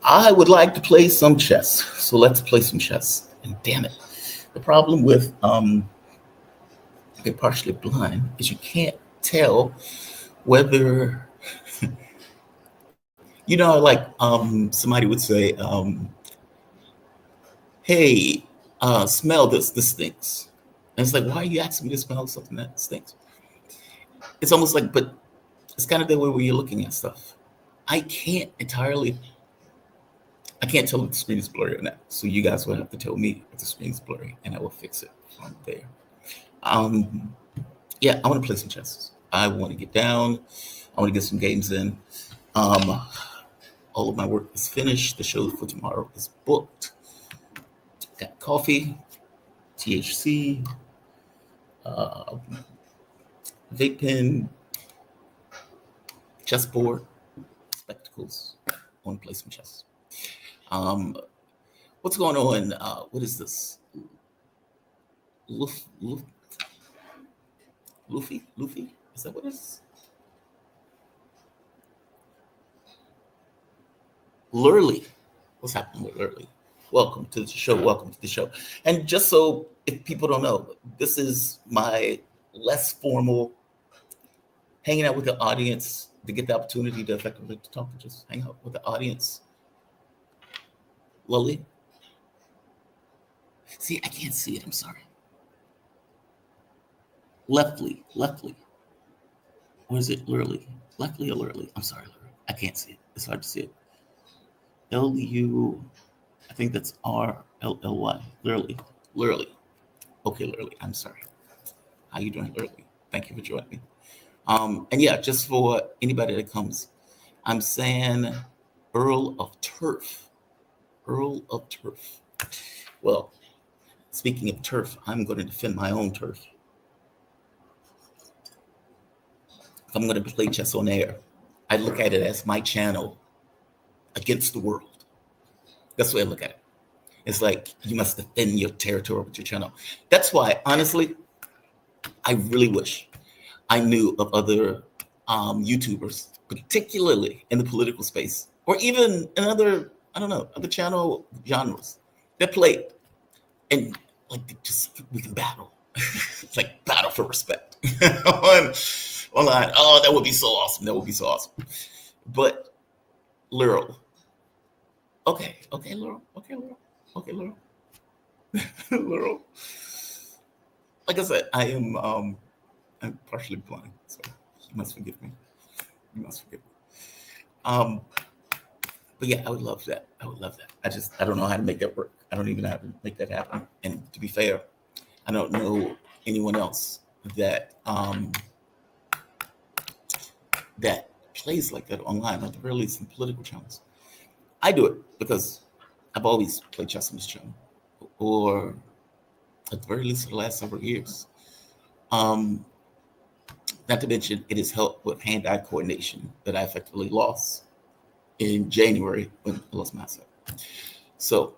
I would like to play some chess. So let's play some chess. And damn it, the problem with being partially blind is you can't tell whether like somebody would say, "Hey, smell this. This stinks." And it's like, why are you asking me to smell something that stinks? It's almost like, but it's kind of the way where you're looking at stuff. I can't entirely I can't tell if the screen is blurry or not. So you guys will have to tell me if the screen is blurry, and I will fix it from there. Um, yeah, I want to play some chess. I want to get down. I want to get some games in. Um, all of my work is finished. The show for tomorrow is booked. Got coffee, THC, uh, vape pen, chessboard, spectacles. I want to play some chess. Um, what's going on? What is this? Luf, Luf, Luffy? Luffy? Is that what it is? Lurley. What's happening with Lurley? Welcome to the show. Welcome to the show. And just so if people don't know, this is my less formal hanging out with the audience to get the opportunity to effectively talk to just hang out with the audience. Lurley. See, I can't see it. I'm sorry. Leftly. Or is it Lurley? Leftly or Lurley? I'm sorry, Lurley. I can't see it. It's hard to see it. L-U, I think that's R-L-L-Y. Lurley. Okay, Lurley. I'm sorry. How you doing, Lurley? Thank you for joining me. And yeah, just for anybody that comes, I'm saying Earl of Turf. Well, speaking of turf, I'm going to defend my own turf. If I'm going to play chess on air, I look at it as my channel against the world. That's the way I look at it. It's like you must defend your territory with your channel. That's why, honestly, I really wish I knew of other YouTubers, particularly in the political space, or even in other, other channel genres that play and like we can battle. It's like battle for respect. Online. Oh, that would be so awesome. But Laurel. Okay, Laurel. Laurel. Like I said, I'm partially blind, so you must forgive me. But yeah, I would love that. I don't know how to make that work. I don't even know how to make that happen. And to be fair, I don't know anyone else that that plays like that online, at the very least in political channels. I do it because I've always played chess on this channel, or at the very least for the last several years. Not to mention, it has helped with hand-eye coordination that I effectively lost in January when I lost my eyesight. So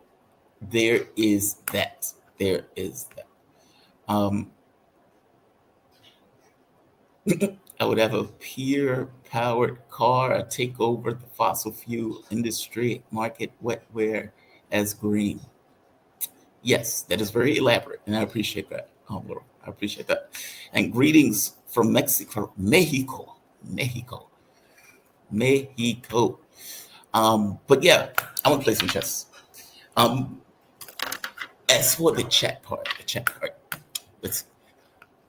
there is that. I would have a peer-powered car, take over the fossil fuel industry, market wetware as green. Yes, that is very elaborate, and I appreciate that. Laura, I appreciate that. And greetings from Mexico. But yeah, I want to play some chess. As for the chat part,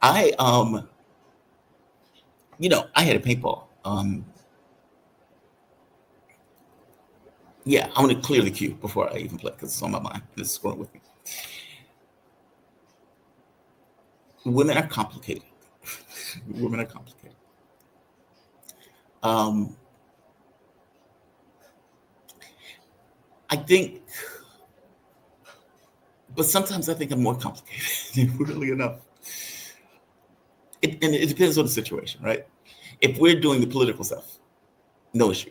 I had a paintball. Yeah, I'm going to clear the queue before I even play because it's on my mind. It's scrolling with me. Women are complicated. I think, but sometimes I think I'm more complicated, really enough. And it depends on the situation, right? If we're doing the political stuff, no issue.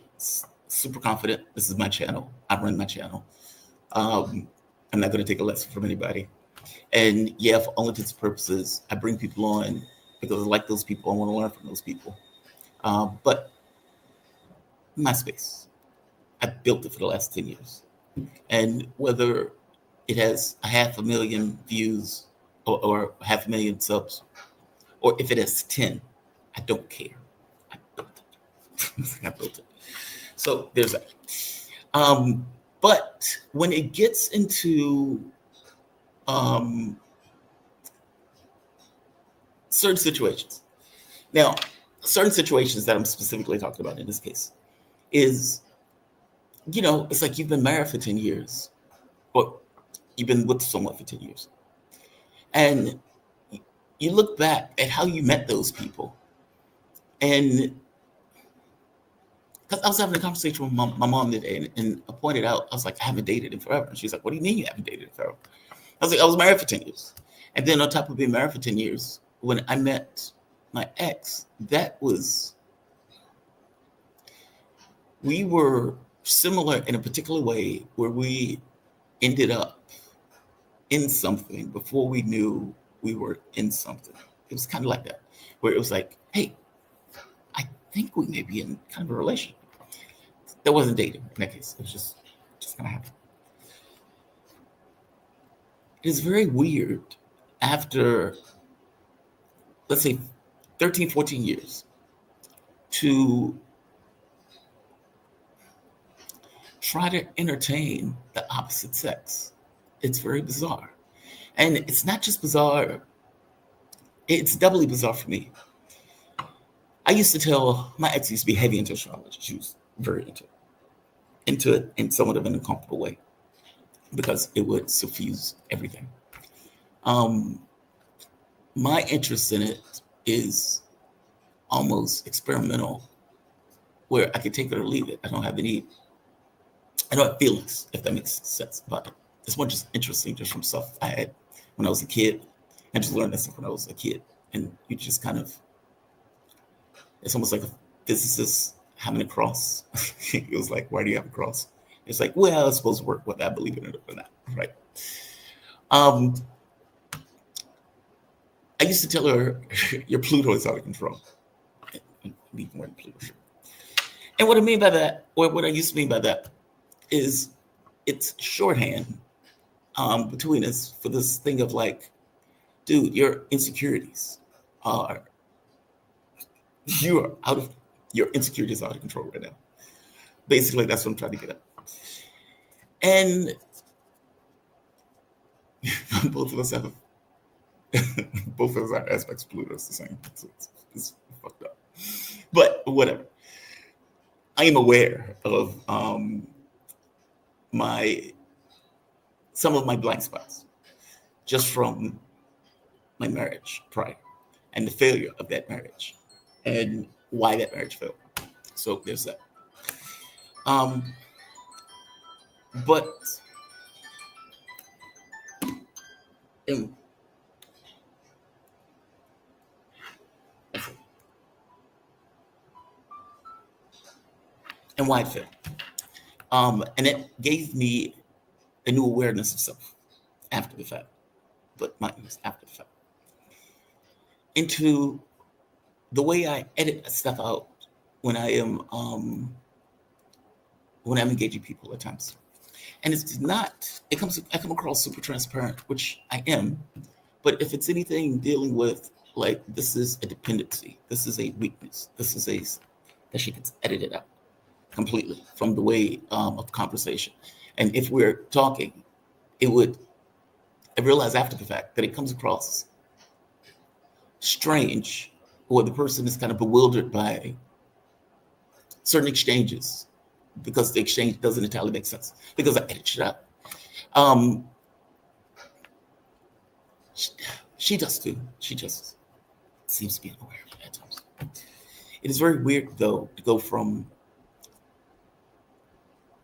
Super confident. This is my channel. I run my channel. I'm not going to take a lesson from anybody. And yeah, for all intents and purposes, I bring people on because I like those people. I want to learn from those people. But my space, I've built it for the last 10 years. And whether it has 500,000 views or 500,000 subs, or if it has 10, I don't care. I built it. I built it. So there's that. But when it gets into certain situations, now, certain situations that I'm specifically talking about in this case is, it's like you've been married for 10 years, or you've been with someone for 10 years. And you look back at how you met those people. And because I was having a conversation with my mom today, and I pointed out, I was like, I haven't dated in forever. And she's like, what do you mean you haven't dated in forever? I was like, I was married for 10 years. And then on top of being married for 10 years, when I met my ex, we were similar in a particular way where we ended up in something before we knew we were in something. It was kind of like that, where it was like, hey, I think we may be in kind of a relationship. That wasn't dating in that case. It was just kind of happened. It is very weird after, let's say, 13, 14 years to try to entertain the opposite sex. It's very bizarre. And it's not just bizarre, it's doubly bizarre for me. I used to tell, my ex used to be heavy into astrology. She was very into it in somewhat of an uncomfortable way because it would suffuse everything. My interest in it is almost experimental, where I could take it or leave it. I don't have feelings, if that makes sense about it. It's more just interesting, just from stuff I had when I was a kid, and just learned that stuff when I was a kid. And you just kind of, it's almost like a physicist having a cross. It was like, why do you have a cross? It's like, well, it's supposed to work whether I believe in it or not, right? I used to tell her, your Pluto is out of control. Even wearing Pluto. And what I mean by that, or what I used to mean by that, is it's shorthand between us for this thing of like, dude, your insecurities are your insecurities are out of control right now. Basically, that's what I'm trying to get at. And both of us have aspects of Pluto. It's the same. It's fucked up. But whatever. I am aware of some of my blind spots just from my marriage prior and the failure of that marriage and why that marriage failed. So there's that. But and why it failed. And it gave me a new awareness of self after the fact, but mine was after the fact. Into the way I edit stuff out when I am when I'm engaging people at times. And it's not, I come across super transparent, which I am, but if it's anything dealing with like, this is a dependency, this is a weakness, that she gets edited out completely from the way of conversation. And if we're talking, I realize after the fact that it comes across strange, or the person is kind of bewildered by certain exchanges because the exchange doesn't entirely make sense because I edited it out. She does too. She just seems to be unaware of it at times. It is very weird though to go from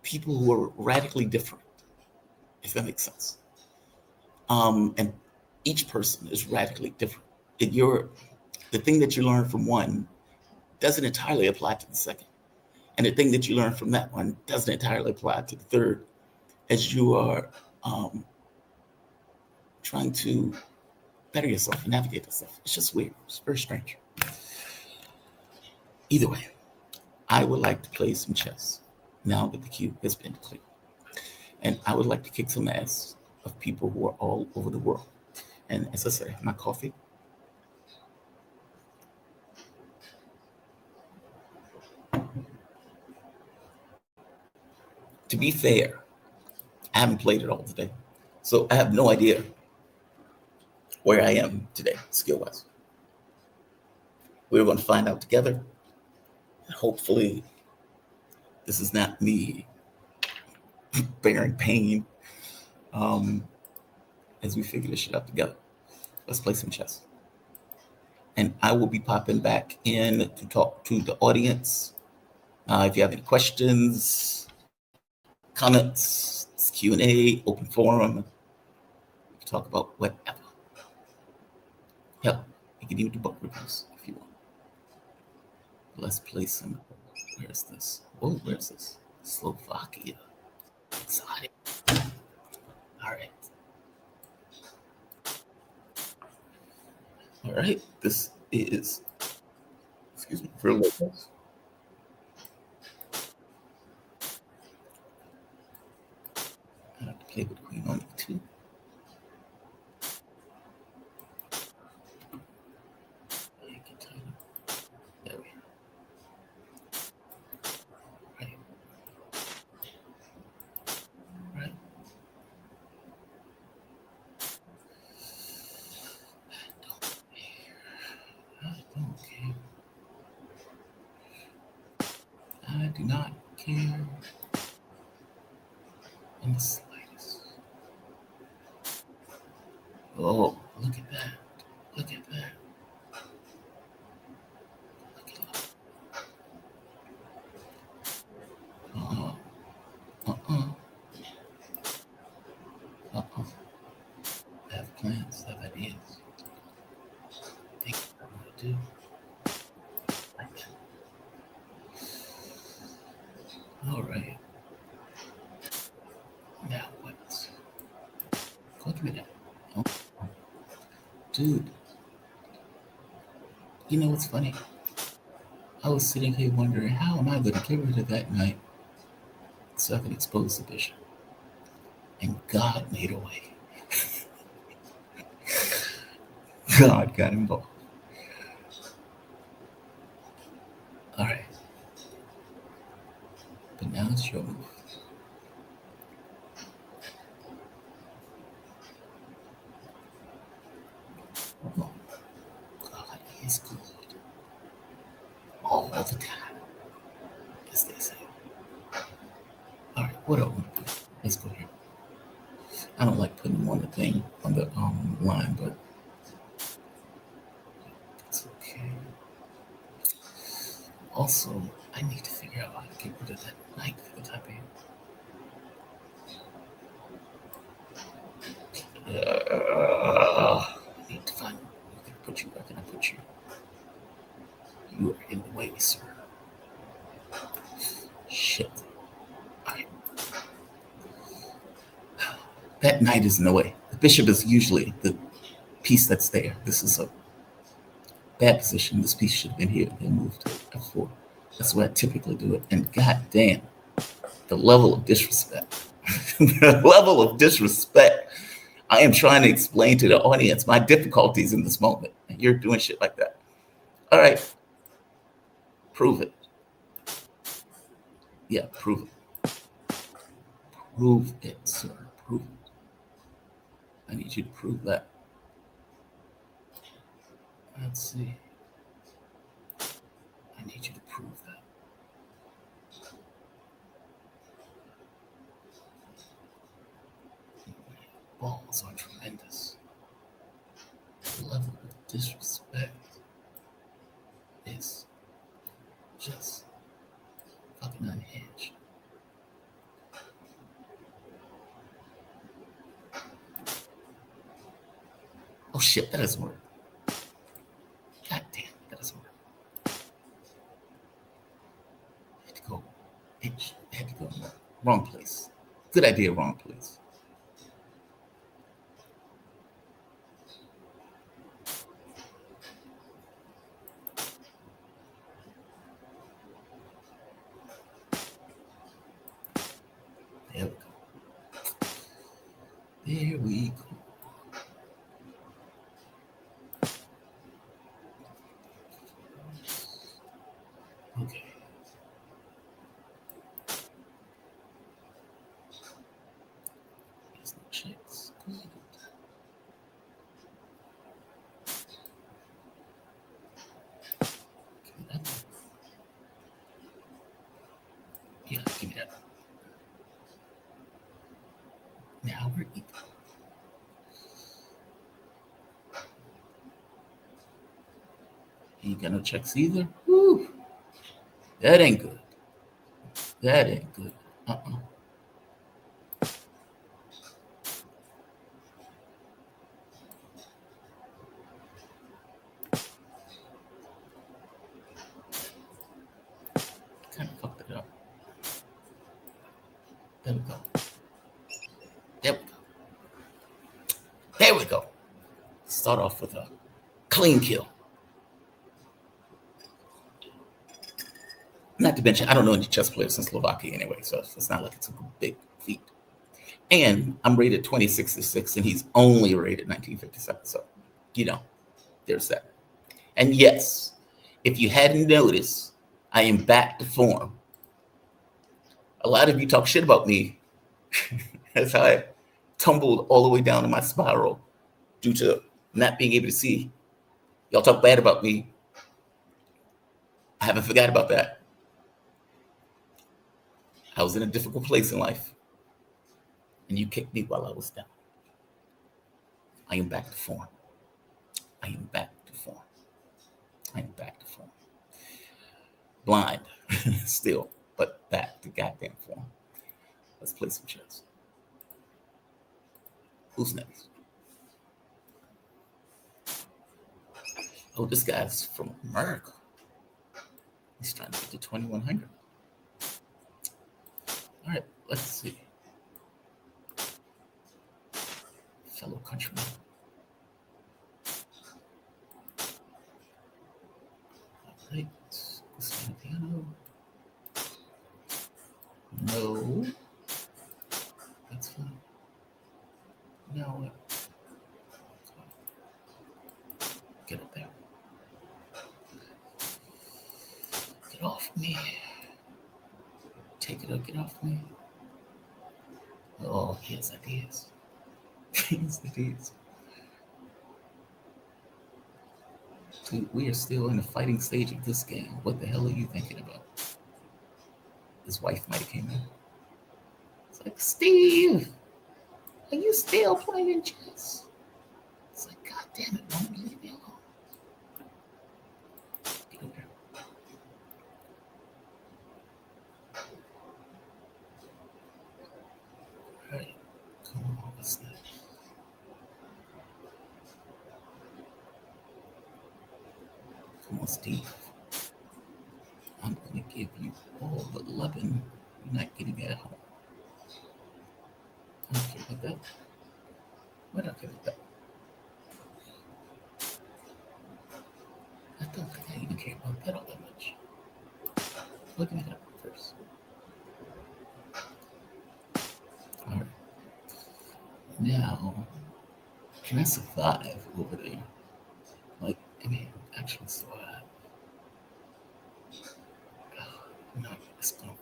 people who are radically different, if that makes sense. And each person is radically different. The thing that you learn from one doesn't entirely apply to the second. And the thing that you learn from that one doesn't entirely apply to the third, as you are trying to better yourself and navigate yourself. It's just weird. It's very strange. Either way, I would like to play some chess. now that the queue has been cleared. And I would like to kick some ass of people who are all over the world. And as I said, my coffee. To be fair, I haven't played it all today. So I have no idea where I am today, skill wise. We're going to find out together. Hopefully, this is not me bearing pain as we figure this shit out together. Let's play some chess. And I will be popping back in to talk to the audience. If you have any questions, comments, it's Q&A, open forum. We can talk about whatever. Hell, you can even do book reviews if you want. Let's play some. Where's this? Oh, where's this? Slovakia. Exotic. All right. All right. This is, excuse me, for locals. I have to play with Queen on E2. There we go. Right. Right. I don't care. I do not care in the slightest. Oh, look at that. Look at that. Look at that. Uh-uh. Uh-uh. Uh-uh. I have plans, I have ideas. Think what I'm going to do. Like that. All right. Now what? Go through that. Oh, dude, you know what's funny? I was sitting here wondering, how am I going to get rid of that knight so I can expose the bishop? And God made a way. God got involved. All right. But now it's your move. Oh, God is good. All the time, as they say. All right, what do? Let's go here. I don't like putting them on the thing, on the line, but it's okay. Also, I need to figure out how to get rid of that knight for the time being. I need to find where can I put you. Where can I put you? You are in the way, sir. Shit. All right. That knight is in the way. The bishop is usually the piece that's there. This is a bad position. This piece should have been here. They moved to F4. That's where I typically do it. And goddamn, the level of disrespect. The level of disrespect. I am trying to explain to the audience my difficulties in this moment. And you're doing shit like that. All right. Prove it. Yeah, prove it. Prove it, sir. Prove it. I need you to prove that. Let's see. I need you to prove that. Balls are tremendous. The level of disrespect is just fucking unhinged. Oh shit, that doesn't work. God damn, that doesn't work. I had to go. I had to go wrong place. Good idea, wrong place. There we go. There we go. Okay. There's no checks. Good. Give me that. Yeah, give me that. Now we're equal. Ain't got no checks either. Woo. That ain't good. That ain't good. Uh-uh. Kind of fucked it up. There we go. There we go. There we go. Start off with a clean kill. Not to mention, I don't know any chess players in Slovakia anyway, so it's not like it's a big feat. And I'm rated 2066, and he's only rated 1957. So, there's that. And yes, if you hadn't noticed, I am back to form. A lot of you talk shit about me as I tumbled all the way down in my spiral due to not being able to see. Y'all talk bad about me. I haven't forgot about that. I was in a difficult place in life, and you kicked me while I was down. I am back to form. I am back to form. I am back to form. Blind, still, but back to goddamn form. Let's play some chess. Who's next? Oh, this guy's from America. He's trying to get to 2100. All right, let's see. Fellow countrymen. All right, let's the piano. No. That's fine. Now what? Get up there. Get off me. Take it up, get off me. Oh, yes, it is. Yes, it is. Dude, we are still in the fighting stage of this game. What the hell are you thinking about? His wife might have came in. It's like, Steve, are you still playing chess? It's like, God damn it, don't leave me alone. Get over there. All right, come on, what's that? Come on, Steve. I'm going to give you all the loving you're not getting at home. I don't care about that. What don't care about that? I don't think I even care about that all that much. Looking it up first. All right. Now, can I survive over there? Like, I mean, actually survive. No, let's go.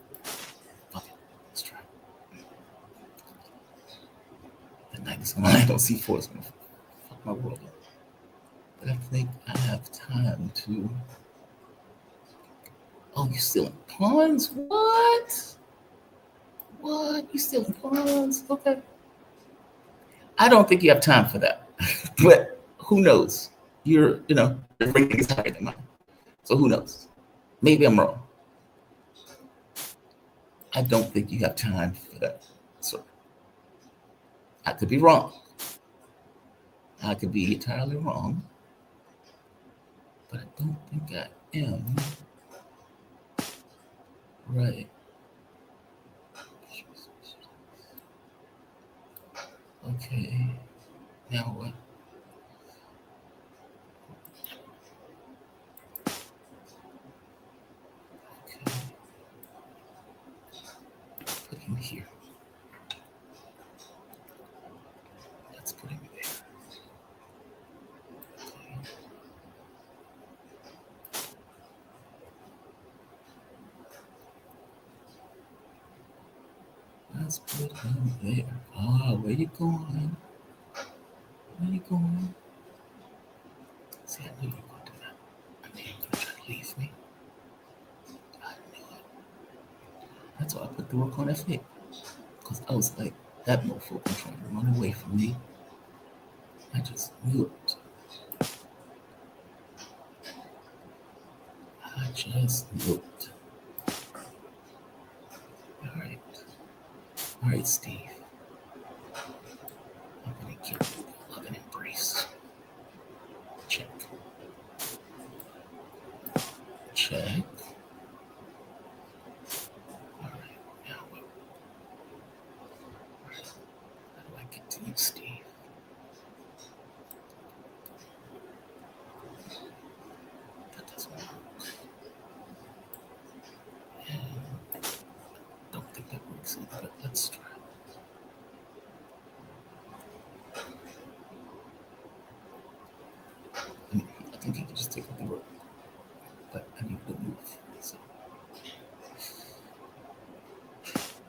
Fuck it. Let's try. The knight is going to land on C4 is going to fuck my world up. But I think I have time to. Oh, you stealing pawns? What? What? You stealing pawns? Okay. I don't think you have time for that. But who knows? Your ranking is higher than mine. So who knows? Maybe I'm wrong. I don't think you have time for that. So I could be wrong. I could be entirely wrong. But I don't think I am. Right. Okay. Now what? Okay. Put him here. Just put him there. Ah, where you going? Where you going? See, I knew you were going to do that. I knew you were going to try to leave me. I knew it. That's why I put the work on that fake. Because I was like, that motherfucker trying to run away from me. I just knew it. I just knew it. All right. All right, Steve. I'm going to give you a love and embrace. Check. Check. All right. Now what? How do I get to you, Steve? That doesn't work. And I don't think that works either, but let's try. I think he can just take up the work. But I need to move. So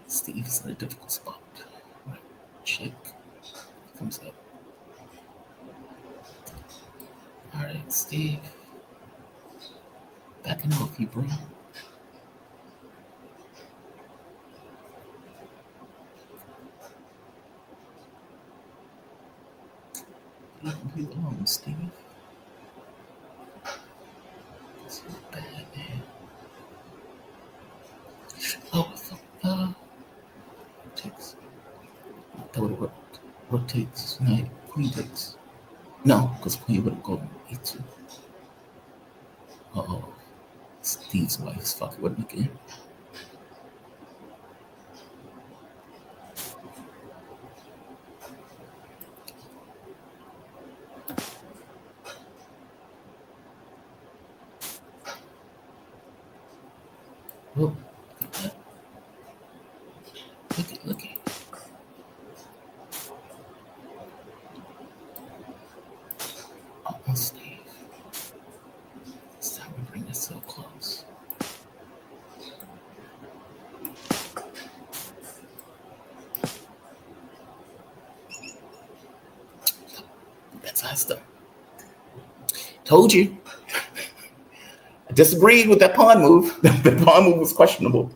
Steve's in a difficult spot. Right. Check. Comes up. All right, Steve. Backing off you, bro. Leave me alone, Steve. This is bad, man. Oh, takes. That would have worked. Rook takes. Knight. Queen takes. No, because Queen would have gone e2. Uh-oh. Steve's wife's fucking with me again. Oh, look at. Oh, Steve. It's time to bring this so close. That's how it's done. Told you. I disagreed with that pawn move. The pawn move was questionable.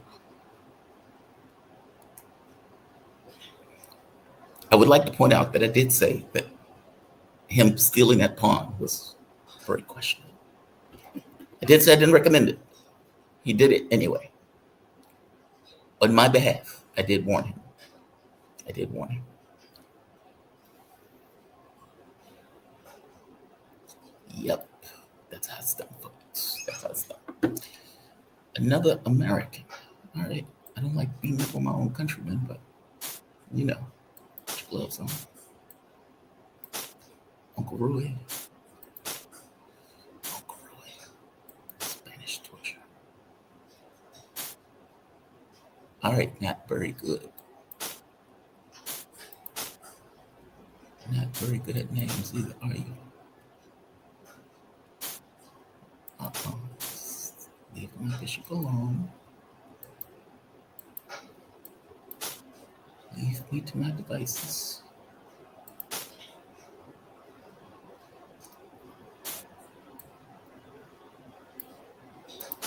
I would like to point out that I did say that him stealing that pawn was very questionable. I did say I didn't recommend it. He did it anyway. On my behalf, I did warn him. Yep. That's how it's done, folks. That's how it's done. Another American. All right. I don't like beating up on my own countrymen, but you know, put your gloves on. Uncle Roy. Spanish torture. All right, not very good. Not very good at names either, are you? Leave my bishop alone. Leave me to my devices.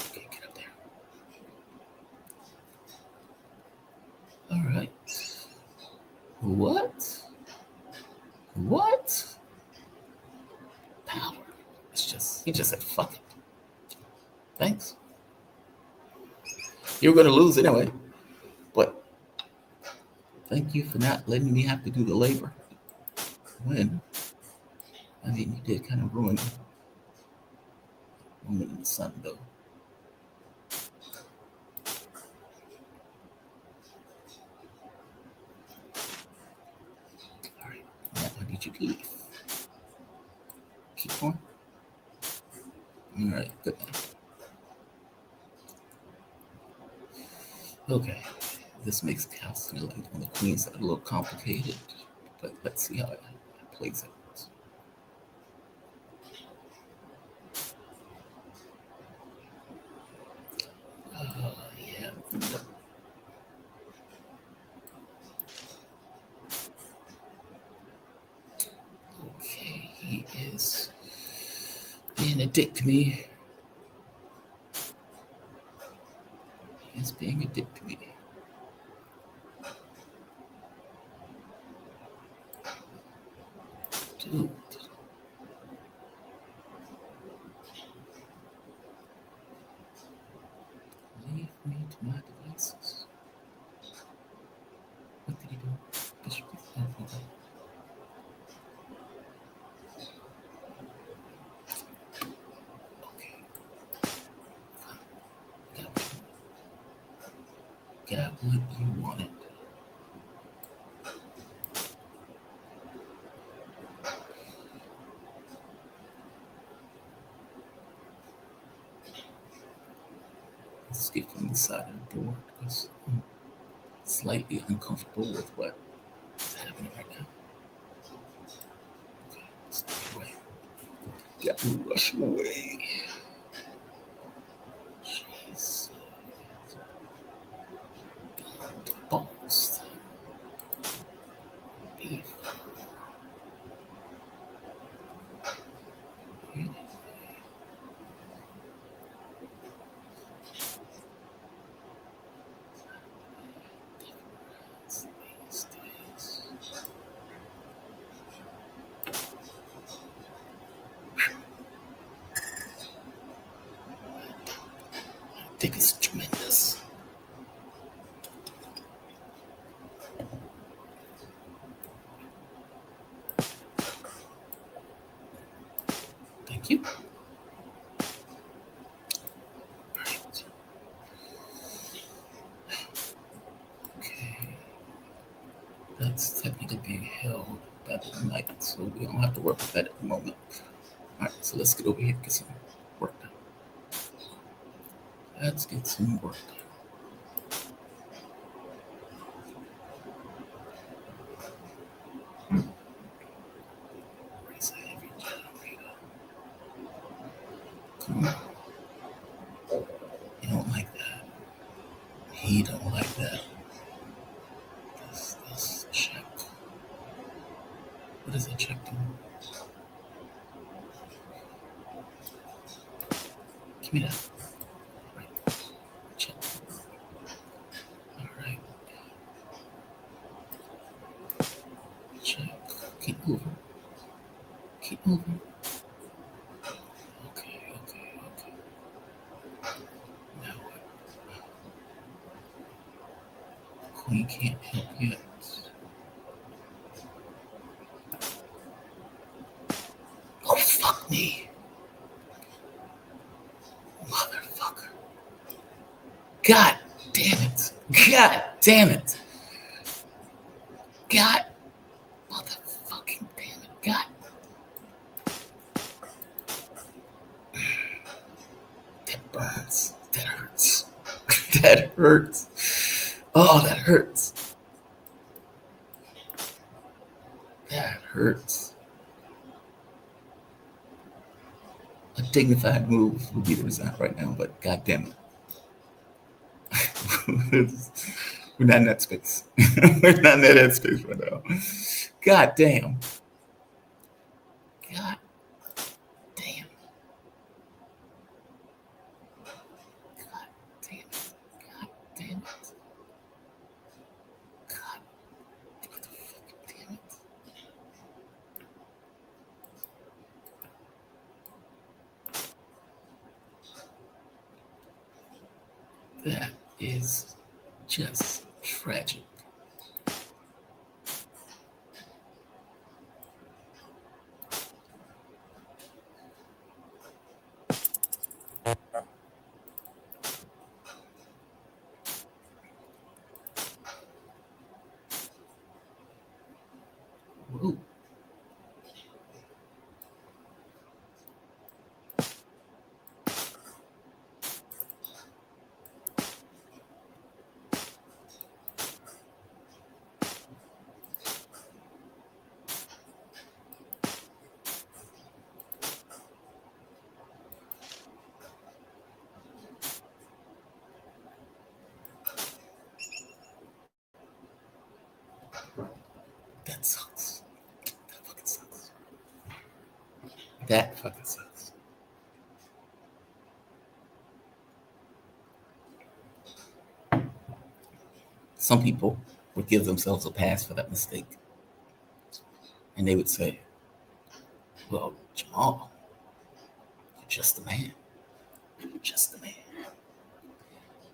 Okay, get up there. All right. What? Power. He just said, fuck it. Thanks. You were going to lose anyway. But thank you for not letting me have to do the labor. When? I mean, you did kind of ruin Woman in the Sun, though. All right. Now I need you to leave. Keep going. All right. Good. Okay. This makes calculating on the queen side a little complicated, but let's see how it plays out. Yeah. being a dick to me. He's being a dick to me. Dude. Leave me to my devices. What did he do? Bishop. Oh, okay. Okay. Got what you wanted. Let's get from the side of the board because I'm slightly uncomfortable with what's happening right now. Okay, let's get away. Got to rush away. Jeez. Balls. Beef. I think it's tremendous. Thank you. Right. Okay. That's technically being held by the knight, so we don't have to work with that at the moment. Alright, so let's get over here and get some work done. Let's get some work done. Raise a heavy generator. Come on. You don't like that. He don't like that. This check. What does that check do? Give me that. Right. Check. Alright. Check. Keep moving. Keep moving. Okay. Now what? Queen can't help yet. Oh, fuck me. Motherfucker. God damn it. God damn it. God motherfucking damn it. God. That burns. That hurts. That hurts. Oh, that hurts. That hurts. A dignified move would be to resign right now, but god damn it. We're not in that space. We're not in that space right now. God damn. God damn. God damn it. God damn it. God motherfucking damn it. That is just tragic. Whoa. That sucks. That fucking sucks. That fucking sucks. Some people would give themselves a pass for that mistake. And they would say, well, Jamal, you're just a man. You're just a man.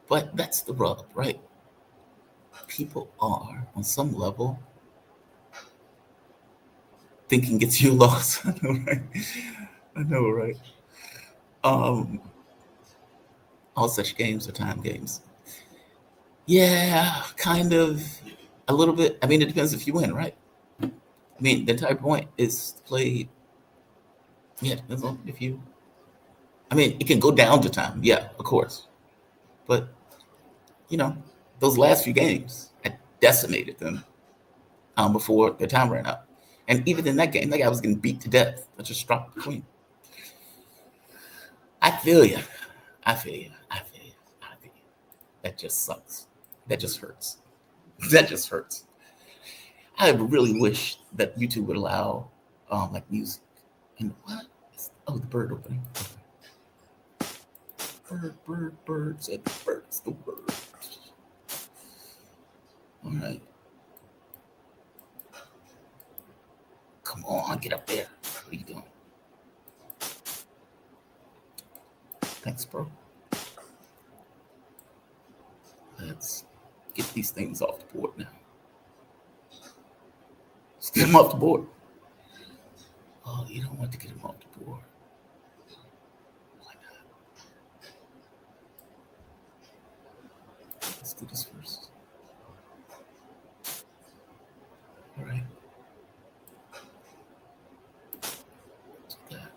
But that's the rub, right? People are, on some level, thinking it's your loss. I know, right? I know, right? Um, all such games are time games. Yeah, kind of, a little bit. I mean, it depends if you win, right? I mean, the entire point is to play. Yeah, it depends on if you. I mean, it can go down to time. Yeah, of course. But you know, those last few games, I decimated them before their time ran out. And even in that game, that guy was getting beat to death. I just dropped the queen. I feel you. I feel you. I feel you. I feel you. That just sucks. That just hurts. That just hurts. I really wish that YouTube would allow like music. And what? Oh, the bird opening. Bird. Said the bird. It's the bird. All right. Come on, get up there. What are you doing? Thanks, bro. Let's get these things off the board now. Let's get them off the board. Oh, you don't want to get them off the board. Why not? Let's do this first. All right. Do that.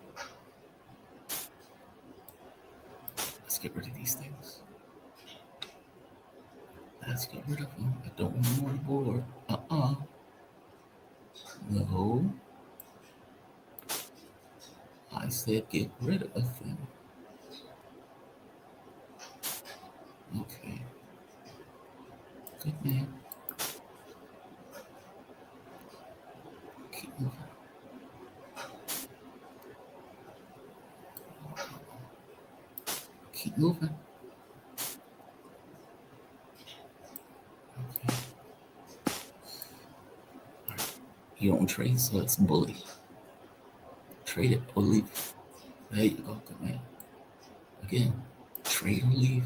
Let's get rid of these things. Let's get rid of them. I don't want them on the board. No. I said get rid of them. Okay. Good man. Keep moving. Keep moving. Okay. All right. You don't trade, so let's bully. Trade it or leave. There you go. Good man. Again, trade or leave.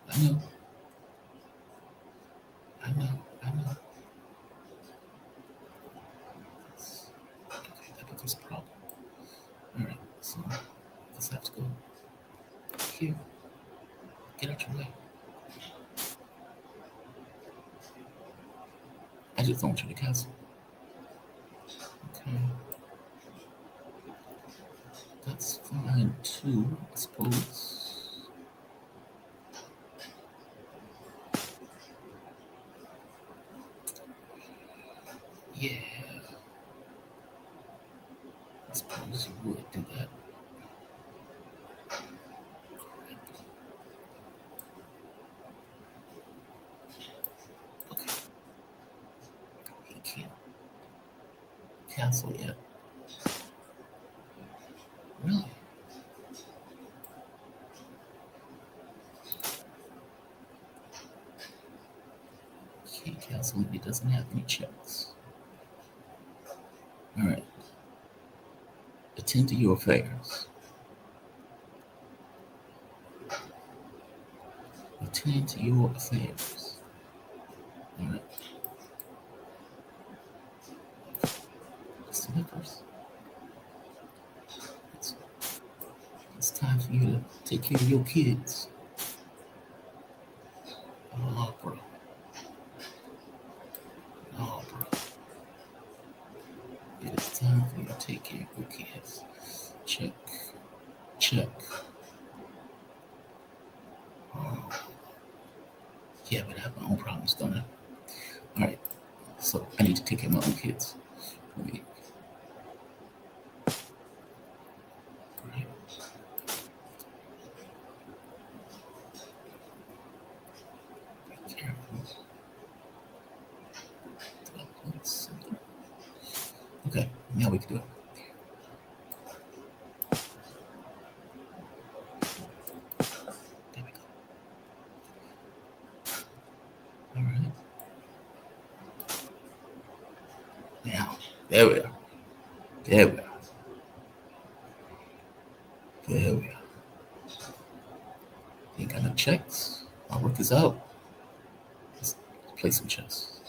I know. I know. I know. Okay, that becomes a problem. All right, so let's have to go here. Get out your way. I just don't want you to castle. Okay. That's fine too, I suppose. Yeah. I suppose you would do that. Okay. He can't castle yet. Really? He can't castle if he doesn't have any checks. All right. Attend to your affairs. Attend to your affairs. All right. Slippers. It's time for you to take care of your kids. Oh, bro. Oh, bro. It is time for you to take care of your kids. Check. Check. Oh. Yeah, but I have my own problems, don't I? All right. So I need to take care of my own kids. Let me. All right. Be careful. Did I put something? Okay, now we can do it. There we go. There we are. There we are. There we are. Ain't got no checks. My work is out. Let's play some chess.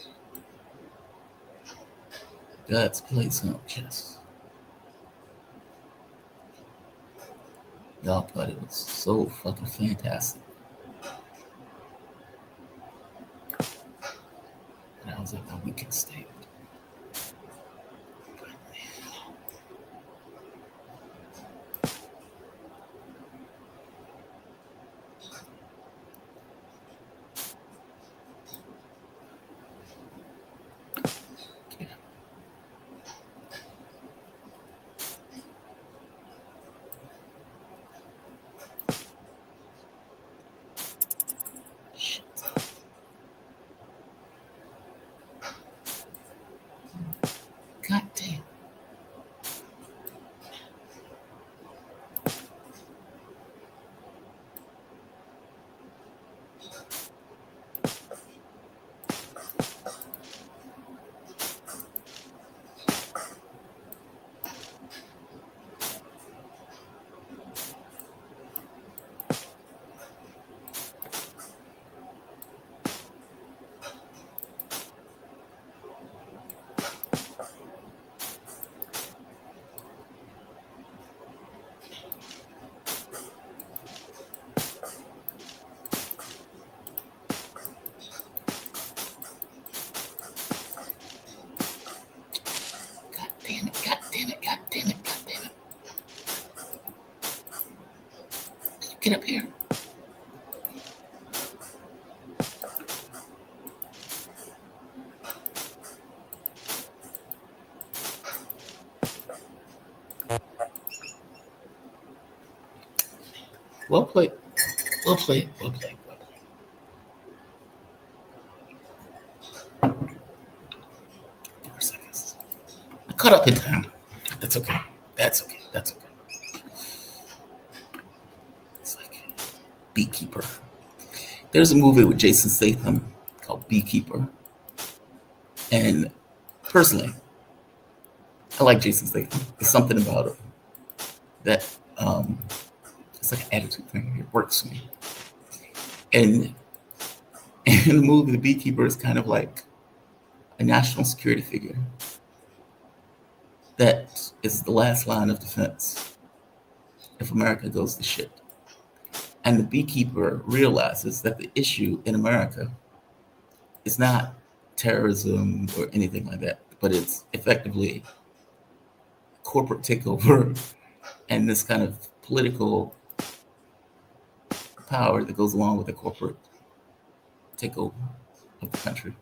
Let's play some chess. Y'all thought it was so fucking fantastic. And I was like, no, we can stay. God damn. God damn it. God damn it. God damn it. God damn it. Get up here. Well played. Well played. Well played. Well played. 4 seconds. I caught up in time. That's okay. That's okay. That's okay. It's like Beekeeper. There's a movie with Jason Statham called Beekeeper. And personally, I like Jason Statham. There's something about him that it's like an attitude thing. It works for me. And in the movie, the Beekeeper is kind of like a national security figure that is the last line of defense if America goes to shit. And the beekeeper realizes that the issue in America is not terrorism or anything like that, but it's effectively corporate takeover and this kind of political power that goes along with the corporate takeover of the country.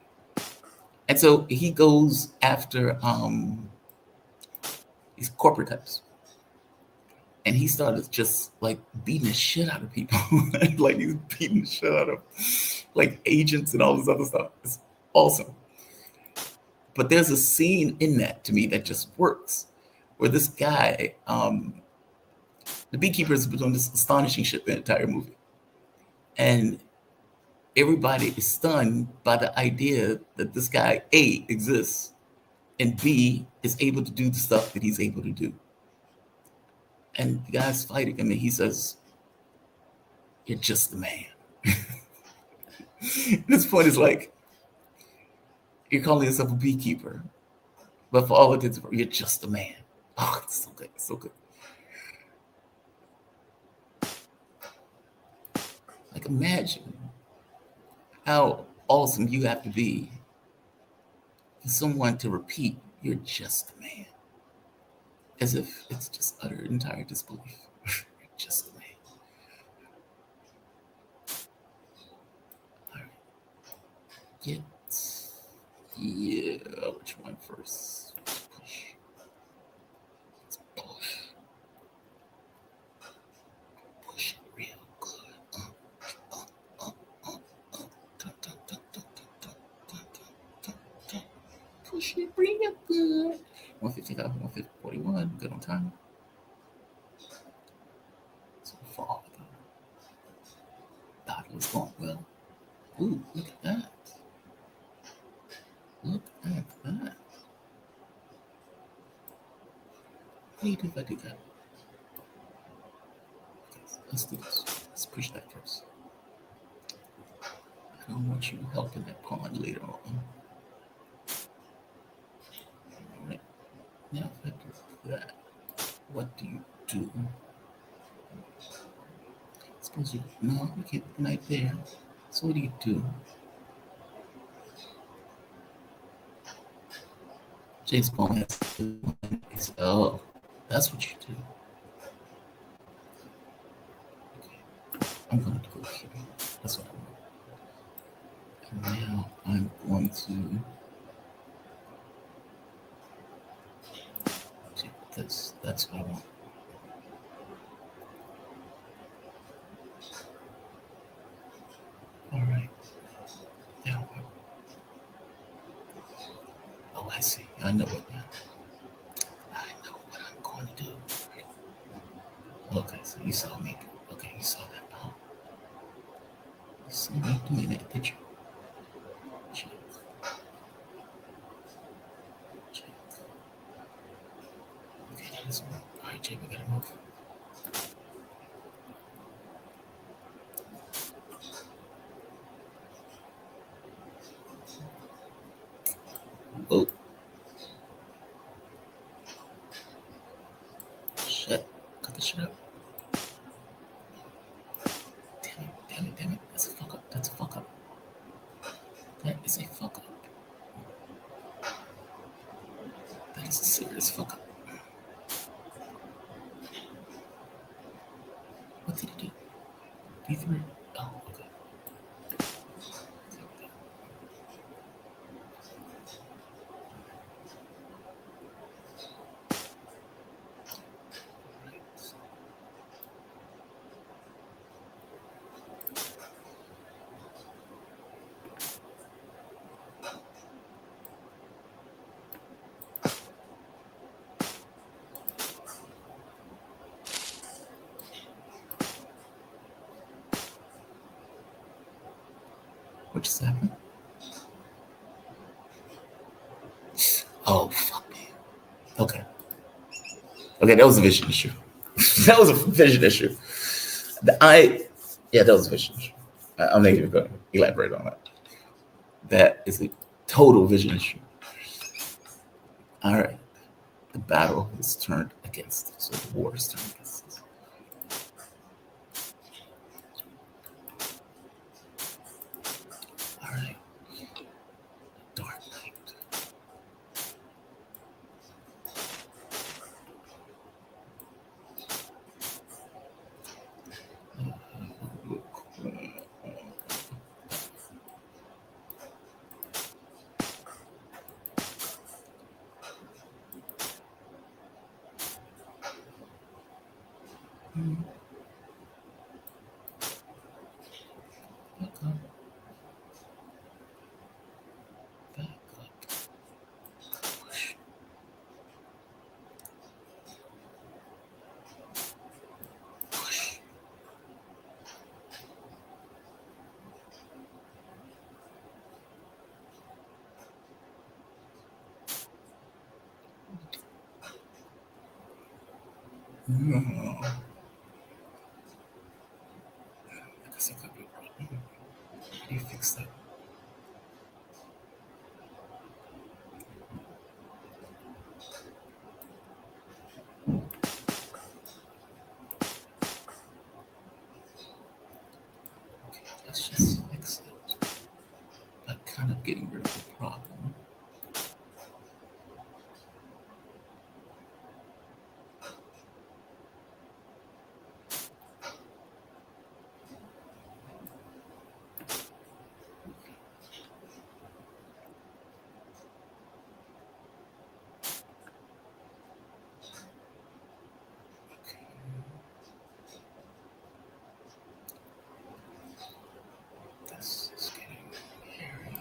And so he goes after these corporate types. And he started just like beating the shit out of people. Like he's beating the shit out of like agents and all this other stuff. It's awesome. But there's a scene in that to me that just works, where this guy, the beekeeper's been doing this astonishing shit the entire movie. And everybody is stunned by the idea that this guy, A, exists, and B, is able to do the stuff that he's able to do. And the guy's fighting him, and he says, "You're just the man." This point is like, you're calling yourself a beekeeper, but for all intents and purposes, you're just a man. Oh, it's so good. It's so good. Like, imagine how awesome you have to be for someone to repeat, "You're just a man," as if it's just utter entire disbelief. You're just a man. All right. Get, yeah, which one first? Push. Let's push. Push it real good. Dun, dun, dun, dun, dun, dun, dun, dun, dun. Push it real good. 155, 141, good on time. So far, the battle is going well. Ooh, look at that. Look at that. I don't want you helping that pawn later on. All right. Now if I do that, what do you do? Suppose you no, you can't put the knight there. So what do you do? James Bond has to oh, that's what you do. Okay. I'm gonna go here. That's what I want. And now I'm going to take this. That's what I want. All right. Now what? Oh, I see. I know it now. I know what I'm going to do. Okay, so you saw me. Okay, you saw that. Oh, you saw me doing it, did you? Check. Check. Okay, that doesn't work. All right, Jay, we gotta move. Oh, shit. Cut the shit up. Damn it, damn it, damn it. That's a fuck up. That's a fuck up. That is a fuck up. That is a serious fuck up. What did he do? D3? Oh, okay. What just happened? Oh, fuck me. Okay. Okay, that was a vision issue. That was a vision issue. Yeah, that was a vision issue. I'm not even going to elaborate on that. That is a total vision issue. All right. The battle is turned against us. So the war is turned against us. All right. Dark Knight. Back up. Back up. Push. Push. I guess it could be a problem. How do you fix that? Okay, let's just fix it. By kind of getting rid of the problem. This is getting hairy.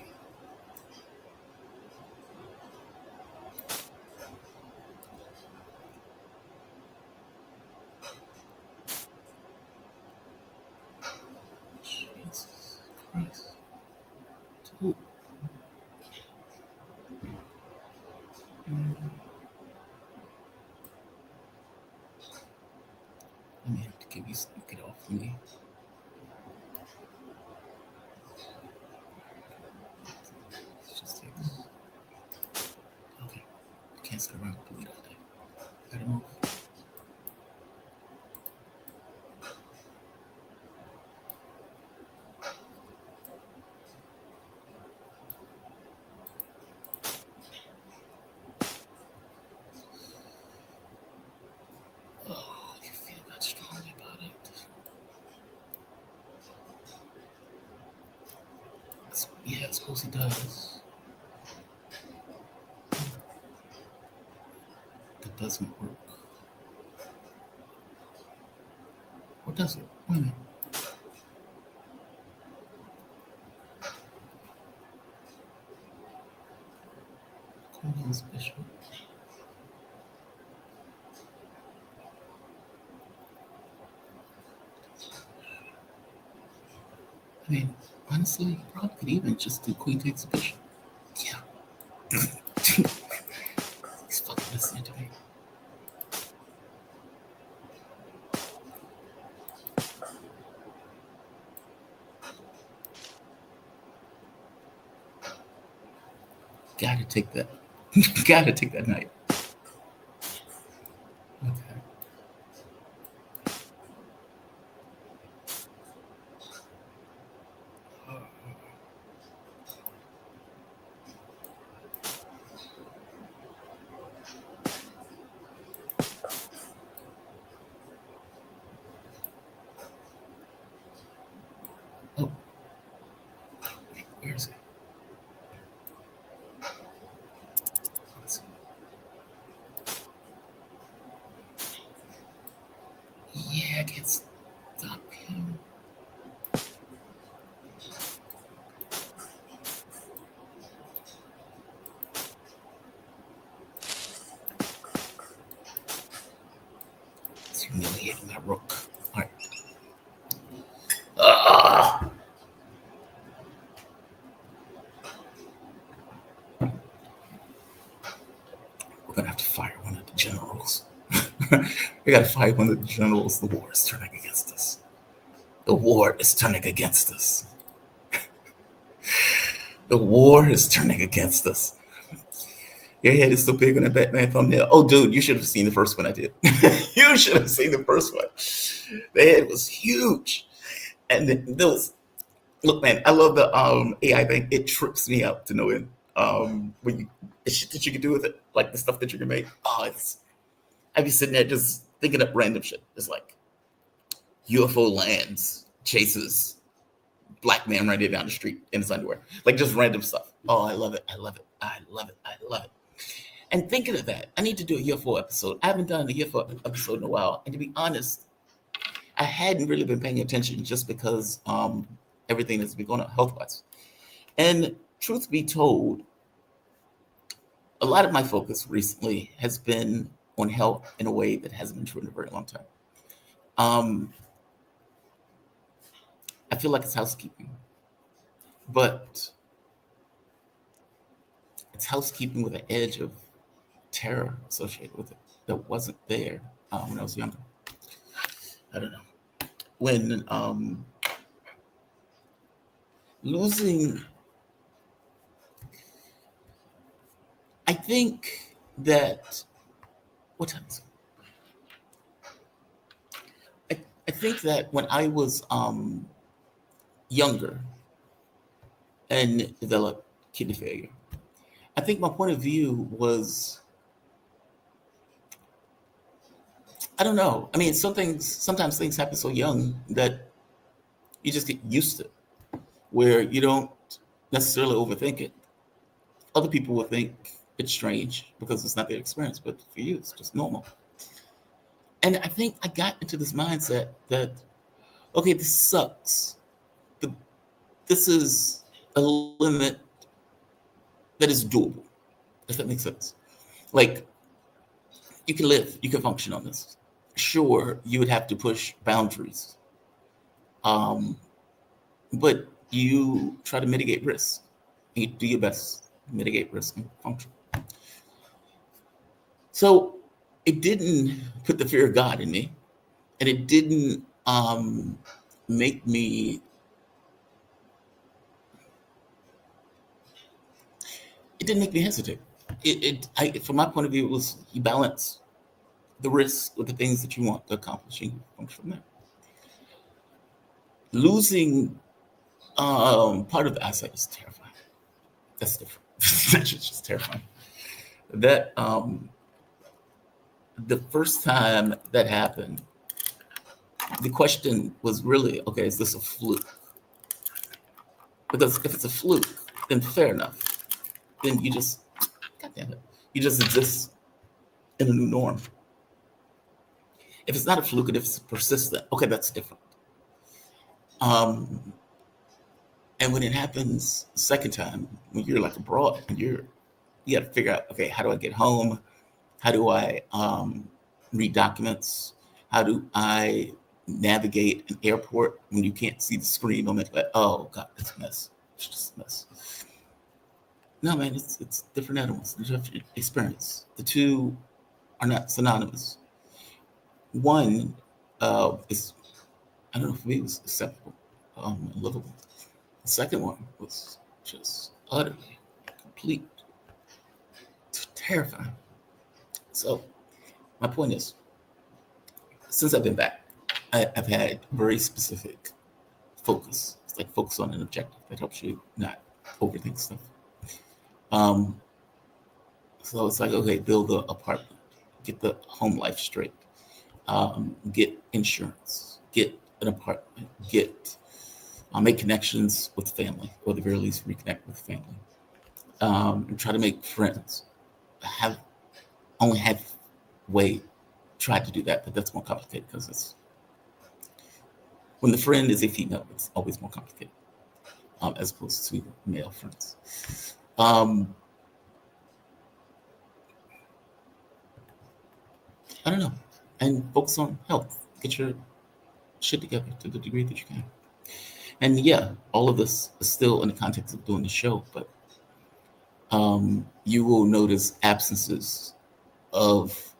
Jesus Christ. Dude. I may have to give you some, get off me. sit around and delete all day. I don't know. Oh, you feel that strongly about it. Yeah, I suppose he does. That doesn't work. Or does it? Wait a minute. Queen's bishop. I mean, honestly, you probably could even just do queen takes a bishop. Yeah. He's fucking listening to me. Gotta take that. Gotta take that knight. Okay. Oh, where is it? Yeah, I can't stop him. It's humiliating my rook. All right. We're gonna have to fire one of the generals. We gotta fire one of the generals. The war is turning against us. The war is turning against us. The war is turning against us. Your head is so big on a Batman thumbnail. Oh, dude, you should have seen the first one I did. You should have seen the first one. The head was huge. And those, look, man, I love the AI thing. It trips me out to no end. When you, the shit that you can do with it, like the stuff that you can make. Oh, it's, I'd be sitting there just thinking up random shit. It's like UFO lands, chases black man right down the street in his underwear. Like just random stuff. Oh, I love it. I love it. I love it. I love it. And thinking of that, I need to do a UFO episode. I haven't done a UFO episode in a while. And to be honest, I hadn't really been paying attention just because everything that's been going on health wise. And truth be told, a lot of my focus recently has been on health in a way that hasn't been true in a very long time. I feel like it's housekeeping, but it's housekeeping with an edge of terror associated with it that wasn't there when I was younger. I don't know. When losing, I think that, what time is it? I think that when I was younger and developed kidney failure, I think my point of view was, I don't know. I mean, sometimes things happen so young that you just get used to it, where you don't necessarily overthink it. Other people will think it's strange because it's not their experience, but for you, it's just normal. And I think I got into this mindset that, okay, this sucks. The, this is a limit that is doable, if that makes sense. Like, you can live, you can function on this. Sure, you would have to push boundaries, but you try to mitigate risk. You do your best to mitigate risk and function. So it didn't put the fear of God in me, and it didn't make me. It didn't make me hesitate. from my point of view, it was you balance the risk with the things that you want to accomplish, and you function from there. Losing part of the eyesight is terrifying. That's different. That's just terrifying. That the first time that happened, the question was really, okay, is this a fluke? Because if it's a fluke, then fair enough. Then you just, God damn it, you just exist in a new norm. If it's not a fluke, and if it's persistent, okay, that's different. And when it happens second time, when you're like abroad and you got to figure out, okay, how do I get home? How do I read documents? How do I navigate an airport when you can't see the screen on it? Like, oh God, it's a mess. It's just a mess. No, man, it's different animals, different experience. The two are not synonymous. One is, I don't know, for me, it was acceptable, livable. The second one was just utterly complete, terrifying. So my point is, since I've been back, I've had very specific focus. It's like focus on an objective that helps you not overthink stuff. So it's like, okay, build the apartment, get the home life straight, get insurance, get an apartment, make connections with family, or at the very least reconnect with family, and try to make friends. Only halfway tried to do that, but that's more complicated because it's when the friend is a female, it's always more complicated, as opposed to male friends. I don't know, and focus on health. Get your shit together to the degree that you can. And yeah, all of this is still in the context of doing the show, but you will notice absences of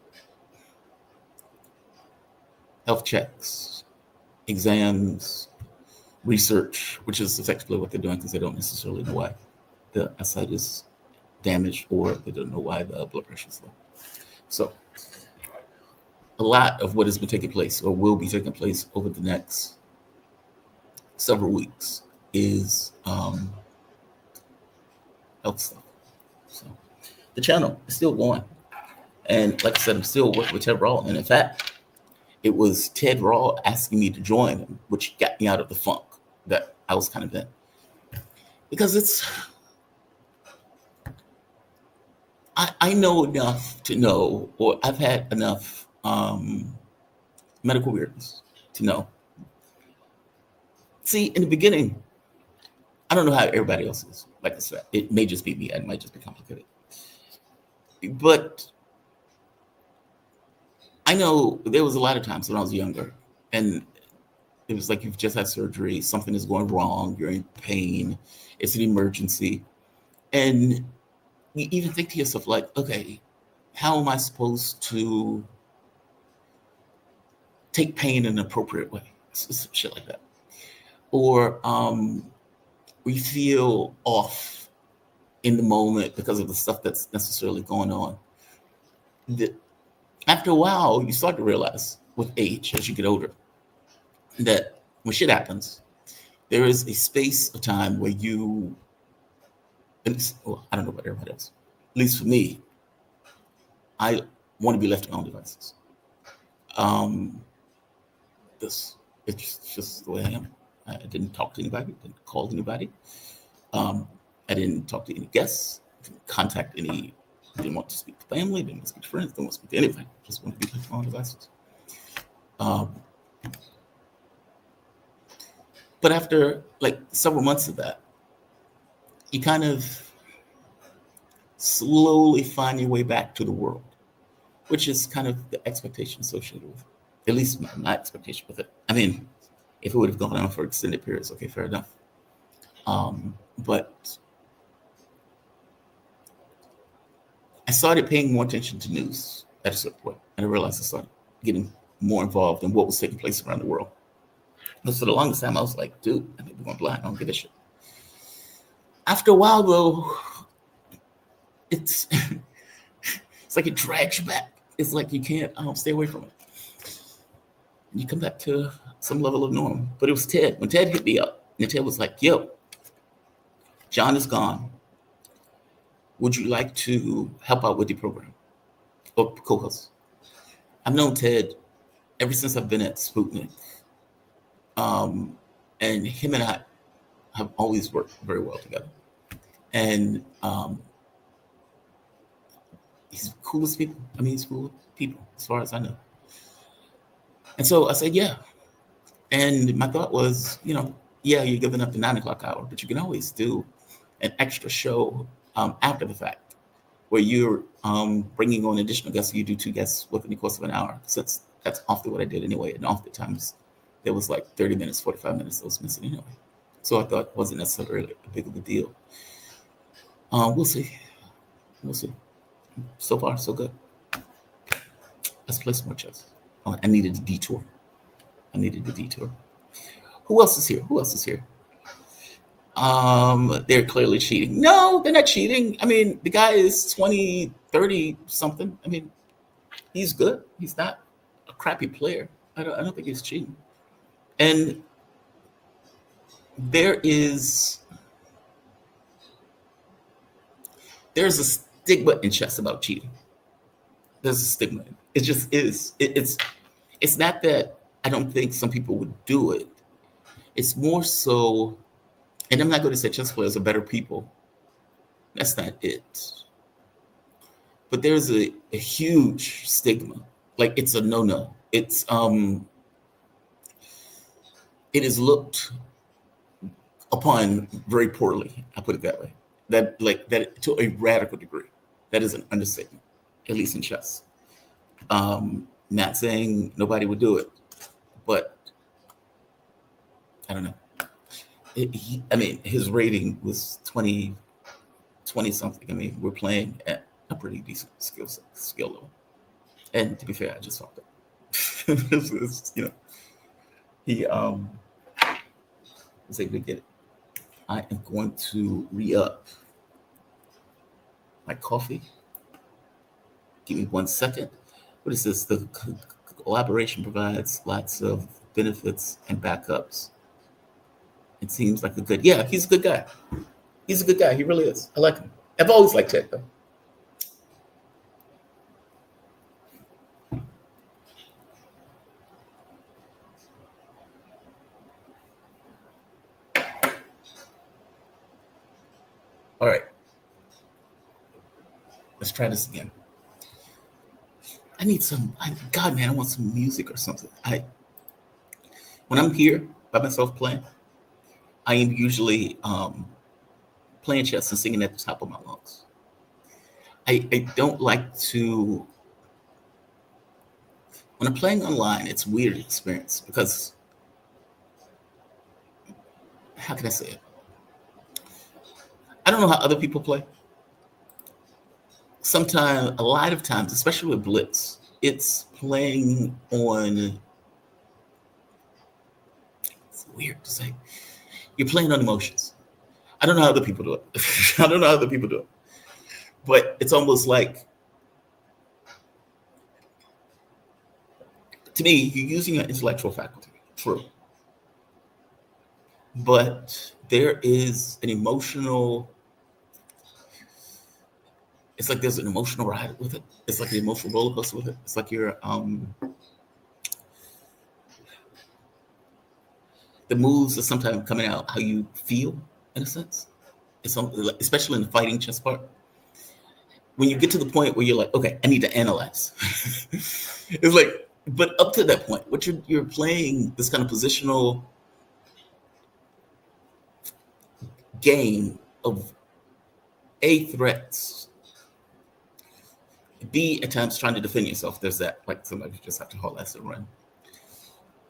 health checks, exams, research, which is effectively what they're doing because they don't necessarily know why the eyesight is damaged or they don't know why the blood pressure is low. So a lot of what has been taking place or will be taking place over the next several weeks is health stuff. So the channel is still going. And like I said, I'm still working with Ted Rawl. And in fact, it was Ted Rawl asking me to join him, which got me out of the funk that I was kind of in. Because I know enough to know, or I've had enough medical weirdness to know. See, in the beginning, I don't know how everybody else is. Like I said, it may just be me. It might just be complicated. But I know there was a lot of times when I was younger, and it was like you've just had surgery, something is going wrong, you're in pain, it's an emergency. And you even think to yourself, like, okay, how am I supposed to take pain in an appropriate way? Some shit like that. Or we feel off in the moment because of the stuff that's necessarily going on. After a while, you start to realize with age, as you get older, that when shit happens, there is a space of time where you, well, I don't know about everybody else, at least for me, I want to be left to my own devices. It's just the way I am. I didn't talk to anybody, didn't call anybody. I didn't talk to any guests, didn't contact any, didn't want to speak to family, didn't want to speak to friends, didn't want to speak to anybody. Just want to be left to my own devices. But after like several months of that, you kind of slowly find your way back to the world, which is kind of the expectation associated with it. At least my expectation with it. I mean, if it would have gone on for extended periods, okay, fair enough. But I started paying more attention to news at a certain point, and I realized I started getting more involved in what was taking place around the world. But for the longest time, I was like, dude, I think we're going blind. I don't give a shit. After a while, though, it's It's like it drags you back. It's like you can't stay away from it. And you come back to some level of norm. But it was Ted. When Ted hit me up, and Ted was like, yo, John is gone. Would you like to help out with the program or co-host? I've known Ted ever since I've been at Sputnik. And him and I have always worked very well together. And he's the coolest people. I mean, he's cool people as far as I know. And so I said, yeah. And my thought was, yeah, you're giving up the 9 o'clock hour, but you can always do an extra show after the fact where you're bringing on additional guests. You do 2 guests within the course of an hour. Since that's often what I did anyway. And oftentimes there was like 30 minutes, 45 minutes that was missing anyway. So I thought it wasn't necessarily a big of a deal. We'll see. We'll see. So far, so good. Let's play some more chess. Oh, I needed a detour. Who else is here? They're clearly cheating. No, they're not cheating. I mean, the guy is 20, 30 something. I mean, he's good. He's not a crappy player. I don't think he's cheating. And there's a stigma in chess about cheating. There's a stigma. It just is. It's not that I don't think some people would do it. It's more so, and I'm not going to say chess players are better people. That's not it. But there's a huge stigma. Like it's a no-no. It is looked upon very poorly. I put it that way. That to a radical degree. That is an understatement, at least in chess. Not saying nobody would do it, but I don't know. His rating was 20 something. I mean, we're playing at a pretty decent skill level. And to be fair, I just fucked up. He was able to get it. I am going to re-up my coffee. Give me 1 second. What is this? The collaboration provides lots of benefits and backups. It seems like he's a good guy. He's a good guy. He really is. I like him. I've always liked Ted, though. All right. Let's try this again. I need I want some music or something. When I'm here by myself playing, I am usually playing chess and singing at the top of my lungs. I don't like to, when I'm playing online, it's a weird experience because, how can I say it? I don't know how other people play. Sometimes, a lot of times, especially with Blitz, it's playing on, it's weird to say, you're playing on emotions. I don't know how other people do it. But it's almost like, to me, you're using your intellectual faculty, true. But there is an emotional, it's like there's an emotional ride with it. It's like an emotional roller coaster with it. It's like you're, the moves are sometimes coming out how you feel, in a sense. It's especially in the fighting chess part. When you get to the point where you're like, okay, I need to analyze. It's like, but up to that point, what you're playing this kind of positional game of A, threats, B, at times trying to defend yourself. There's that, like somebody just have to haul ass and run.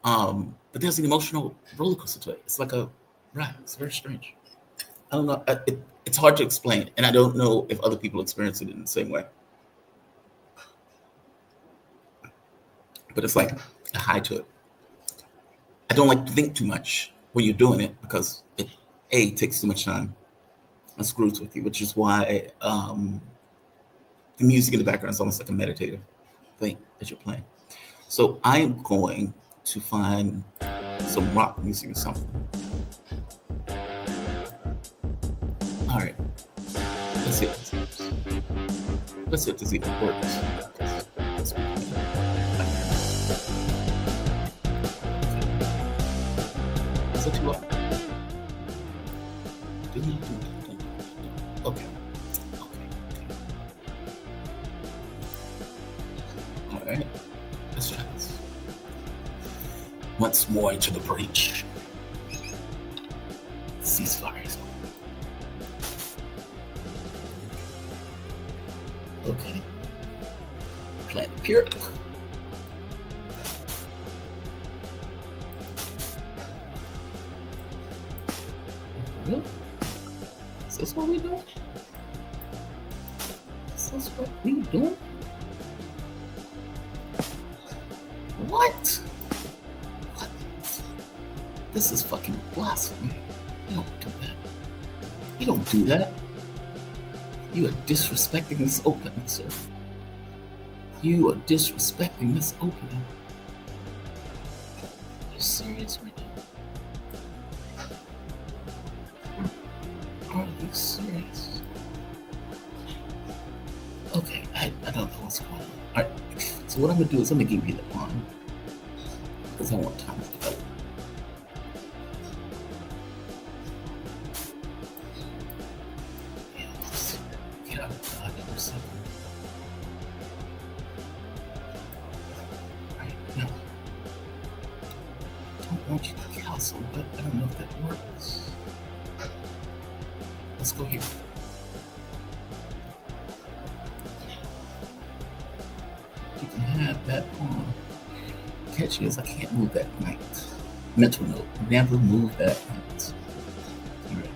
But there's an emotional roller coaster to it. It's like a ride. It's very strange. I don't know. It's hard to explain, and I don't know if other people experience it in the same way. But it's like a high to it. I don't like to think too much when you're doing it because it takes too much time and screws with you, which is why the music in the background is almost like a meditative thing that you're playing. So I am going to find some rock music or something. All right, let's see. Let's see if this even works. Is it too loud? Okay. All right. Let's try this. Once more into the breach. Ceasefire is over. Okay. Planet Pure. Is this what we do? Is this what we do? What? What? This is fucking blasphemy. You don't do that. You don't do that. You are disrespecting this opening, sir. You are disrespecting this opening. Are you serious right now? Are you serious? Okay, I don't know what's going on. Alright, so what I'm gonna do is I'm gonna give you the pawn. Because I want time to develop. Yeah, let's get out of God for a second. Alright, now. I don't want you to castle, but I don't know if that works. Let's go here. You can have that pawn. Catch is I can't move that knight. Mental note, never move that knight. Alright.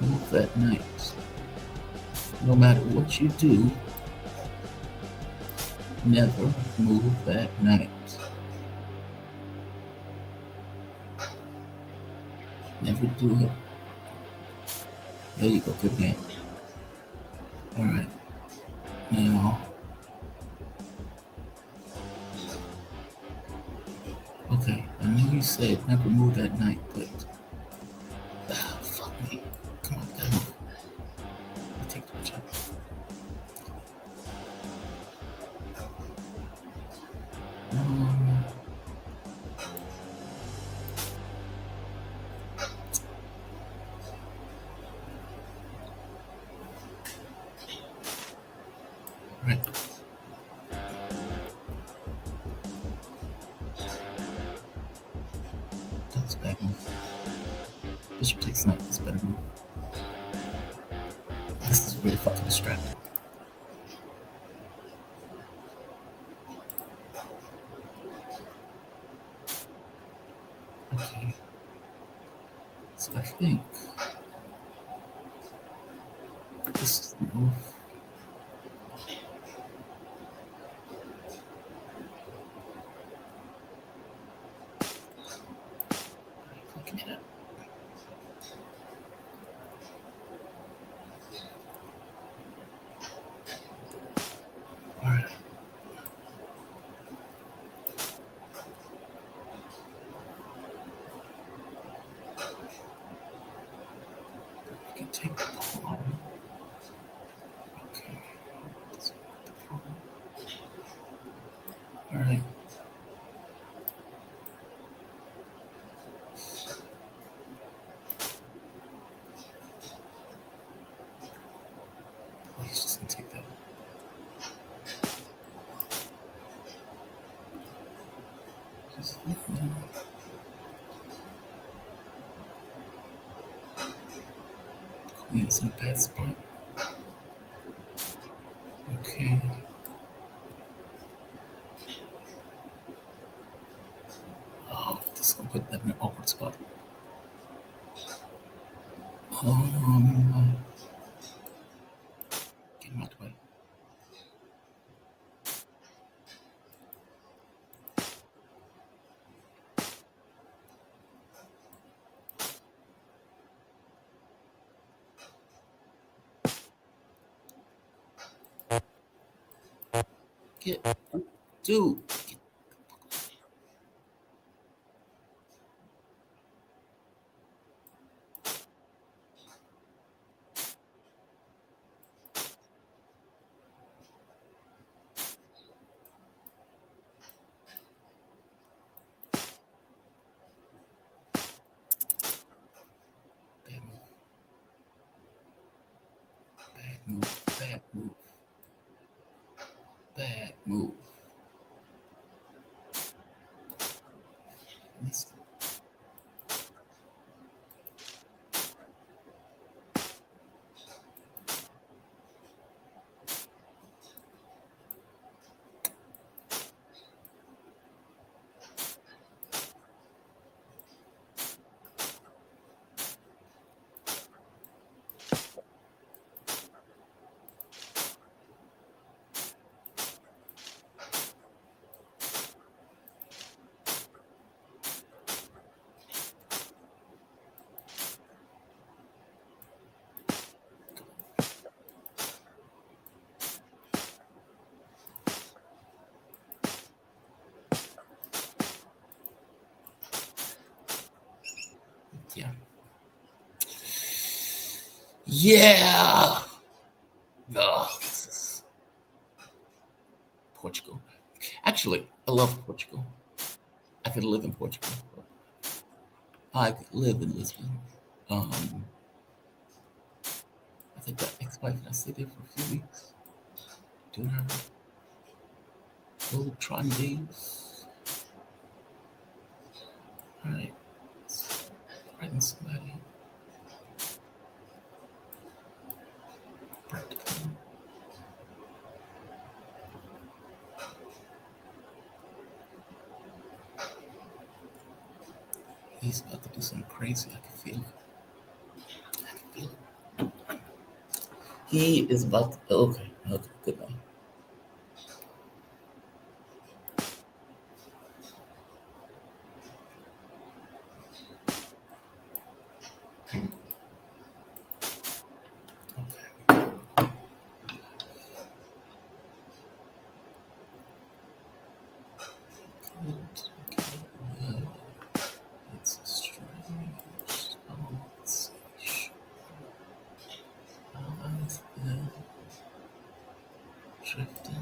Move that knight. No matter what you do, never move that knight. Never do it. There you go, good game. Alright. Now. Okay, I know you said never move that knight, but fuck me. Come on, gotta move. I'll take the check. Right. That's a bad move. Bishop takes knight, that's a better move. This is really fucking distracting. Okay. So I think this is the move. Looking it up. Alright. I can take the pawn. Okay. Alright. He's just gonna take that. Just Queen's in a bad spot. Okay. Oh, this is gonna put them in an awkward spot. Get him out the way. Get, dude. Bad move. Bad move. Bad move. Bad move. Missed. Yeah. Yeah. Oh, this is Portugal. Actually, I love Portugal. I could live in Portugal. I could live in Lisbon. Um, I think that ex-wife and I stayed there for a few weeks. Doing her little Tron days. All right. Writing somebody. Practically. He's about to do something crazy. I can feel it. I can feel it. He is about to. Okay. Okay. Good night. Okay. It's a strange sensation. Eyes there drifting.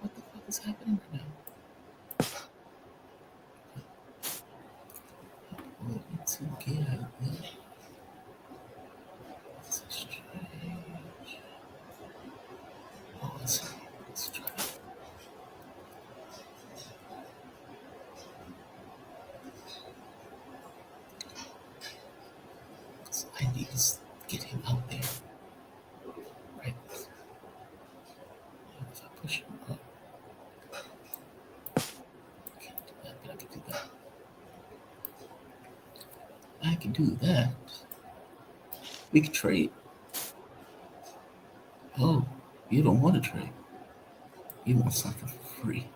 What the fuck is happening right now? What to get? It's strange. Oh, let's try it. So I need to get him out there. Right? If I push him up, I can't do that, but I can do that. I can do that. We can trade. Oh, you don't want to trade. You want something for free.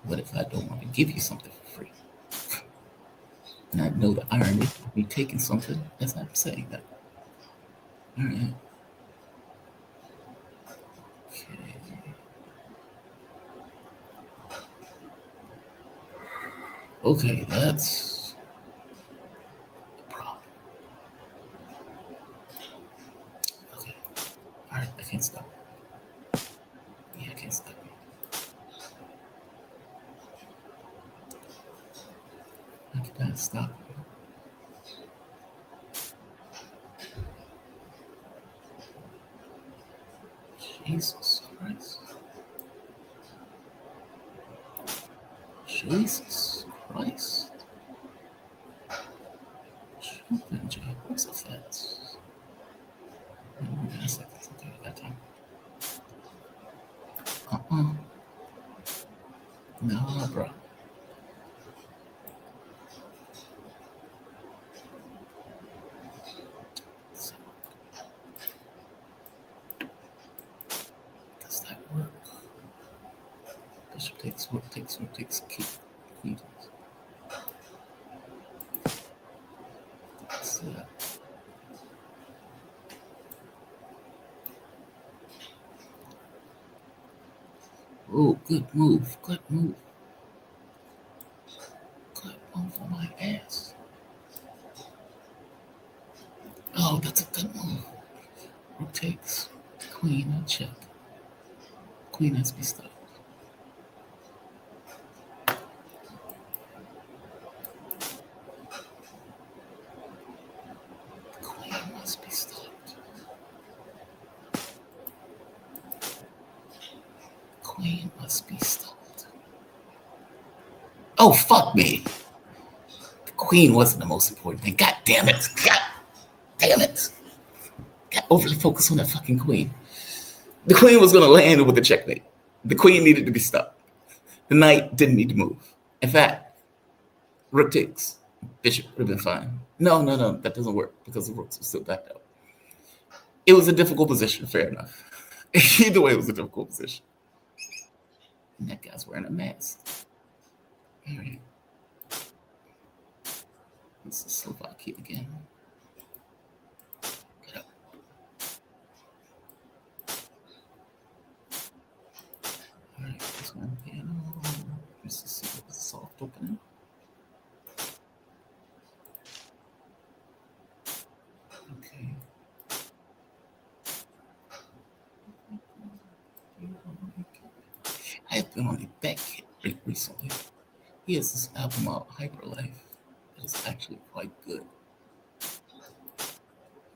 What if I don't want to give you something for free? And I know the irony of me taking something as I'm saying that. All right. Okay. Okay, that's a problem. Okay. All right, I can't stop. Yeah, I can't stop. I cannot stop. Jesus Christ. Jesus Christ. Jumping jack. What's a fence? Wait a second. Okay, I got time. Uh-uh. No, bro. Bishop takes, rook takes, rook takes, king, queen takes. Oh, good move, good move. Good move on my ass. Oh, that's a good move. Rook takes, queen on check. Queen has to be stopped. Queen must be stopped. Queen must be stopped. Oh, fuck me. The queen wasn't the most important thing. God damn it. God damn it. Got overly focused on that fucking queen. The queen was going to land with the checkmate. The queen needed to be stopped. The knight didn't need to move. In fact, rook takes. Bishop would have been fine. No, that doesn't work because the rooks were still backed up. It was a difficult position, fair enough. Either way, it was a difficult position. And that guy's wearing a mask. All right. This is Slovakia again. Get up. All right, this one piano. This is a soft opening. Okay. I have been on a back hit recently. He has this album out, Hyperlife. It is actually quite good.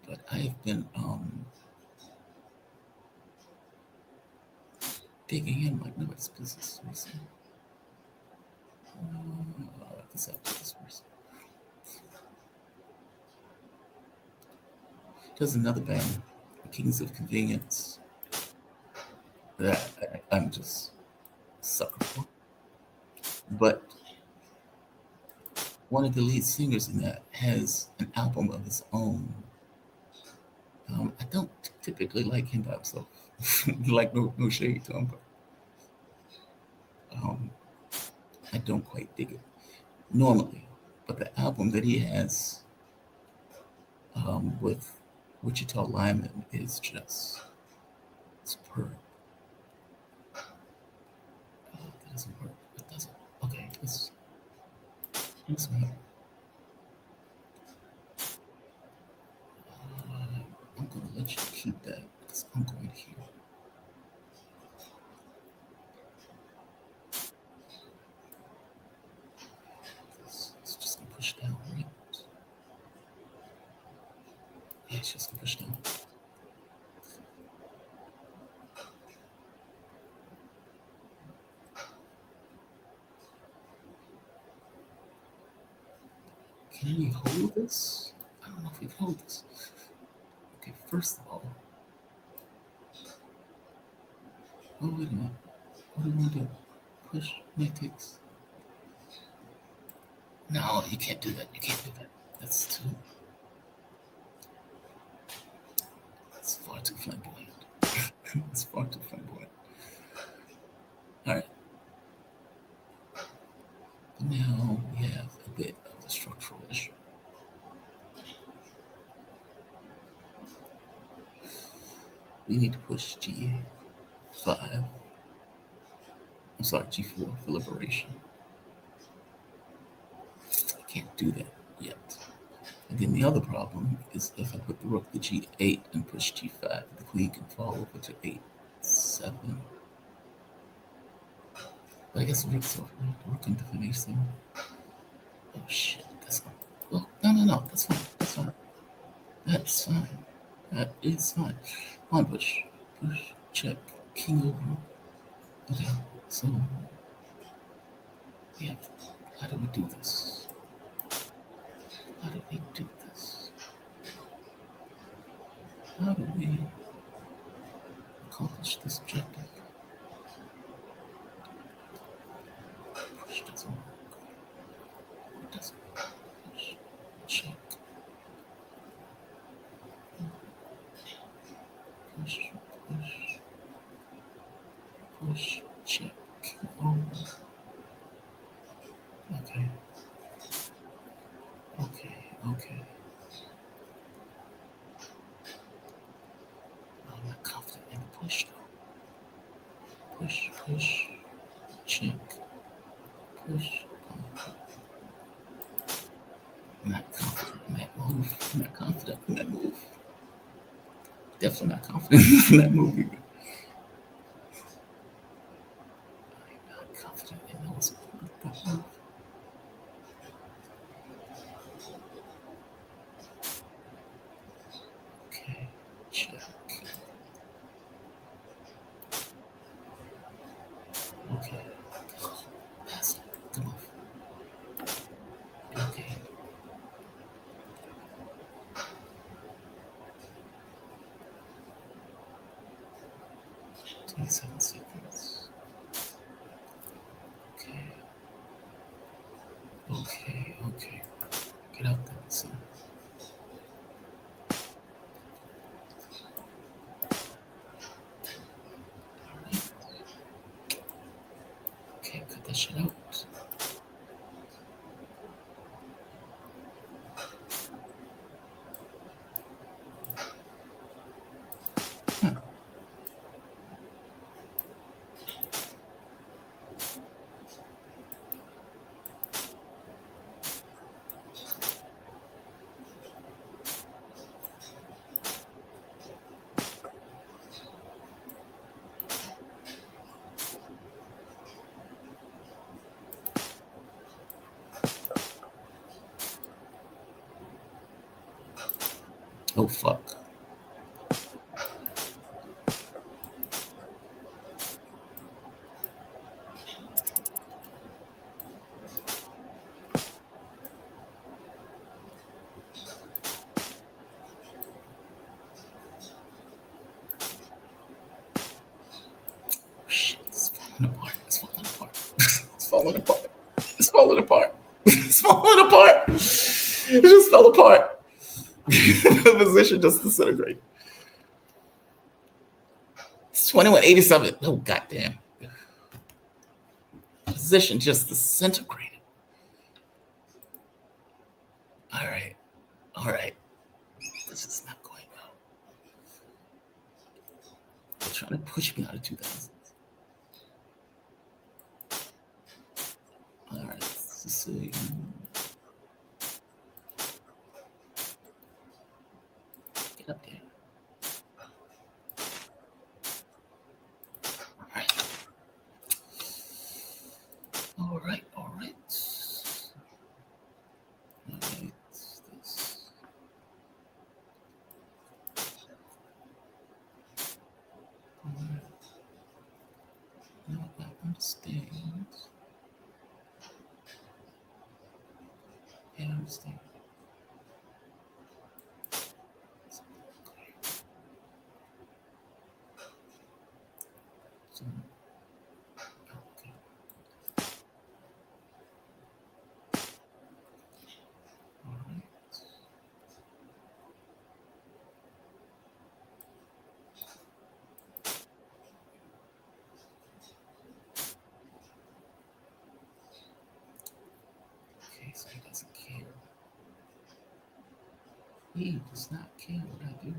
But I have been digging in like nobody's business recently. This after this person. Does another band, Kings of Convenience, that I'm just sucker for. But one of the lead singers in that has an album of his own. I don't typically like him by himself. Like no shade to him, but I don't quite dig it normally. But the album that he has with Wichita Lyman is just superb. That doesn't work. It doesn't. Okay, let's one. I'm gonna let you keep that because I'm going here. It's just gonna push down, right? Yeah, it's just gonna push down. Can we hold this? I don't know if we can hold this. Okay, first of all, oh wait a minute. What do we want to do? Push, knight takes. No, you can't do that. You can't do that. That's far too flamboyant. It's far too flamboyant. All right. Now we have a bit of a structural issue. We need to push G5. I'm sorry, G4 for liberation. I can't do that yet. And then the other problem is if I put the rook to G8 and push G5, the queen can fall over to 8-7. But I guess the rook's over. The rook can defend h7. Oh shit, that's not. Oh, no, that's fine. That's fine. That's fine. That is fine. Pawn push. Push, check, king over. Okay, so yeah, how do we do this? How do we do this? How do we accomplish this objective? Push doesn't work. Doesn't work. Push, check. Push, push, push, check. Oh. definitely not confident in that movie. I'm not confident in those. Okay, check. Okay. Pass it. Come on. Okay. 27 seconds. Okay. Okay. Okay. Get out there, son. Alright. Okay, cut that shit out. Oh fuck. Shit, it's falling apart. It's falling apart. It's falling apart. It's falling apart. It's falling apart. It just fell apart. The position just disintegrated. It's 2187. Oh goddamn. Position just disintegrated. All right. All right. This is not going well. They're trying to push me out of 2000s. All right. Let's see. Get up there. All right. All right. All right. All right. This. All right. Now I understand. Yeah, I understand. So, okay. All right. Okay, so he doesn't care. He does not care what I do.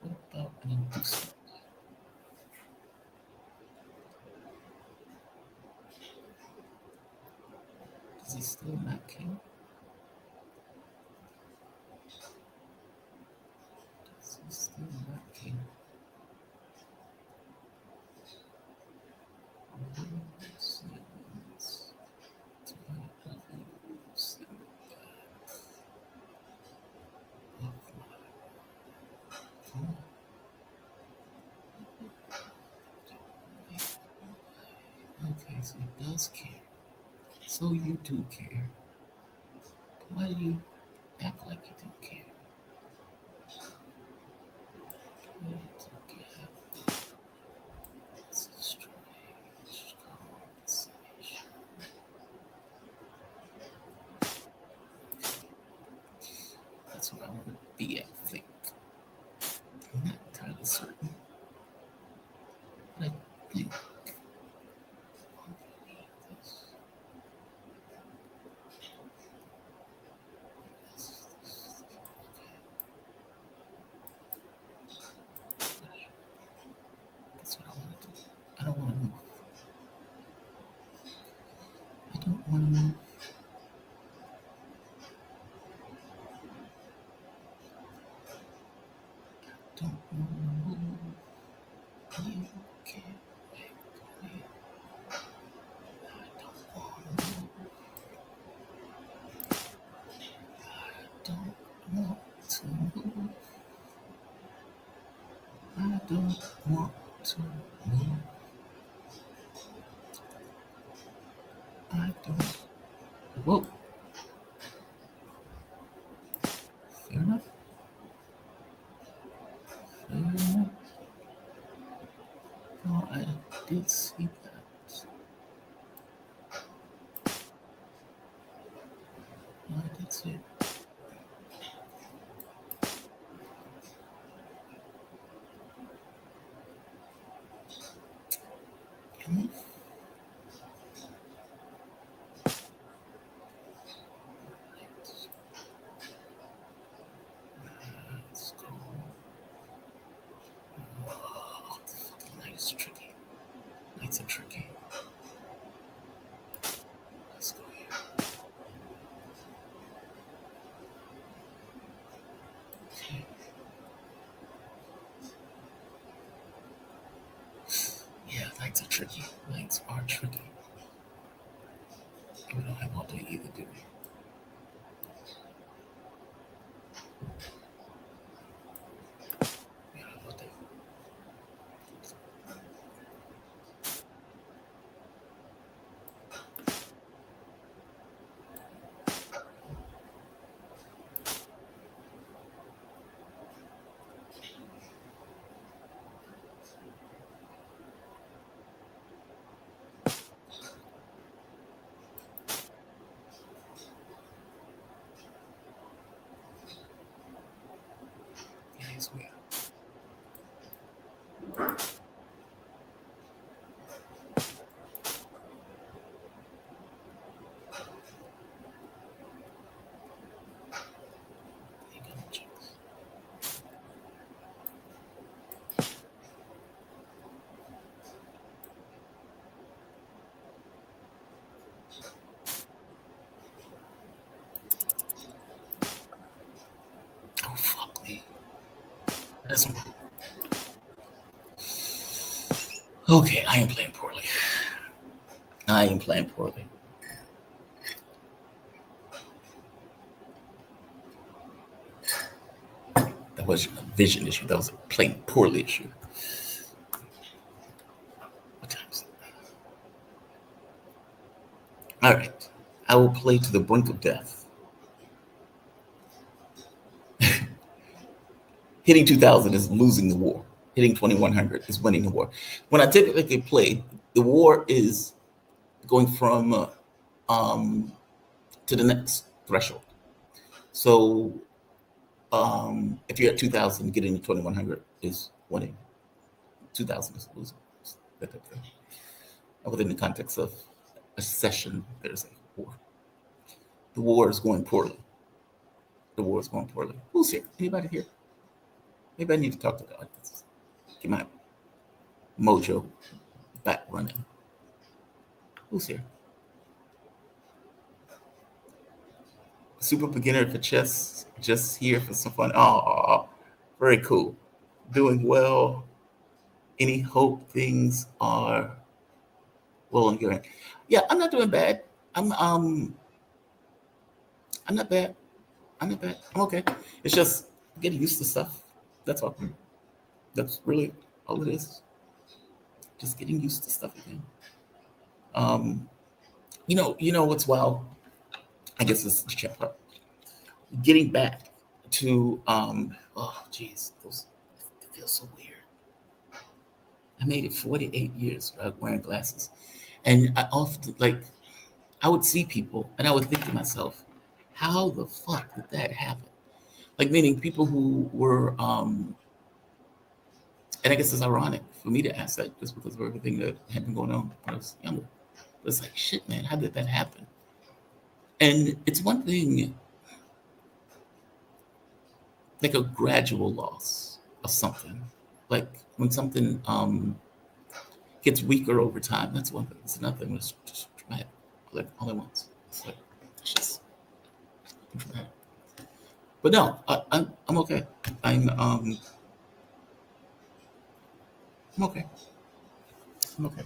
What about an inducement? Does he still not care? Does he still not care? Okay, so he does care. So you do care. Why do you act like you don't care? It's a strange conversation. That's what I want to be, I think. I'm not entirely certain. But I think that's what I want to do. I don't want to move. I don't want to move. Whoa, fair enough. Fair enough. Oh, I did see that. I did see it. Hmm? Let's go. Oh, the fucking light's tricky. Lights are tricky. Let's go here. Okay. Yeah, lights are tricky. Lights are tricky. We don't have all day either, do we? We don't have all day. Yes, we are. Ain't got no chance. Oh, fuck me. That's okay. I am playing poorly. I am playing poorly. That wasn't a vision issue. That was a playing poorly issue. What time is it? All right. I will play to the brink of death. Hitting 2000 is losing the war. Hitting 2100 is winning the war. When I typically play, the war is going from um, to the next threshold. So if you're at 2000, getting to 2100 is winning. 2000 is losing. That type of thing. Within the context of a session, there's a war. The war is going poorly. The war is going poorly. Who's here? Anybody here? Maybe I need to talk to the audience. Get my mojo back running. Who's here? Super beginner for chess, just here for some fun. Oh, very cool. Doing well. Any hope things are well and good? Yeah, I'm not doing bad. I'm not bad. I'm not bad. I'm okay. It's just getting used to stuff. That's all. That's really all it is. Just getting used to stuff again. Um, you know what's wild? I guess this is the chat part. Getting back to oh geez, it feels so weird. I made it 48 years without wearing glasses. And I often I would see people and I would think to myself, how the fuck did that happen? Like meaning people who were and I guess it's ironic for me to ask that just because of everything that had been going on when I was younger. It's like shit, man, how did that happen? And it's one thing like a gradual loss of something. Like when something gets weaker over time, that's one thing. It's another thing when it's just dramatic, like all at once. It's like it's just dramatic. But no, I'm okay. I'm I'm okay. I'm okay.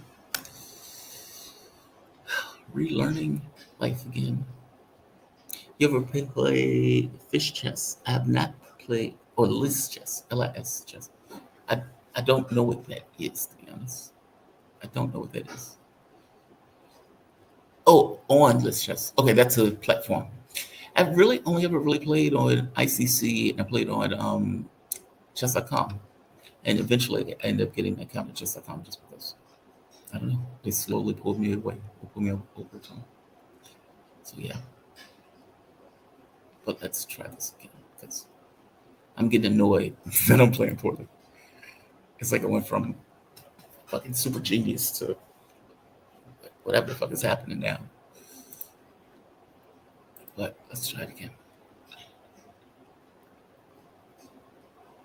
Relearning life again. You ever play fish chess? I have not played, or list chess, LIS chess. I, I don't know what that is, to be honest. I don't know what that is. Oh, on list chess. Okay, that's a platform. I've really only ever really played on ICC and I played on chess.com. And eventually I ended up getting an account at chess.com just because, I don't know, they slowly pulled me away, pulled me over time. So yeah, but let's try this again because I'm getting annoyed that I'm playing poorly. It's like I went from fucking super genius to whatever the fuck is happening now. But let's try it again.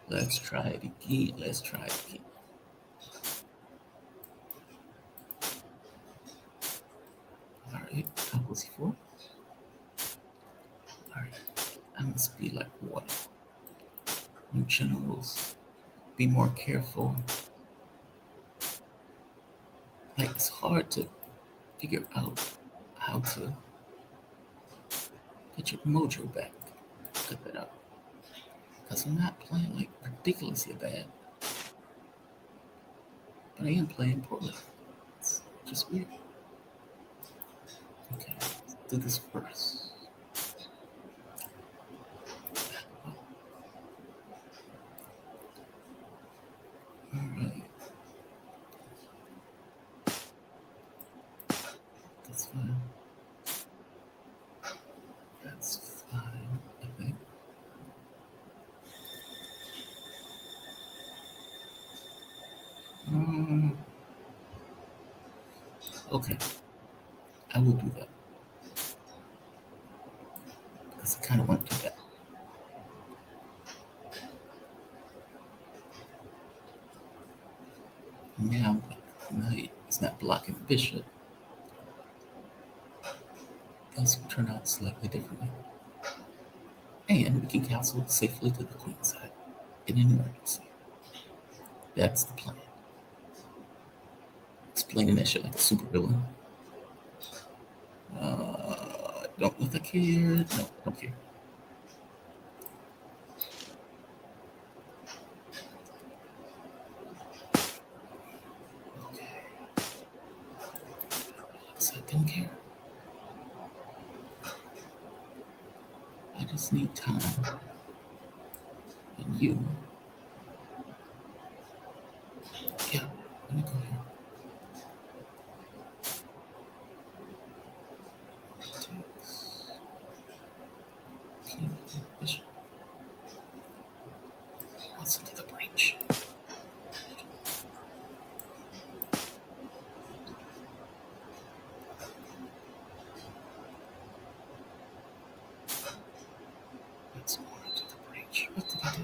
Let's try it again. Let's try it again. All right, how was he for? All right, I must be like water. New generals, be more careful. Like it's hard to figure out how to get your mojo back. Cut that out. Because I'm not playing like ridiculously bad, but I am playing poorly. It's just weird. Okay, let's do this first. All right, that's fine. That's fine, I think. Um, okay, I will do that because I kind of want to do that. Now, knight is not blocking the bishop. Those will turn out slightly differently. And we can castle safely to the queen side in an emergency. That's the plan. Explaining that shit like a super villain. Don't look like here. No, don't care. Okay. So I don't care. I just need time. And you. Yeah, let me go here. Takes. King, bishop. What's into the breach? That's more into the breach. What did I do?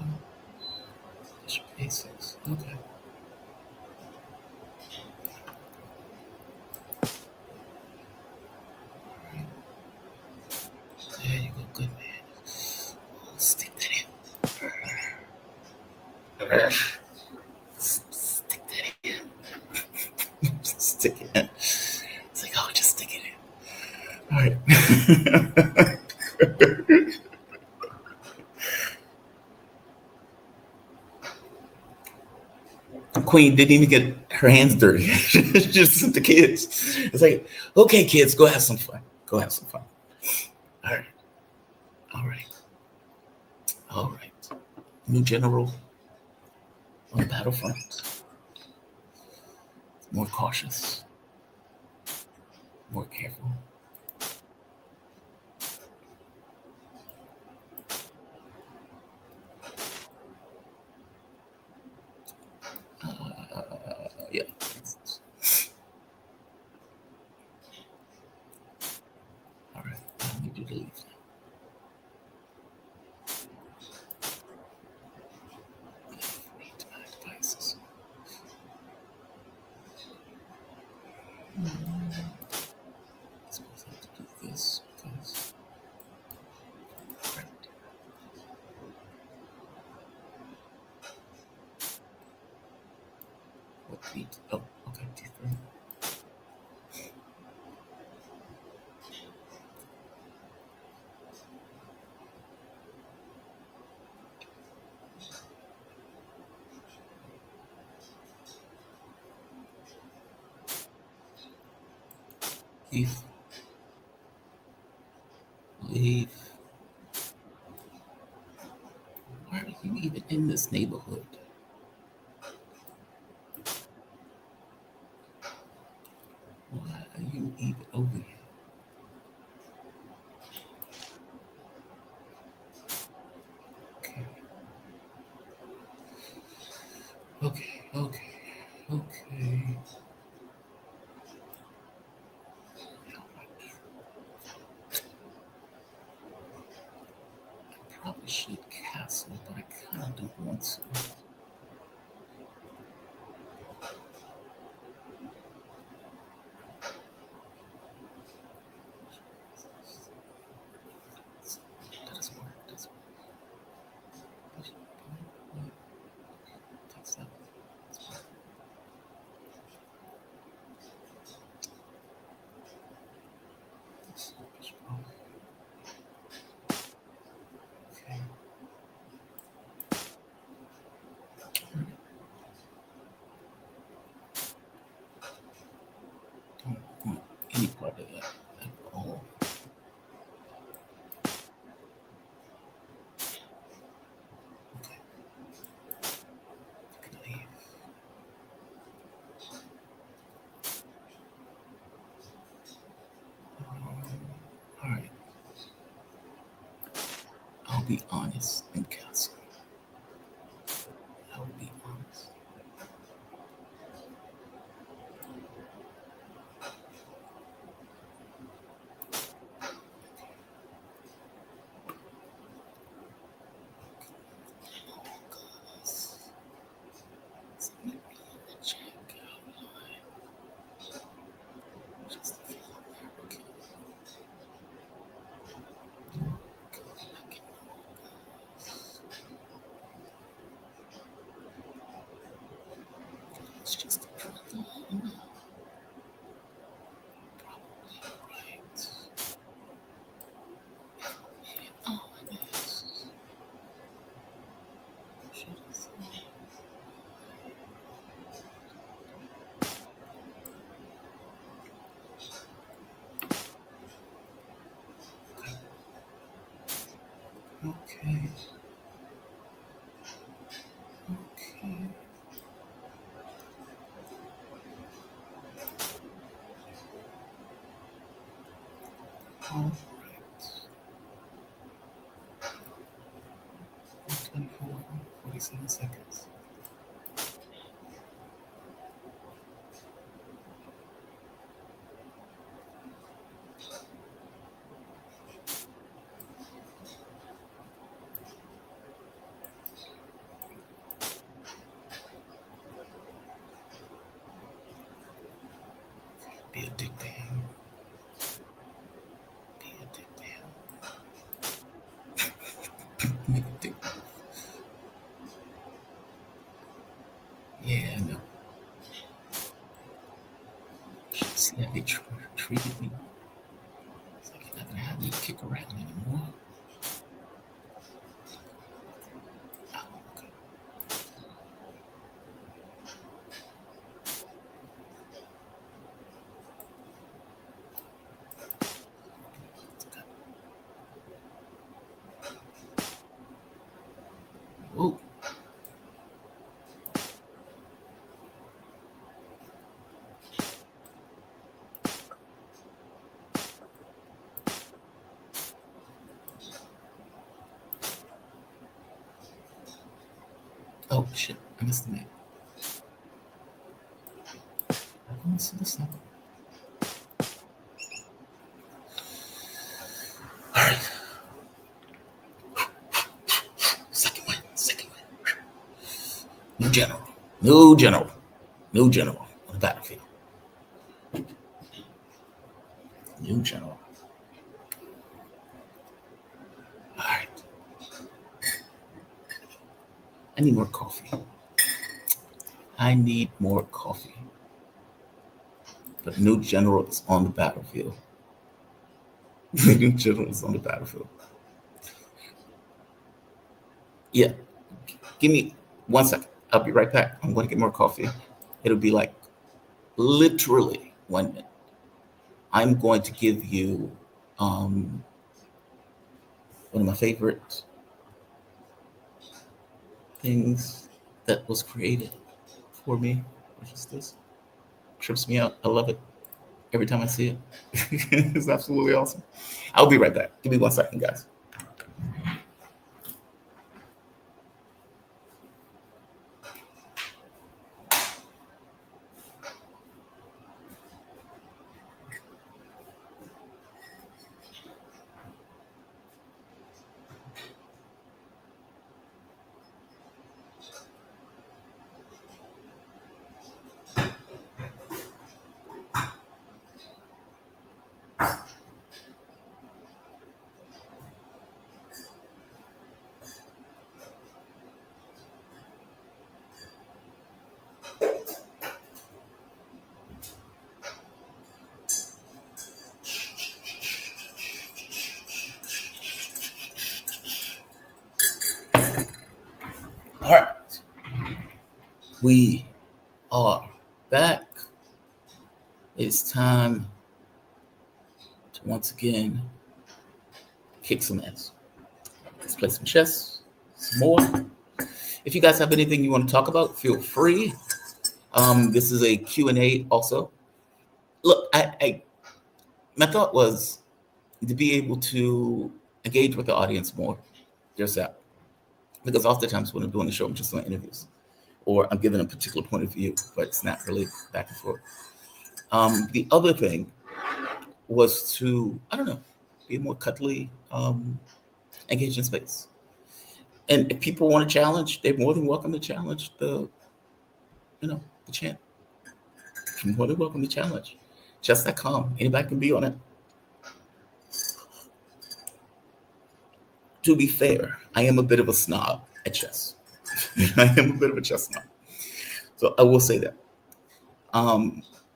Bishop a6. Okay. Alright. There you go. Good man. Stick that in. Stick that in. Stick it in. It's like, oh, just stick it in. All right. Queen didn't even get her hands dirty. Just the kids. It's like, okay, kids, go have some fun. Go have some fun. All right. All right. All right. New general on the battlefront. More cautious. More careful. Yeah. All right. I need you to leave now. Read my devices. What feet? Oh, okay. D3. Leaf. Leaf. Why are you even in this neighborhood? Why are you even over here? Okay. Okay. Okay. Okay. I probably should castle, but I kind of don't want to. That doesn't work. Doesn't work. Takes that. Okay. Don't want any part of that at all. Okay. You can leave. All right. I'll be honest and castle. I'll be honest. Oh, goodness. Somebody be in the checkout line. Just to feel there. Okay. Go back in. It's just a problem. Probably right. Oh, it is. Should I say? Okay. Okay. All right. 24, 47 seconds. Be a dick to him. Be a dick to him. Be a dick. Yeah, I know. See how they treated me. It's like you're not gonna have me kick around anymore. Oh, okay. Whoa. Oh shit, I missed the name. I want to see this now. All right. Second win. Second win. New general. New general. New general on the battlefield. New general. All right. I need more coffee. I need more coffee. But new general is on the battlefield. The new general is on the battlefield. Yeah, give me 1 second. I'll be right back. I'm going to get more coffee. It'll be like literally 1 minute. I'm going to give you um, one of my favorite things that was created for me, which is this. Trips me out. I love it every time I see it. It's absolutely awesome. I'll be right back. Give me 1 second, guys. All right, we are back. It's time to once again kick some ass. Let's play some chess, some more. If you guys have anything you want to talk about, feel free. This is a Q&A also. Look, my thought was to be able to engage with the audience more. Just that. Because oftentimes when I'm doing the show, I'm just doing interviews or I'm giving a particular point of view, but it's not really back and forth. The other thing was to, I don't know, be more cuddly, engage in space. And if people want to challenge, they're more than welcome to challenge the chant. You're more than welcome to challenge. Chess.com. Anybody can be on it. To be fair, I am a bit of a snob at chess. I am a bit of a chess snob. So I will say that.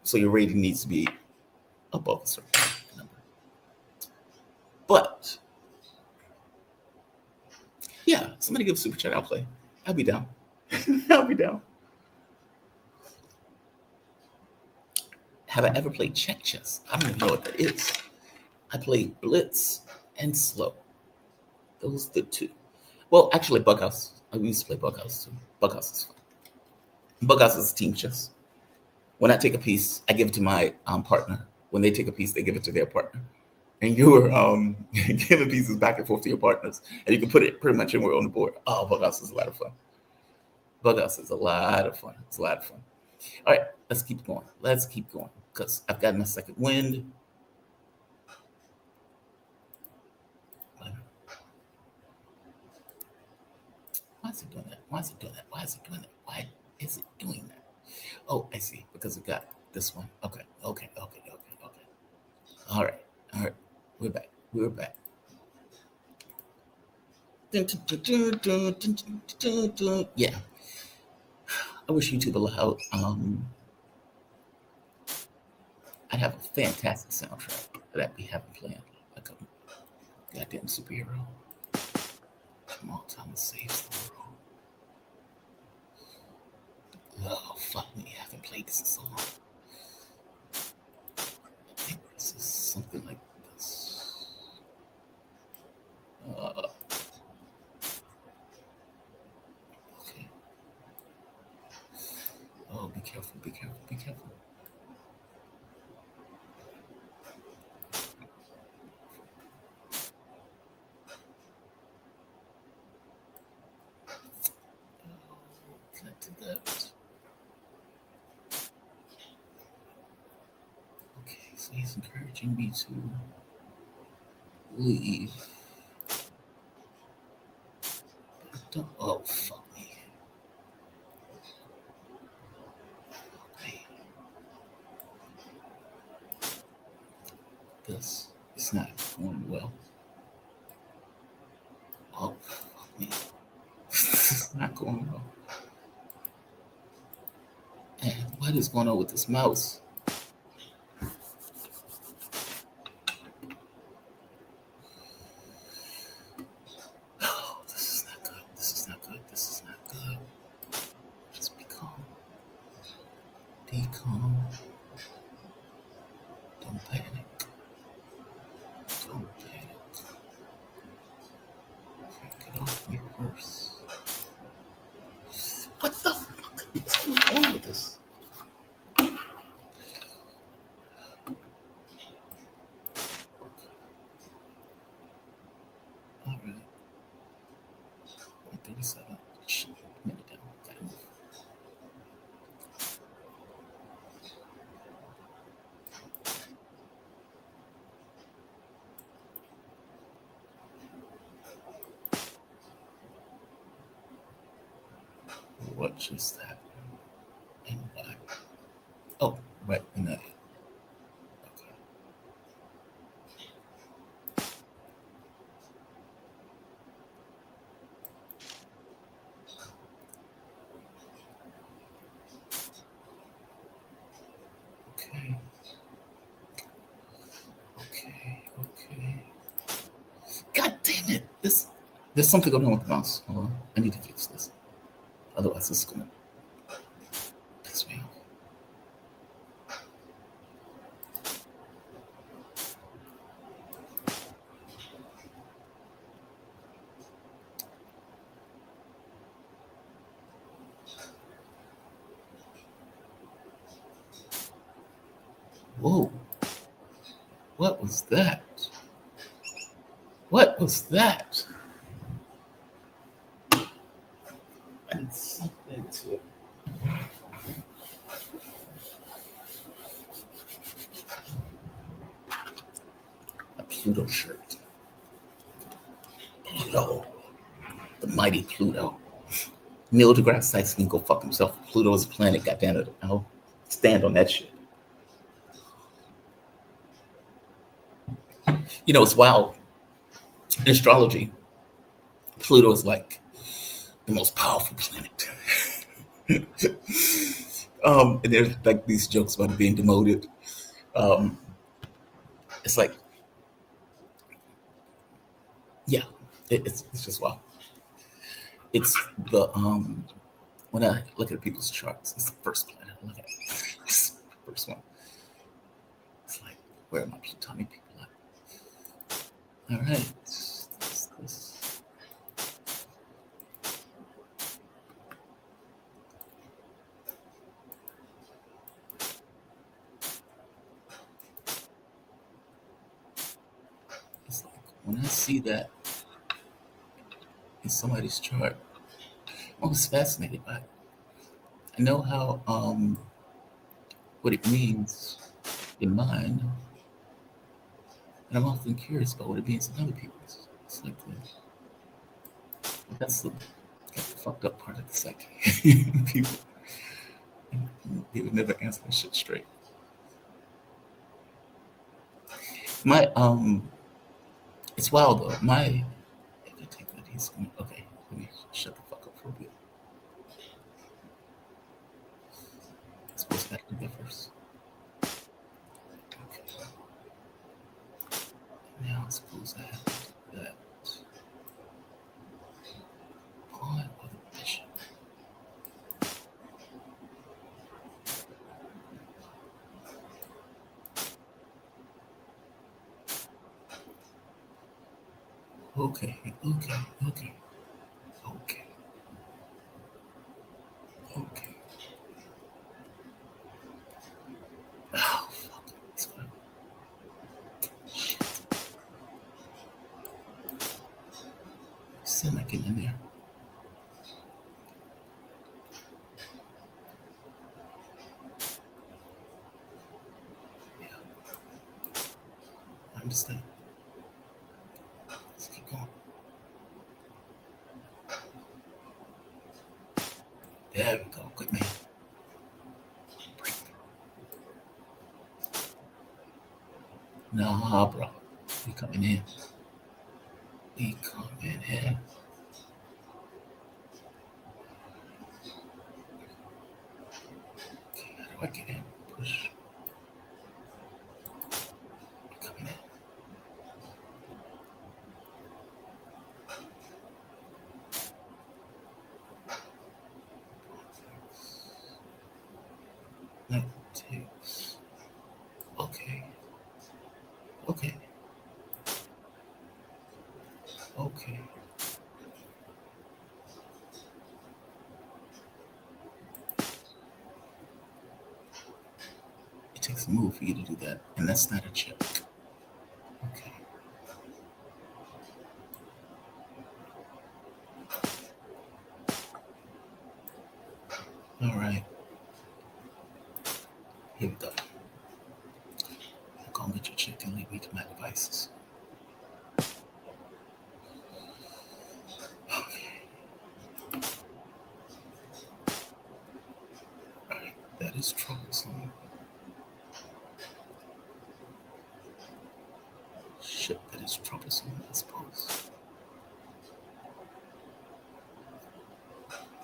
So your rating needs to be above a certain number. But yeah, somebody give a super chat, I'll play. I'll be down. I'll be down. Have I ever played check chess? I don't even know what that is. I played blitz and slow. Those are the two. Well, actually, Bughouse. I used to play Bughouse too. Bughouse is fun. Bughouse is team chess. When I take a piece, I give it to my partner. When they take a piece, they give it to their partner. And you're giving pieces back and forth to your partners, and you can put it pretty much anywhere on the board. Oh, Bughouse is a lot of fun. Bughouse is a lot of fun. It's a lot of fun. All right, let's keep going. Let's keep going because I've got my second wind. Why is it doing that? Why is it doing that? Why is it doing that? Why is it doing that? Oh, I see. Because it got this one. Okay. All right. We're back. Yeah. I wish YouTube allowed. I'd have a fantastic soundtrack that I'd be having playing like a goddamn superhero. Jamarl saves the world. Oh, fuck me. I haven't played this in so long. I think this is something like this. Okay. Oh, be careful. Can't do that. Okay, so he's encouraging me to leave. Don't, oh, fuck me. Okay. This is not going well. Oh, fuck me. This is not going well. Man, what is going on with this mouse? Oh, this is not good. This is not good. This is not good. Just be calm. Be calm. Don't panic. Don't panic. Get off me first. What the fuck is going on with this? All right. 137. Shit. Minute down. Gotta move. What just happened? And why? Oh, right. And that. Okay. Okay. Okay. Okay. God damn it! There's something going on with the mouse. Hold on. I need to fix this. Otherwise, this is gonna piss me off. Whoa! What was that? What was that? I did something to it. A Pluto shirt. Pluto. The mighty Pluto. Neil deGrasse Tyson can go fuck himself. Pluto is a planet, goddammit. I'll stand on that shit. You know, it's wild. In astrology, Pluto is like the most powerful planet. And there's like these jokes about it being demoted. Um, it's like, yeah, it's just wild. It's the when I look at people's charts, it's the first planet I look at. It's the first one. It's like, where are my Plutonian people at? All right. This. It's like when I see that in somebody's chart, I was fascinated by it. I know how what it means in mine, and I'm often curious about what it means in other people's. It's like that's the fucked up part of the psyche. People they would never answer that shit straight. My it's wild though. My if I take that he's gonna okay, let me shut the fuck up for a bit. Let's go back to that first. Okay. Now I suppose I have that pawn or the bishop. Okay, okay, okay, okay, okay. Oh fuck. It's fine. Still not getting in there. Yeah, I understand. Let's keep going. There we go. Good man. Break. Nah, bro. We coming in. We coming in. I can't push. Come in. That takes. Okay. Okay. Okay. It takes a move for you to do that, and that's not a check. Okay. All right. Here we go. I'm gonna get your check and lead me to my devices. Okay. All right. That is troublesome. Shit, that is troublesome, I suppose.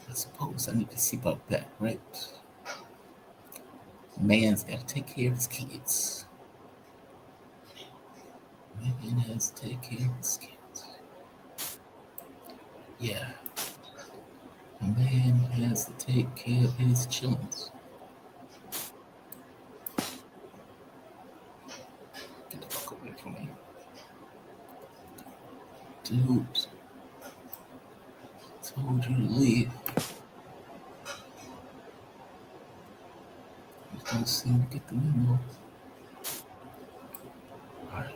I suppose I need to see about that, right? Man's got to take care of his kids. Man has to take care of his kids. Yeah. A man has to take care of his children. Get the fuck away from me. Dude. Told you to leave. You don't seem to get the memo. Alright.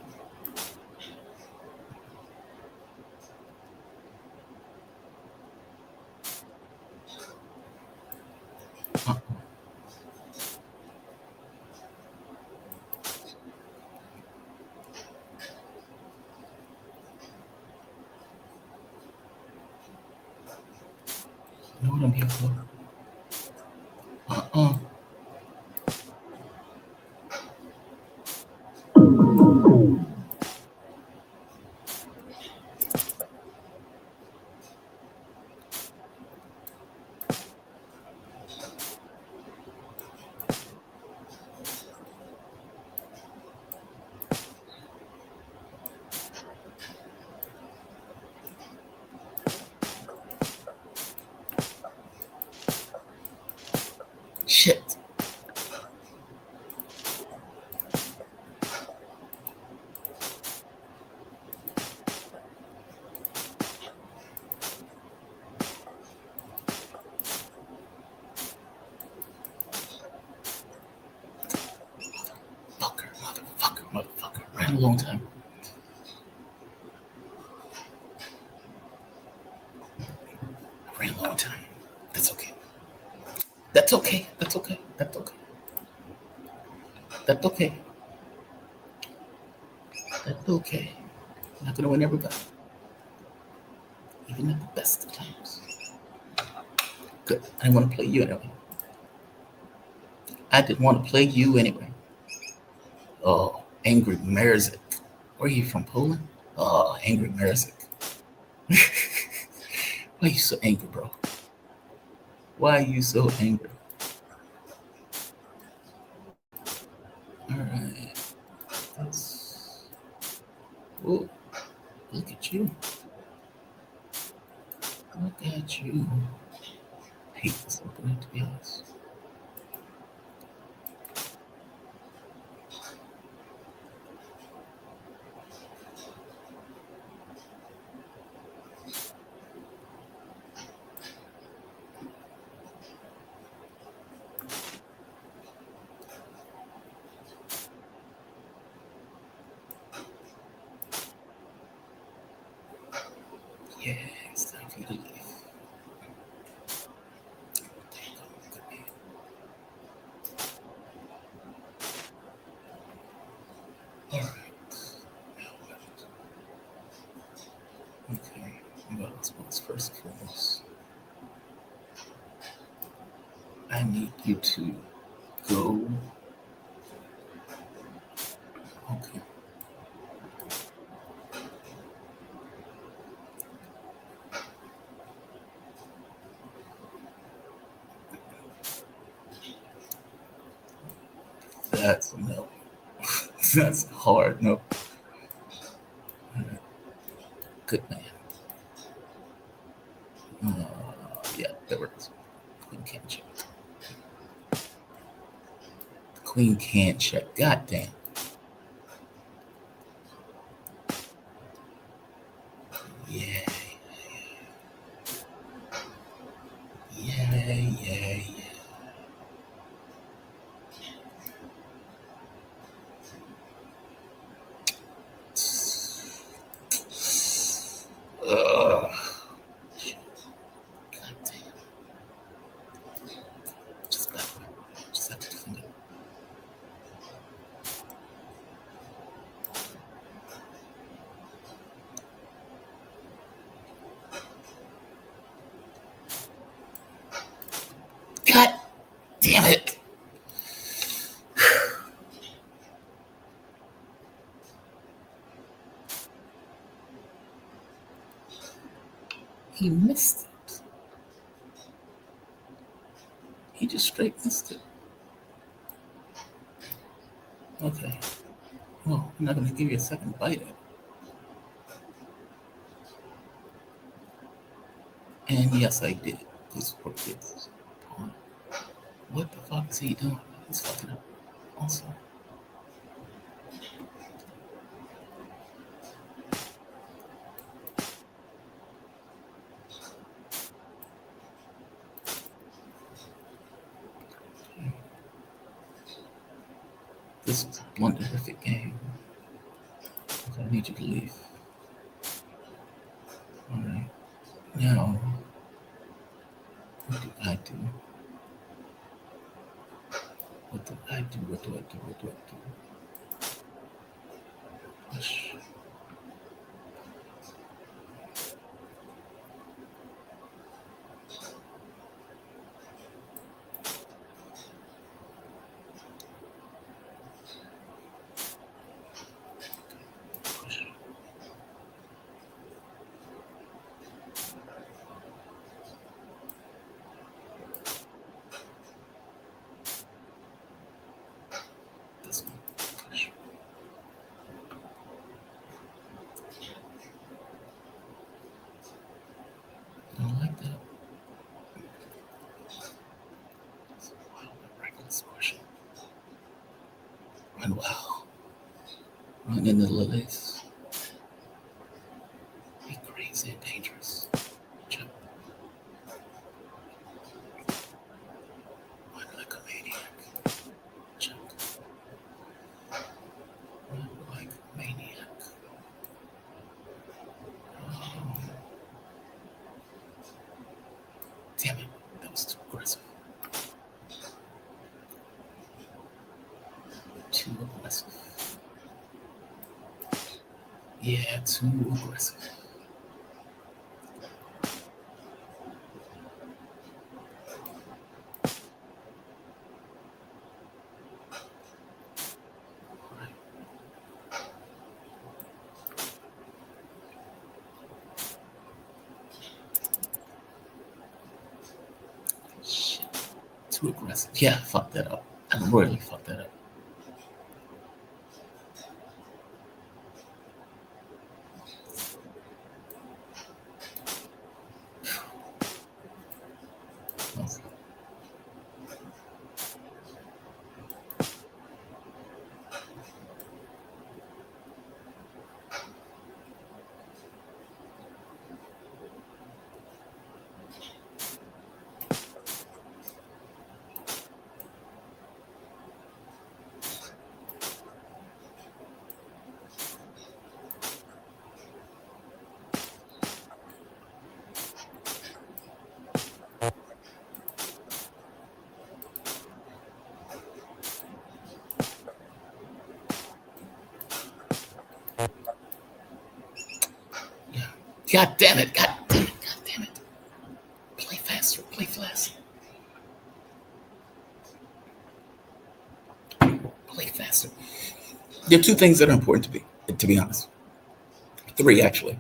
Uh-uh. You know what I'm here for? Uh-uh. Shit. Motherfucker. Ran a long time. Ran a long time. That's okay. That's okay. That's okay. That's okay. That's okay. That's okay. I'm not gonna win every battle. Even at the best of times. Good. I didn't want to play you anyway. I didn't want to play you anyway. Oh, angry Merzik. Where are you from, Poland? Oh, angry Merzik. Why are you so angry, bro? Why are you so angry? All right. That's... Oh, look at you. Look at you. I hate this opening, to be honest. Yeah, it's time for you to leave. All right. Okay. Well, I suppose first and foremost, I need you to go. Okay. That's a no. That's hard. No. Good man. Yeah, that works. Queen can't check. Queen can't check. God damn. Yeah. Yeah, yeah, yeah. Ugh. God damn. Just back. Just have to defend it. God damn it. He missed it. He just straight missed it. Okay. Well, I'm not going to give you a second bite at it. And yes, I did. This poor kid's pawn. What the fuck is he doing? He's fucking up. Also, this is a blunderific game. Okay, I need you to leave. Alright. Now, what do I do? What do I do? What do I do? What do I do? Push. Push. This one. Push. I don't like that. Wow, reckless push. Run well. Run into the lilies. Be crazy and dangerous. Jump. Run like a maniac. Jump. Run like a maniac. Oh, damn it. That was too aggressive. Too aggressive. Yeah, too aggressive. Right. Shit. Too aggressive. Yeah, fuck that up. I really fucked that up. Okay. Yeah. God damn it. God damn it. God damn it. Play faster. Play faster. Play faster. There are two things that are important to be honest. Three, actually.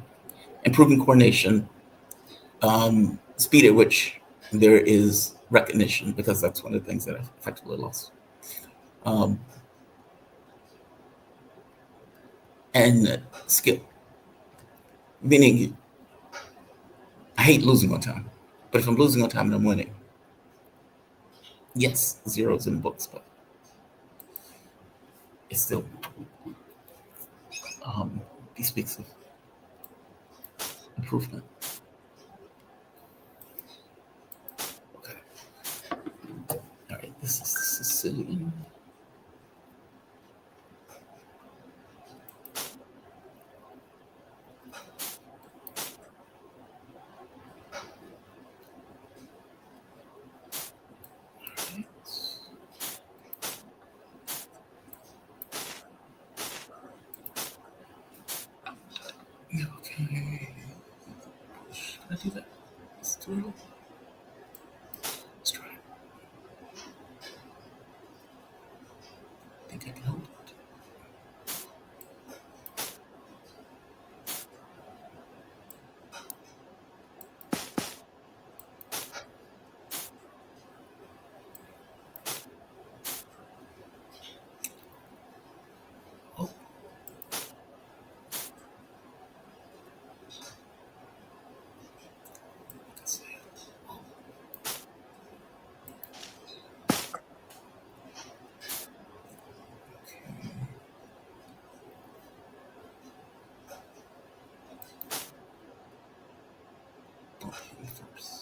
Improving coordination, speed at which there is recognition, because that's one of the things that I effectively lost. Um, and skill. Meaning, I hate losing on time, but if I'm losing on time and I'm winning, yes, zeros in the books, but it's still he speaks of improvement. Okay, all right, this is the Sicilian. Okay, should I do that? Let's do it. Let's try it. I think I can hold it. Oh, that's it. Oh, okay. Don't hit me first.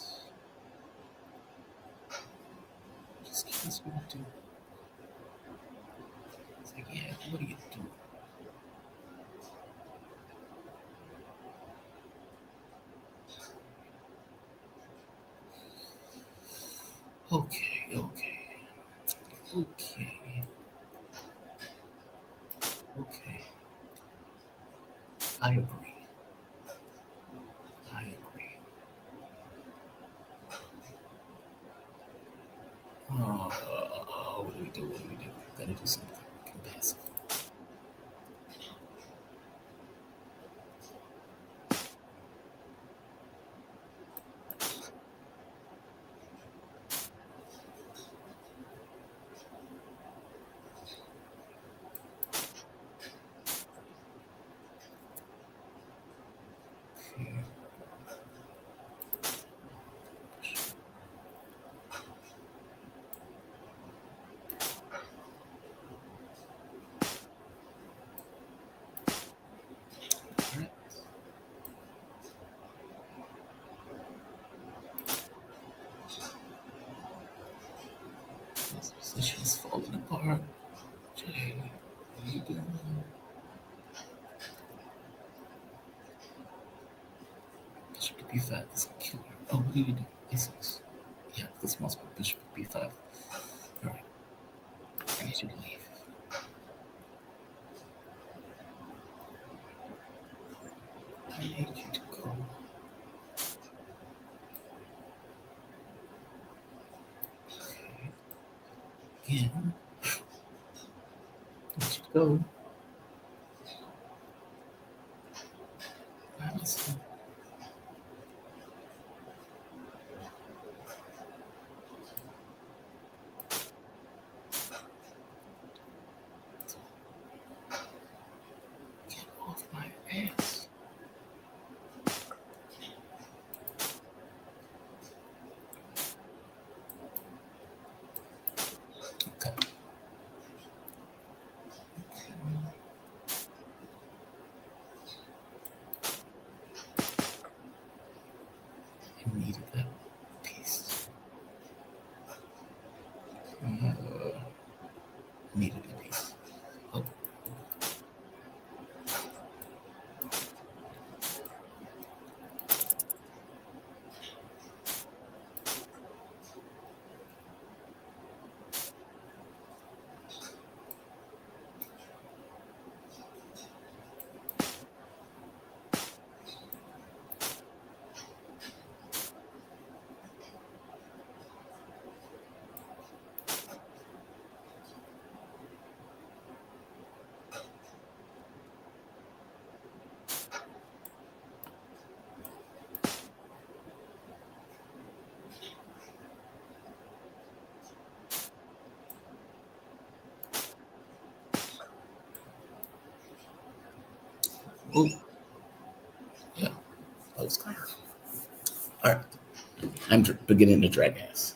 Just curious what to do. It's like, yeah, what do you do? Okay, okay, okay, okay. I agree. I agree. What do we do? What do we do? Gotta do something passive. Okay. All right. This position's falling apart. Jay, what are you doing? Bishop to b5 is a killer. Oh, what do you do? A6. Yeah, this must be bishop to b5. All right. I need you to leave. I need you to go. Okay. Again. I need you to go. I must get off my ass. Okay. I needed that piece. Needed a piece. Oh, Oh, yeah, that was kind of. All right, I'm beginning to drag ass.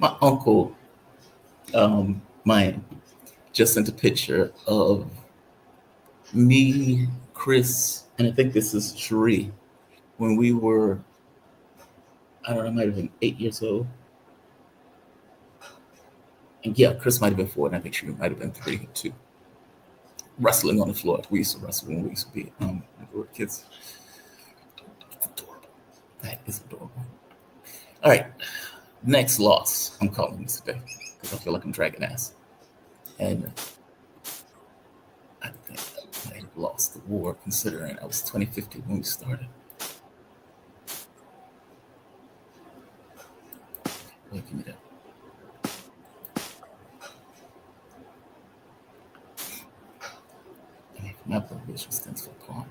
My uncle, mine, just sent a picture of me, Chris, and I think this is Cherie, when we were, I don't know, I might have been 8 years old. And yeah, Chris might have been 4, and I think Cherie might have been 3 too. Wrestling on the floor. We used to wrestle when we used to be when we were kids. It's adorable. That is adorable. All right, next loss. I'm calling this today because I feel like I'm dragging ass. And I think I might have lost the war considering I was 2050 when we started. Wait, give me that. I mean, my abbreviation stands for pawn.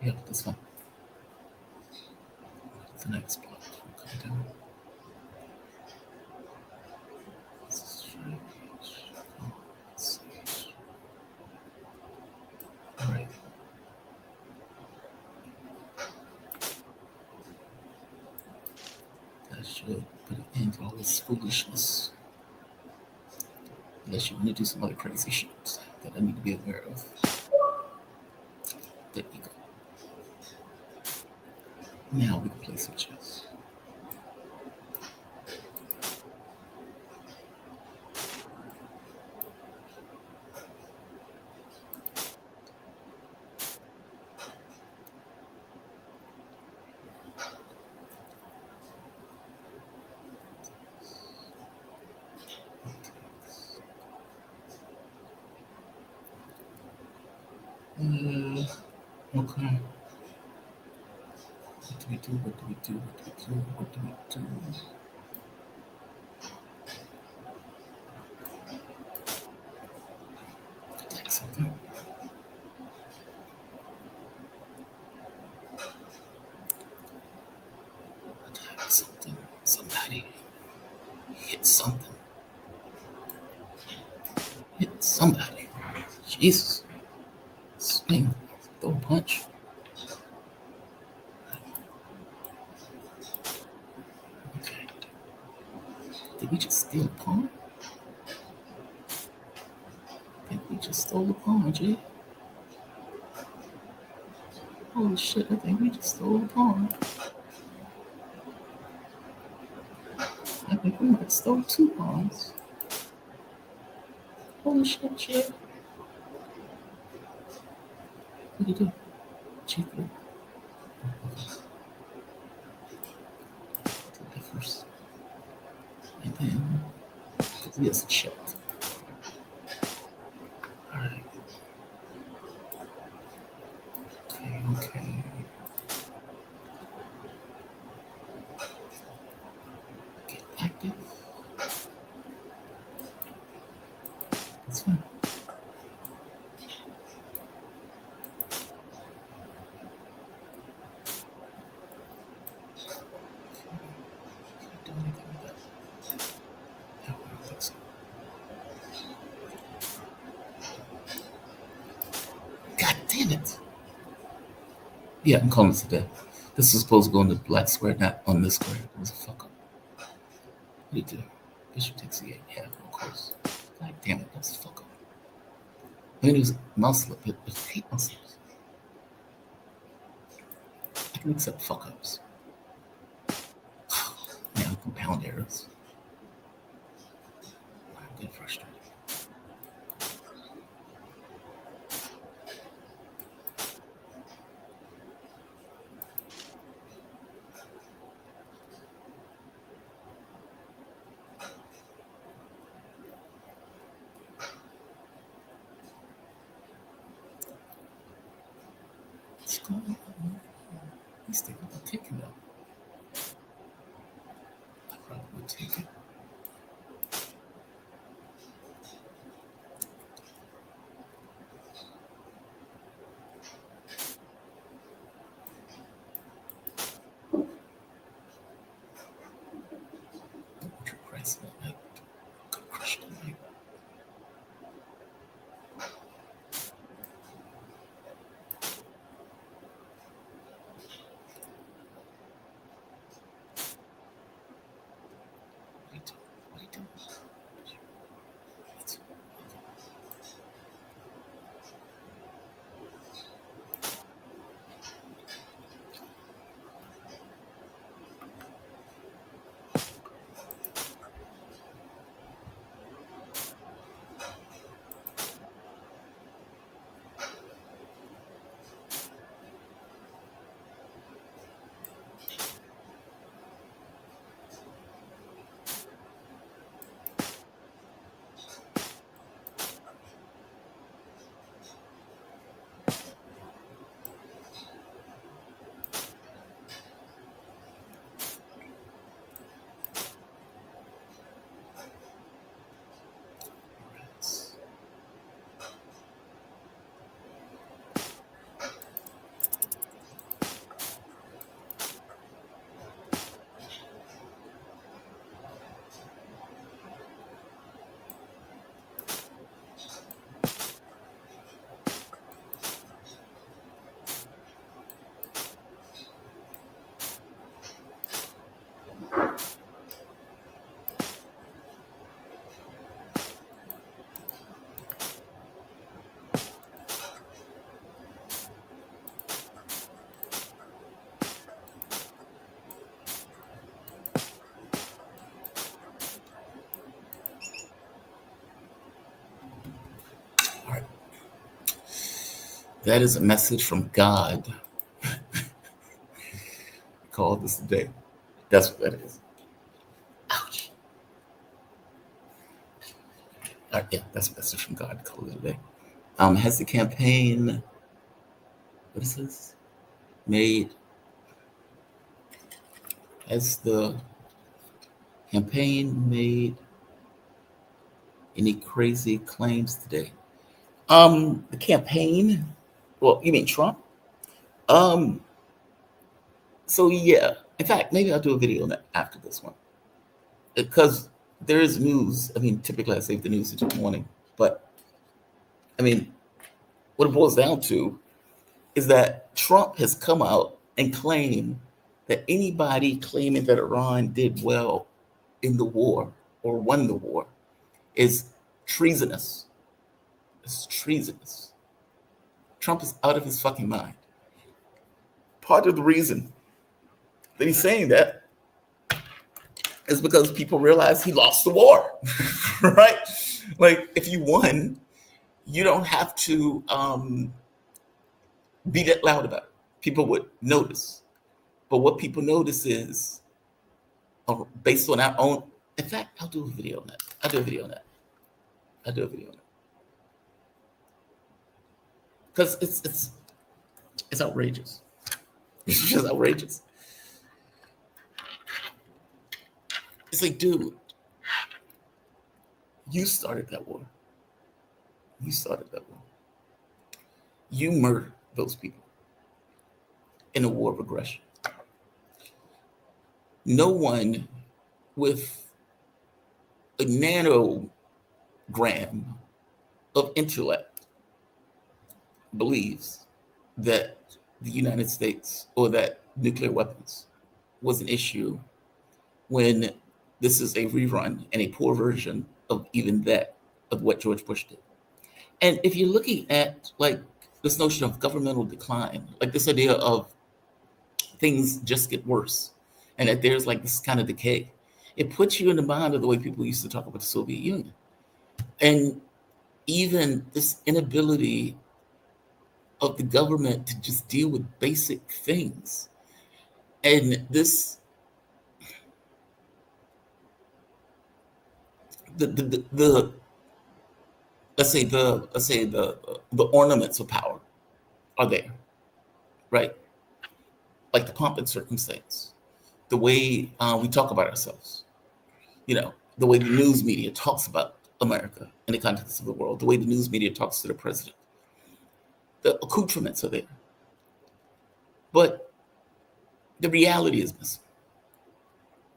Yeah, that's fine. The next block. Okay, down. All right. That should put an end to all this foolishness. Unless you want to do some other crazy shit that I need to be aware of. There you go. Now we can play some chess. Okay. What do we do? What do we do? What do we do? What do we do? Attack something. Attack something. Somebody. Hit something. Hit somebody. Jesus. Swing. Throw a punch. Okay. Did we just steal a pawn? I think we just stole a pawn, G. Holy shit, I think we just stole a pawn. I think we might stole 2 pawns. Holy shit, G. What did you do? G3. Do that first. And then, yes, check. Alright. Okay, okay. Get active. That's fine. Can't do anything with that. No, I don't think so. God damn it. Yeah, I'm calling it today. This is supposed to go on the black square, not on this square. It was a fuck up. What do you do? Bishop takes the 8. Yeah, of course. God damn it, that's a fuck up. I mean, it was mouse slip. It hate mouse slips. I can accept fuck ups. Now, compound errors. I'm getting frustrated. What's going on? He's thinking about taking that. I probably would take it. Christ, I could crush the mic. What are you doing? All right. That is a message from God. Call this today. That's what that is. Ouch. All right, yeah, that's a message from God. Call it today. Has the campaign, what is this? Has the campaign made any crazy claims today? The campaign? Well, you mean Trump? Um, so yeah. In fact, maybe I'll do a video on that after this one. Because there is news. I mean, typically I save the news until morning, but I mean, what it boils down to is that Trump has come out and claimed that anybody claiming that Iran did well in the war or won the war is treasonous. It's treasonous. Trump is out of his fucking mind. Part of the reason that he's saying that is because people realize he lost the war, right? Like, if you won, you don't have to be that loud about it. People would notice. But what people notice is based on our own. In fact, I'll do a video on that. I'll do a video on that. Because it's outrageous. It's just outrageous. It's like, dude, you started that war. You started that war. You murdered those people in a war of aggression. No one with a nanogram of intellect believes that the United States or that nuclear weapons was an issue when this is a rerun and a poor version of even that of what George Bush did. And if you're looking at like this notion of governmental decline, like this idea of things just get worse and that there's like this kind of decay, it puts you in the mind of the way people used to talk about the Soviet Union. And even this inability of the government to just deal with basic things. And this, the let's say the ornaments of power are there. right? Like the pomp and circumstance, the way we talk about ourselves, the way the news media talks about America in the context of the world, the way the news media talks to the president. The accoutrements are there. But the reality is missing.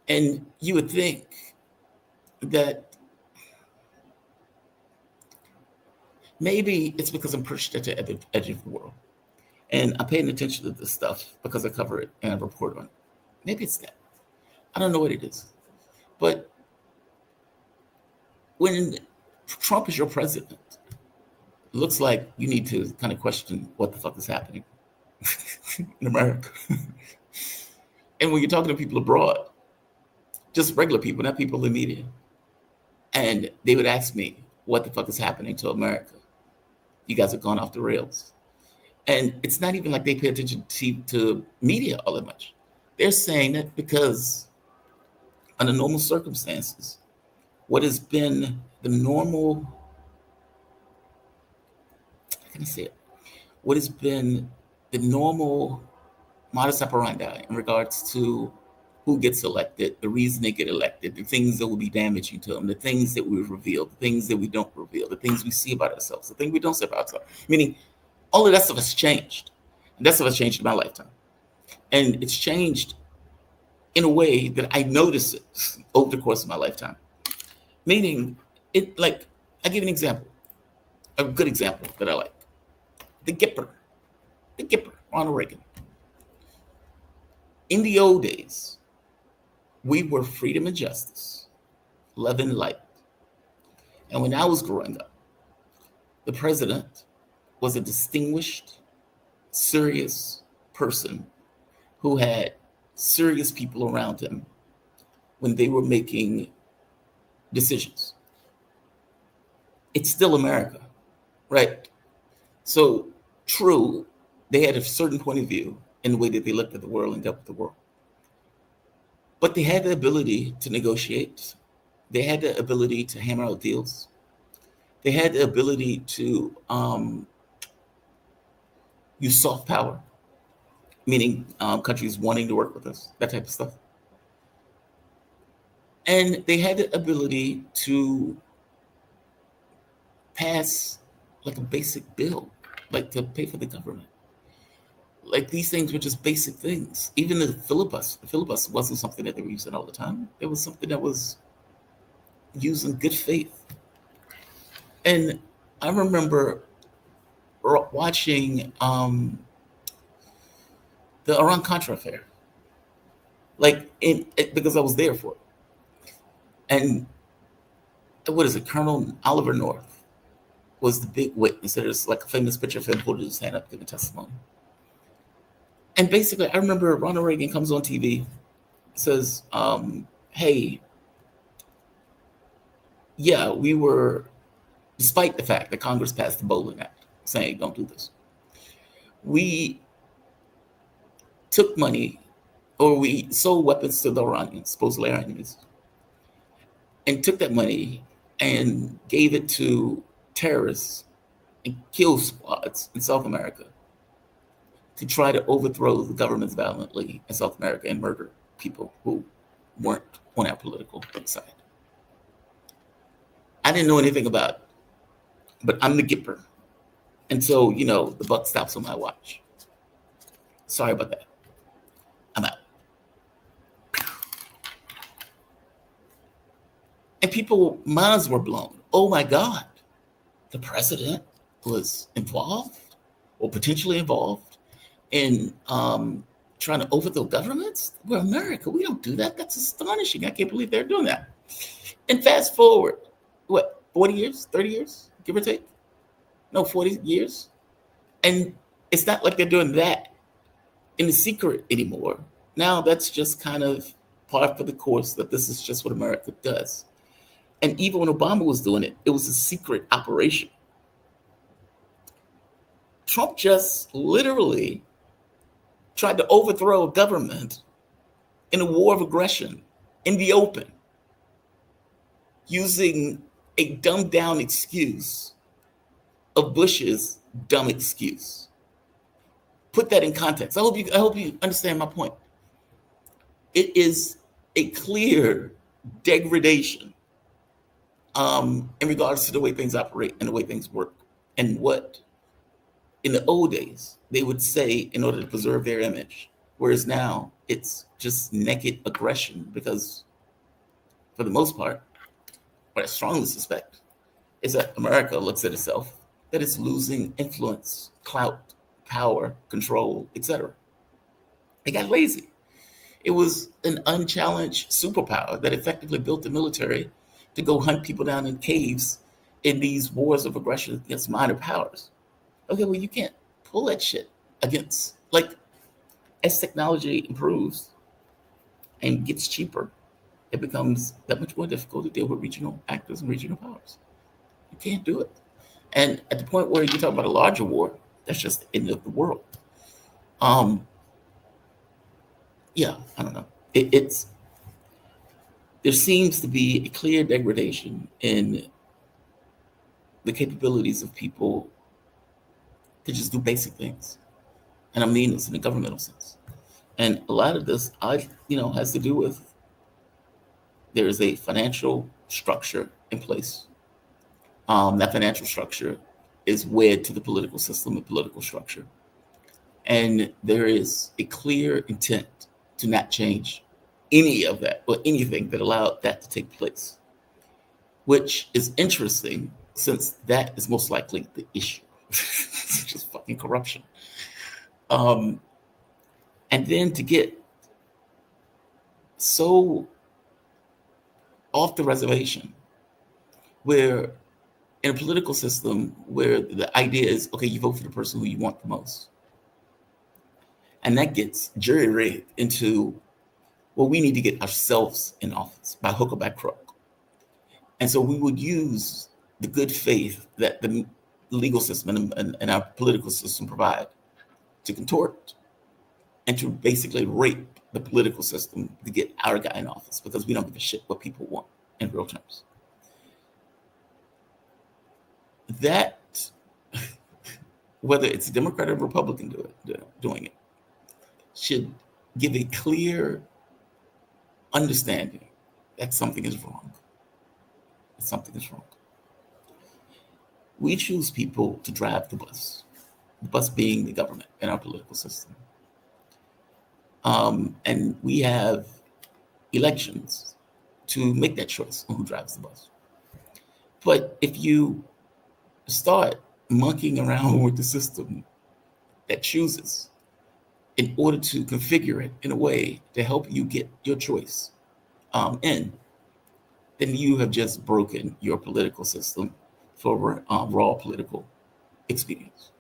And you would think that maybe it's because I'm pushed at the edge of the world. And I'm paying attention to this stuff because I cover it and I report on it. Maybe it's that. I don't know what it is. But when Trump is your president, it looks like you need to kind of question what the fuck is happening in America. And when you're talking to people abroad, just regular people, not people in the media, and they would ask me, what the fuck is happening to America? You guys have gone off the rails. And it's not even like they pay attention to media all that much. They're saying that because under normal circumstances, what has been the normal, how can I say it? What has been the normal modus operandi in regards to who gets elected, the reason they get elected, the things that will be damaging to them, the things that we reveal, the things that we don't reveal, the things we see about ourselves, the things we don't see about ourselves. Meaning, all of that stuff has changed. And that stuff has changed in my lifetime. And it's changed in a way that I notice it over the course of my lifetime. Meaning, I give you an example, a good example that I like. The Gipper, Ronald Reagan. In the old days, we were freedom and justice, love and light. And when I was growing up, the president was a distinguished, serious person who had serious people around him when they were making decisions. It's still America, right? So true, they had a certain point of view in the way that they looked at the world and dealt with the world. But they had the ability to negotiate. They had the ability to hammer out deals. They had the ability to use soft power, meaning countries wanting to work with us, that type of stuff. And they had the ability to pass like a basic bill, like to pay for the government. Like these things were just basic things. Even the filibuster wasn't something that they were using all the time. It was something that was used in good faith. And I remember watching the Iran-Contra affair, because I was there for it. And what is it? Colonel Oliver North was the big witness. There's like a famous picture of him holding his hand up giving testimony. And basically, I remember Ronald Reagan comes on TV, says, hey, yeah, we were, despite the fact that Congress passed the Bowling Act saying don't do this, we took money, or we sold weapons to the Iranians, supposedly our enemies, and took that money and gave it to terrorists and kill squads in South America to try to overthrow the governments violently in South America and murder people who weren't on our political side. I didn't know anything about it, but I'm the Gipper. And so, the buck stops on my watch. Sorry about that. I'm out. And people, minds were blown. Oh my God, the president was involved or potentially involved in trying to overthrow governments? We're America. We don't do that. That's astonishing. I can't believe they're doing that. And fast forward, 40 years, 30 years, give or take? No, 40 years. And it's not like they're doing that in the secret anymore. Now that's just kind of par for the course that this is just what America does. And even when Obama was doing it, it was a secret operation. Trump just literally tried to overthrow a government in a war of aggression in the open, using a dumbed down excuse of Bush's dumb excuse. put that in context. I hope you understand my point. It is a clear degradation in regards to the way things operate and the way things work, and what in the old days they would say in order to preserve their image, whereas now it's just naked aggression. Because for the most part, what I strongly suspect is that America looks at itself that it's losing influence, clout, power, control, etc. It got lazy. It was an unchallenged superpower that effectively built the military to go hunt people down in caves in these wars of aggression against minor powers. Okay, well, you can't pull that shit against, like, as technology improves and gets cheaper, it becomes that much more difficult to deal with regional actors and regional powers. You can't do it. And at the point where you talk about a larger war, that's just the end of the world. Um, yeah, I don't know. It's there seems to be a clear degradation in the capabilities of people to just do basic things, and I mean this in a governmental sense. And a lot of this, has to do with there is a financial structure in place. That financial structure is wed to the political system and political structure, and there is a clear intent to not change any of that or anything that allowed that to take place, which is interesting since that is most likely the issue. It's just fucking corruption. Um, and then to get so off the reservation, where in a political system where the idea is, okay, you vote for the person who you want the most. And that gets jury rigged into, well, we need to get ourselves in office by hook or by crook. And so we would use the good faith that the legal system and our political system provide to contort and to basically rape the political system to get our guy in office, because we don't give a shit what people want in real terms. That, whether it's a Democrat or Republican doing it, should give a clear understanding that something is wrong. Something is wrong. We choose people to drive the bus being the government and our political system. And we have elections to make that choice on who drives the bus. But if you start monkeying around with the system that chooses in order to configure it in a way to help you get your choice in, then you have just broken your political system for raw political experience.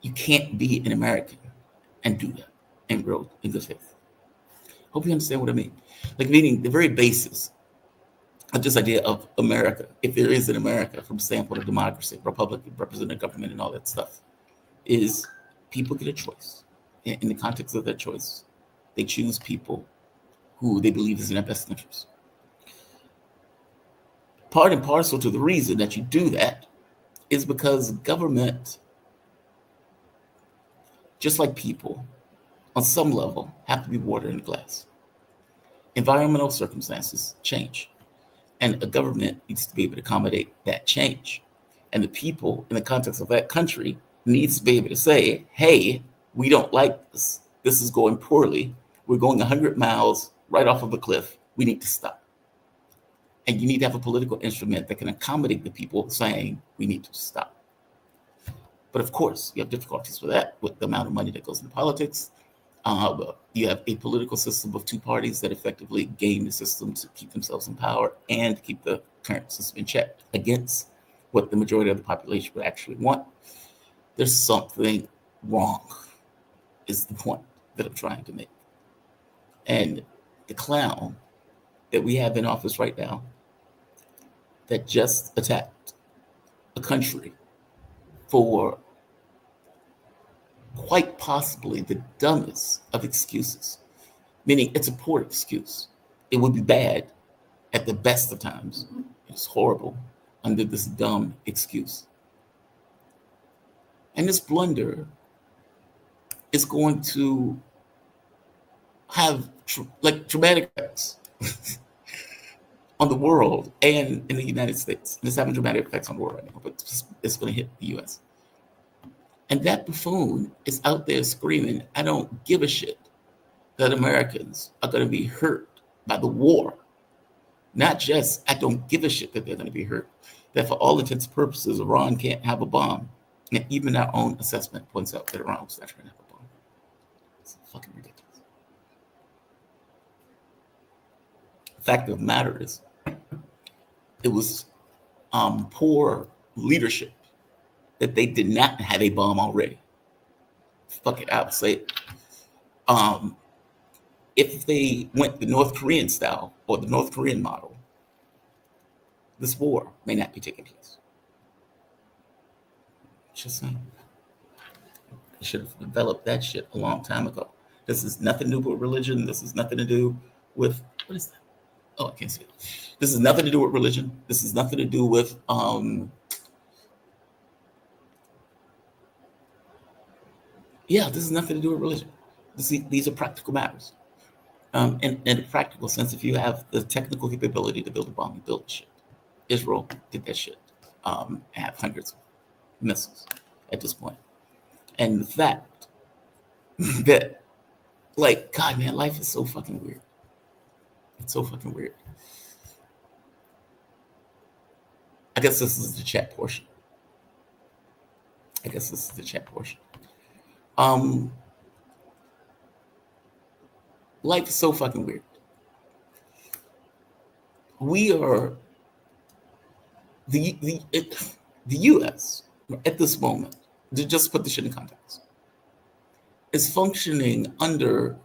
You can't be an American and do that and grow in good faith. Hope you understand what I mean. Like, meaning the very basis of this idea of America, if there is an America from the standpoint of democracy, republic, representative government, and all that stuff, is people get a choice. In the context of that choice, they choose people who they believe is in their best interest. Part and parcel to the reason that you do that is because government, just like people, on some level, have to be water in a glass. Environmental circumstances change, and a government needs to be able to accommodate that change. And the people in the context of that country needs to be able to say, hey, we don't like this. This is going poorly. We're going 100 miles right off of a cliff. We need to stop. And you need to have a political instrument that can accommodate the people saying we need to stop. But of course, you have difficulties with that, with the amount of money that goes into politics. You have a political system of two parties that effectively game the system to keep themselves in power and keep the current system in check against what the majority of the population would actually want. There's something wrong, is the point that I'm trying to make. And the clown that we have in office right now that just attacked a country for quite possibly the dumbest of excuses, meaning it's a poor excuse. It would be bad at the best of times. It's horrible under this dumb excuse. And this blunder is going to have dramatic effects on the world and in the United States. And it's having dramatic effects on the world right now, but it's going to hit the US. And that buffoon is out there screaming, I don't give a shit that Americans are going to be hurt by the war. Not just, I don't give a shit that they're going to be hurt, that for all intents and purposes, Iran can't have a bomb. And even our own assessment points out that Iran was not trying to have a bomb. It's fucking ridiculous. The fact of the matter is, it was poor leadership that they did not have a bomb already. Fuck it, I would say it. If they went the North Korean style or the North Korean model, this war may not be taking place. Just saying. They should have developed that shit a long time ago. This is nothing to do with religion. This is nothing to do with, what is that? Oh, I can't see it. This is nothing to do with religion. This is nothing to do with this is nothing to do with religion. These are practical matters. In a practical sense, if you have the technical capability to build a bomb, you build shit. Israel did that shit. Have hundreds of missiles at this point. And the fact that, like, God, man, life is so fucking weird. It's so fucking weird. I guess this is the chat portion. Life is so fucking weird. We are the U.S. at this moment, to just put the shit in context, is functioning under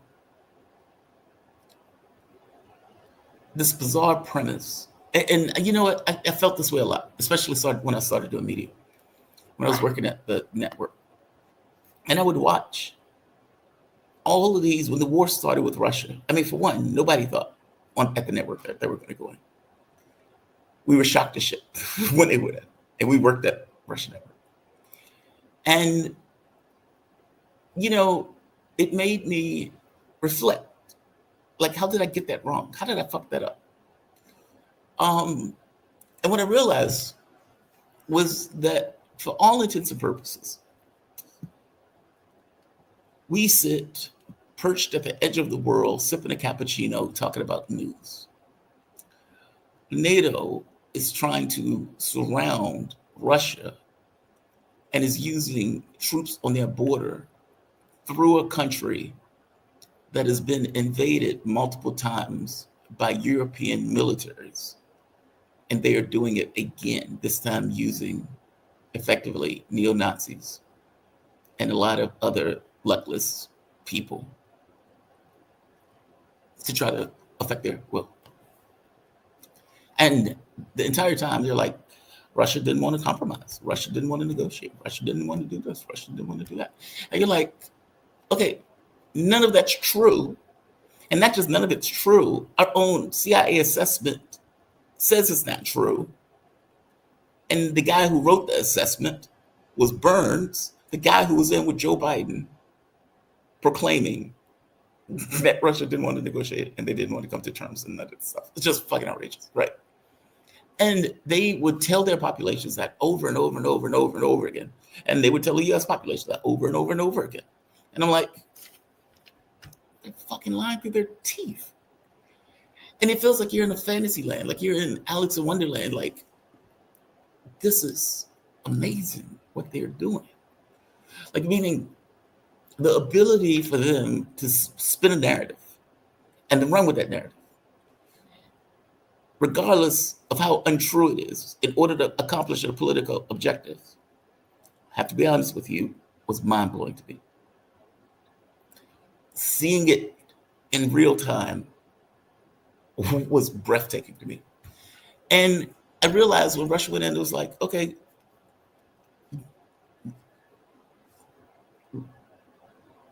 this bizarre premise. And you know what? I felt this way a lot, especially when I started doing media, when I was working at the network. And I would watch all of these, when the war started with Russia. I mean, for one, nobody thought at the network that they were going to go in. We were shocked as shit when they went in. And we worked at Russian network. And, you know, it made me reflect. Like, how did I get that wrong? How did I fuck that up? And what I realized was that for all intents and purposes, we sit perched at the edge of the world, sipping a cappuccino, talking about news. NATO is trying to surround Russia and is using troops on their border through a country that has been invaded multiple times by European militaries. And they are doing it again, this time using effectively neo-Nazis and a lot of other luckless people to try to affect their will. And the entire time they're like, Russia didn't want to compromise. Russia didn't want to negotiate. Russia didn't want to do this. Russia didn't want to do that. And you're like, okay, none of that's true. And not just none of it's true. Our own CIA assessment says it's not true. And the guy who wrote the assessment was Burns, the guy who was in with Joe Biden, proclaiming that Russia didn't want to negotiate and they didn't want to come to terms and that stuff. It's just fucking outrageous, right? And they would tell their populations that over and over and over and over and over again. And they would tell the US population that over and over and over again. And I'm like, they're fucking lying through their teeth. And it feels like you're in a fantasy land, like you're in Alice in Wonderland. Like, this is amazing what they're doing. Like, meaning the ability for them to spin a narrative and to run with that narrative, regardless of how untrue it is, in order to accomplish their political objectives, I have to be honest with you, was mind-blowing to me. Seeing it in real time was breathtaking to me. And I realized when Russia went in, it was like, okay,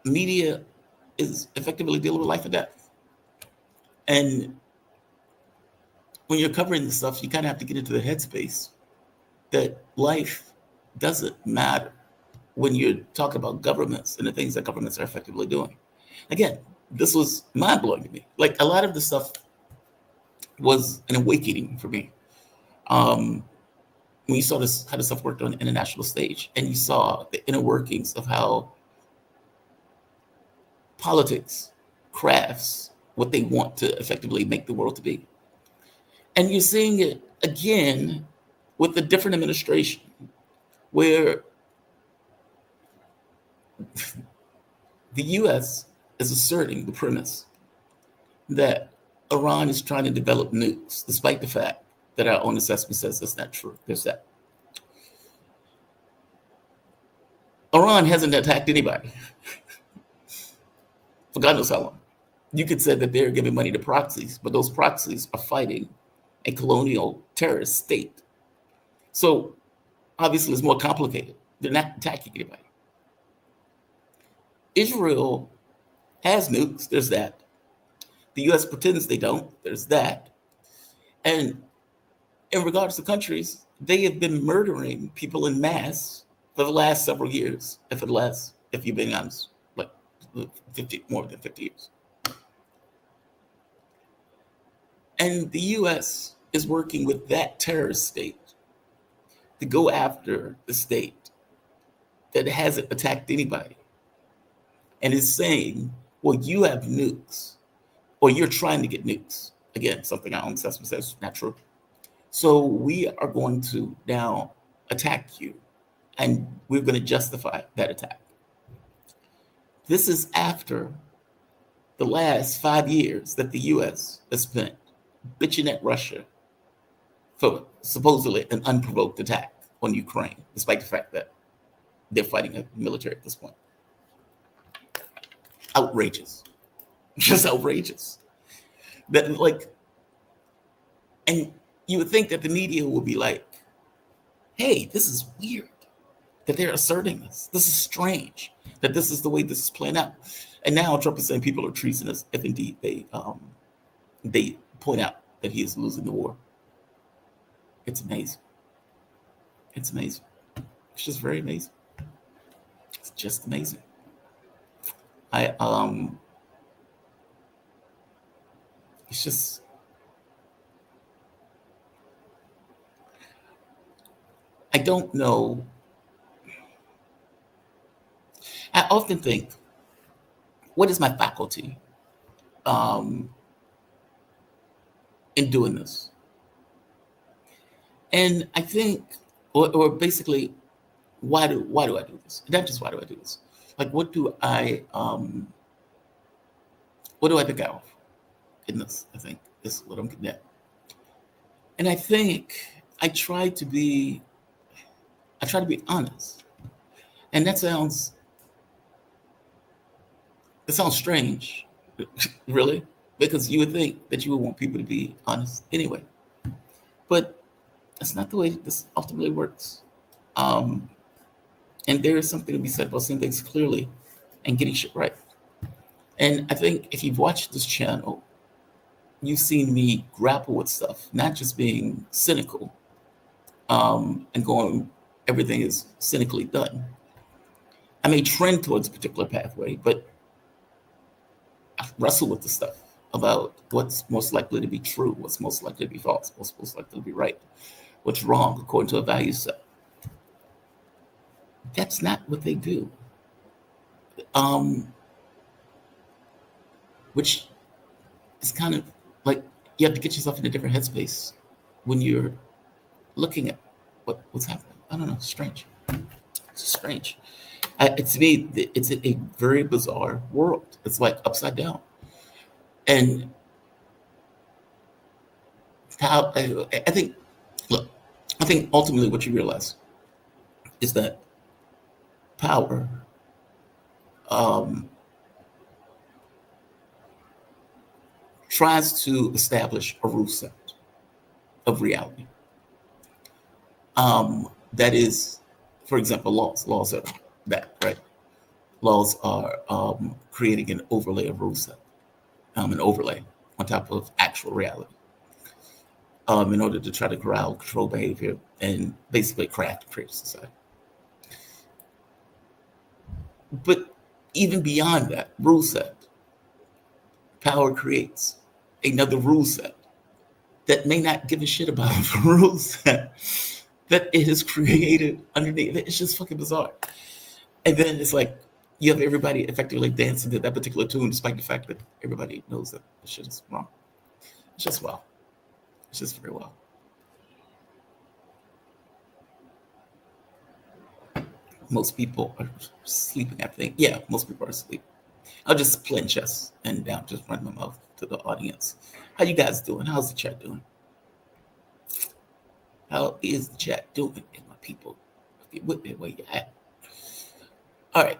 media is effectively dealing with life and death. And when you're covering this stuff, you kind of have to get into the headspace that life doesn't matter. when you're talking about governments and the things that governments are effectively doing. Again, this was mind blowing to me. Like a lot of the stuff was an awakening for me. Um, when you saw this, how this stuff worked on the international stage, and you saw the inner workings of how politics crafts what they want to effectively make the world to be. And you're seeing it again with a different administration where the US is asserting the premise that Iran is trying to develop nukes, despite the fact that our own assessment says that's not true. There's that. Iran hasn't attacked anybody for God knows how long. You could say that they're giving money to proxies, but those proxies are fighting a colonial terrorist state. So obviously it's more complicated. They're not attacking anybody. Israel has nukes, there's that. The US pretends they don't, there's that. And in regards to countries, they have been murdering people in mass for the last several years, and for the last, if you're being honest, like 50, more than 50 years. And the US is working with that terrorist state to go after the state that hasn't attacked anybody and is saying, well, you have nukes, or you're trying to get nukes. Again, something our own assessment says is not true. So we are going to now attack you, and we're going to justify that attack. This is after the last 5 years that the US has spent bitching at Russia for supposedly an unprovoked attack on Ukraine, despite the fact that they're fighting a military at this point. Outrageous. Just outrageous. That, like, and you would think that the media would be like, hey, this is weird that they're asserting this. This is strange that this is the way this is playing out. And now Trump is saying people are treasonous if indeed they point out that he is losing the war. It's amazing. It's amazing. It's just very amazing. It's just amazing. It's just, I don't know. I often think, what is my faculty in doing this? And I think, or basically, why do I do this? Not just why do I do this? Like, what do I pick out in this? I think is what I'm getting at. And I think I try to be honest. And that sounds strange, really, because you would think that you would want people to be honest anyway. But that's not the way this ultimately works. And there is something to be said about seeing things clearly and getting shit right. And I think if you've watched this channel, you've seen me grapple with stuff, not just being cynical and going, everything is cynically done. I may trend towards a particular pathway, but I wrestle with the stuff about what's most likely to be true, what's most likely to be false, what's most likely to be right, what's wrong according to a value set. That's not what they do. Which is kind of like you have to get yourself in a different headspace when you're looking at what's happening. I don't know, it's strange. It's strange. To me, it's a very bizarre world. It's like upside down. And how I think ultimately what you realize is that power tries to establish a rule set of reality. That is, for example, laws. Laws are that, right? Laws are creating an overlay of rule set, an overlay on top of actual reality, in order to try to corral, control behavior, and basically craft and create a society. But even beyond that rule set, power creates another rule set that may not give a shit about the rule set that it has created underneath. It's just fucking bizarre. And then it's like you have everybody effectively dancing to that particular tune, despite the fact that everybody knows that the shit is wrong. It's just well. It's just very well. Most people are sleeping, I think. Yeah, most people are asleep. I'll just play chess and now just run my mouth to the audience. How you guys doing? How's the chat doing? How is the chat doing, my people? If you're with me, where you at? All right.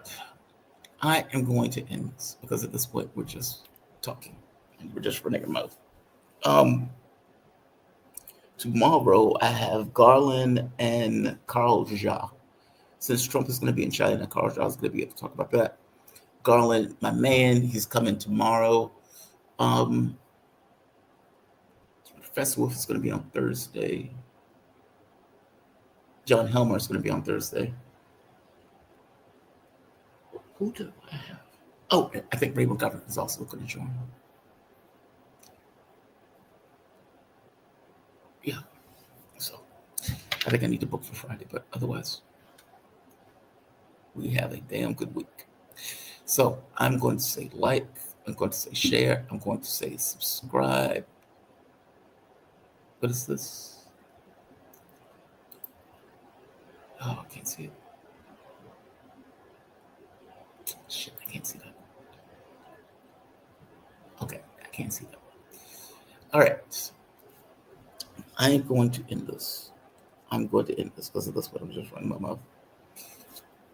I am going to end this because at this point we're just talking and we're just running our mouth. Tomorrow I have Garland and Carl Jha. Since Trump is going to be in China, Carl Jha is going to be able to talk about that. Garland, my man, he's coming tomorrow. Professor Wolf is going to be on Thursday. John Helmer is going to be on Thursday. Who do I have? Oh, I think Raymond Governor is also going to join. Yeah. So I think I need to book for Friday, but otherwise, we have a damn good week. So I'm going to say like, I'm going to say share, I'm going to say subscribe. What is this? Oh, I can't see it. Shit, I can't see that. Okay, I can't see that. All right. I am going to end this. I'm going to end this because of this, but I'm just running my mouth.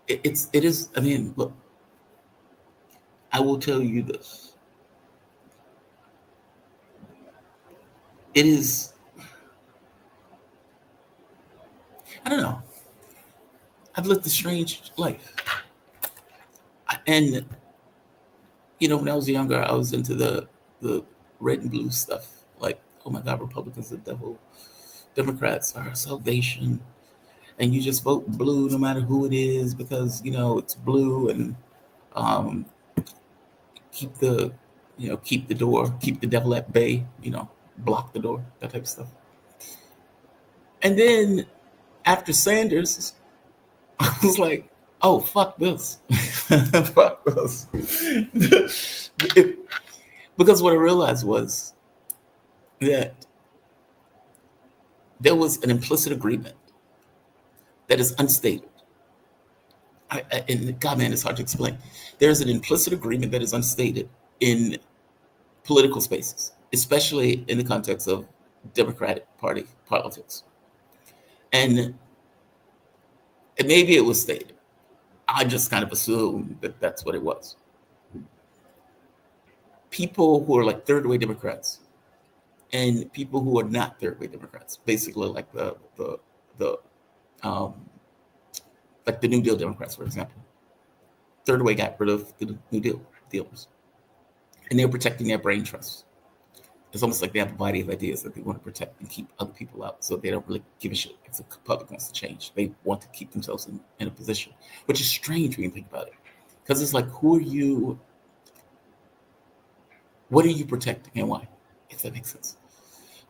It is, I mean, look, I will tell you this. It is, I don't know. I've lived a strange life. And, you know, when I was younger, I was into the red and blue stuff. Like, oh my God, Republicans are the devil. Democrats are salvation. And you just vote blue no matter who it is because, you know, it's blue and keep the door, keep the devil at bay, you know, block the door, that type of stuff. And then after Sanders, I was like, oh, fuck this. Fuck this. Because what I realized was that there was an implicit agreement that is unstated. And God, man, it's hard to explain. There's an implicit agreement that is unstated in political spaces, especially in the context of Democratic Party politics. And maybe it was stated. I just kind of assumed that that's what it was. People who are like third way Democrats and people who are not third way Democrats, basically like the New Deal Democrats, for example. Third way got rid of the New Deal dealers, and they're protecting their brain trust. It's almost like they have a variety of ideas that they want to protect and keep other people out, so they don't really give a shit if the public wants to change. They want to keep themselves in a position, which is strange when you think about it, because it's like, who are you? What are you protecting and why? If that makes sense.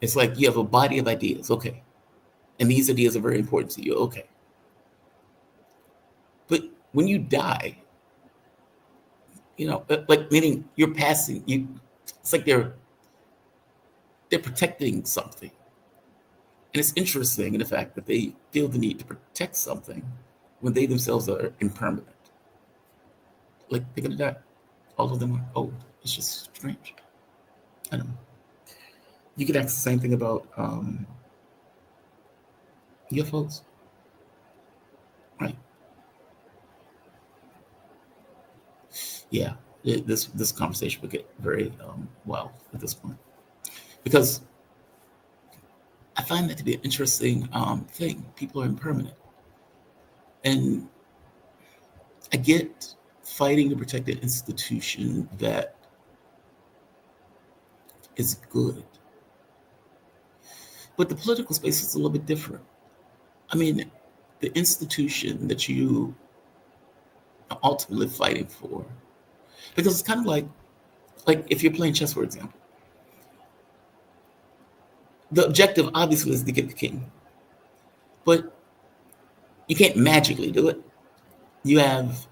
It's like you have a body of ideas, okay, and these ideas are very important to you, okay. But when you die, you know, like meaning you're passing, it's like they're protecting something. And it's interesting in the fact that they feel the need to protect something when they themselves are impermanent. Like they're gonna die. All of them are old. It's just strange. I don't know. You could ask the same thing about UFOs. Right. Yeah. This conversation would get very wild at this point. Because I find that to be an interesting thing. People are impermanent. And I get fighting to protect an institution that is good. But the political space is a little bit different. I mean, the institution that you I'm ultimately fighting for. Because it's kind of like if you're playing chess, for example, the objective obviously is to get the king, but you can't magically do it. You have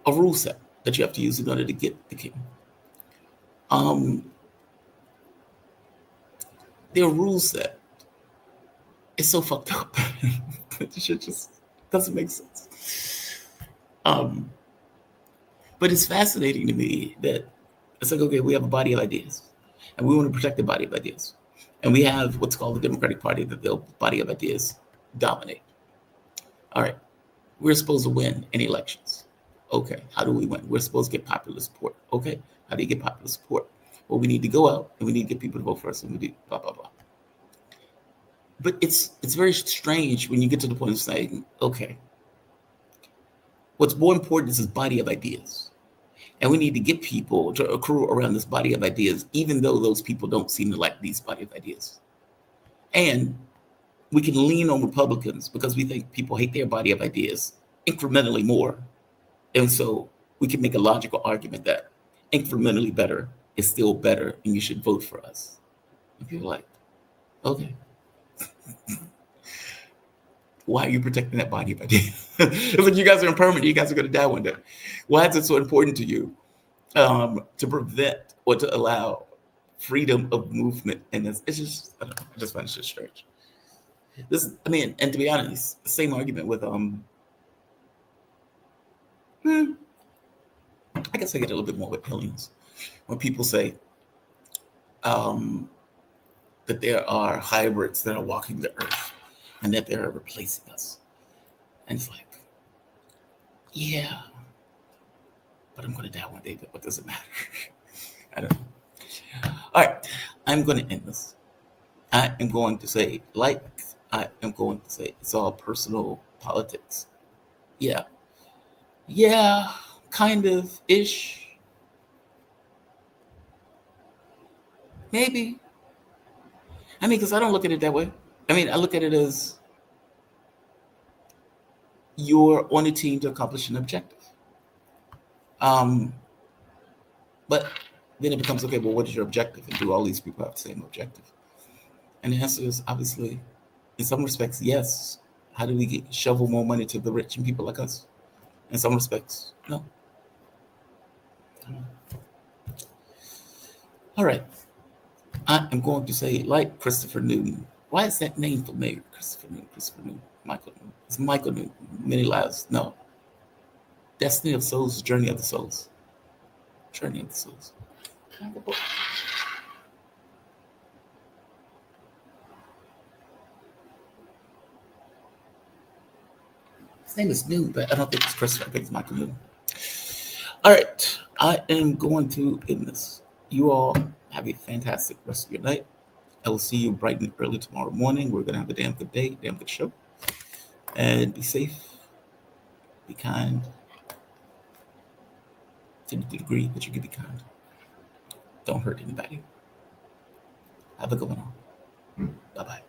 a rule set that you have to use in order to get the king. Their rule set is so fucked up. The shit just doesn't make sense. But it's fascinating to me that it's like, okay, we have a body of ideas, and we want to protect the body of ideas. And we have what's called the Democratic Party, that the body of ideas dominate. All right, we're supposed to win in elections. Okay, how do we win? We're supposed to get popular support. Okay, how do you get popular support? Well, we need to go out and we need to get people to vote for us, and we do blah blah blah. But it's very strange when you get to the point of saying, okay, what's more important is this body of ideas. And we need to get people to accrue around this body of ideas, even though those people don't seem to like these body of ideas. And we can lean on Republicans because we think people hate their body of ideas incrementally more. And so we can make a logical argument that incrementally better is still better and you should vote for us. And people are like, okay. Why are you protecting that body of ideas? It's like, you guys are impermanent. You guys are going to die one day. Why is it so important to you to prevent or to allow freedom of movement? And it's just, I don't know, I just find it just strange. And to be honest, the same argument with I guess I get a little bit more with aliens. When people say that there are hybrids that are walking the earth and that they're replacing us. And it's like, yeah, but I'm going to die one day, but what does it matter? I don't know. All right, I'm going to end this. I am going to say, it's all personal politics. Yeah. Yeah, kind of ish. Maybe. Because I don't look at it that way. I look at it as you're on a team to accomplish an objective. But then it becomes, okay, well, what is your objective? And do all these people have the same objective? And the answer is obviously, in some respects, yes. How do we shovel more money to the rich and people like us? In some respects, no. All right. I am going to say, like Christopher Newton. Why is that name familiar? Christopher Newton, Michael Newton. It's Michael Newton. Many lives. No. Destiny of Souls, Journey of the Souls. Journey of the Souls. His name is Newton, but I don't think it's Christopher. I think it's Michael Newton. All right. I am going to end this. You all have a fantastic rest of your night. I will see you bright and early tomorrow morning. We're going to have a damn good day, damn good show. And be safe. Be kind. To the degree that you can be kind. Don't hurt anybody. Have a good one. Bye-bye.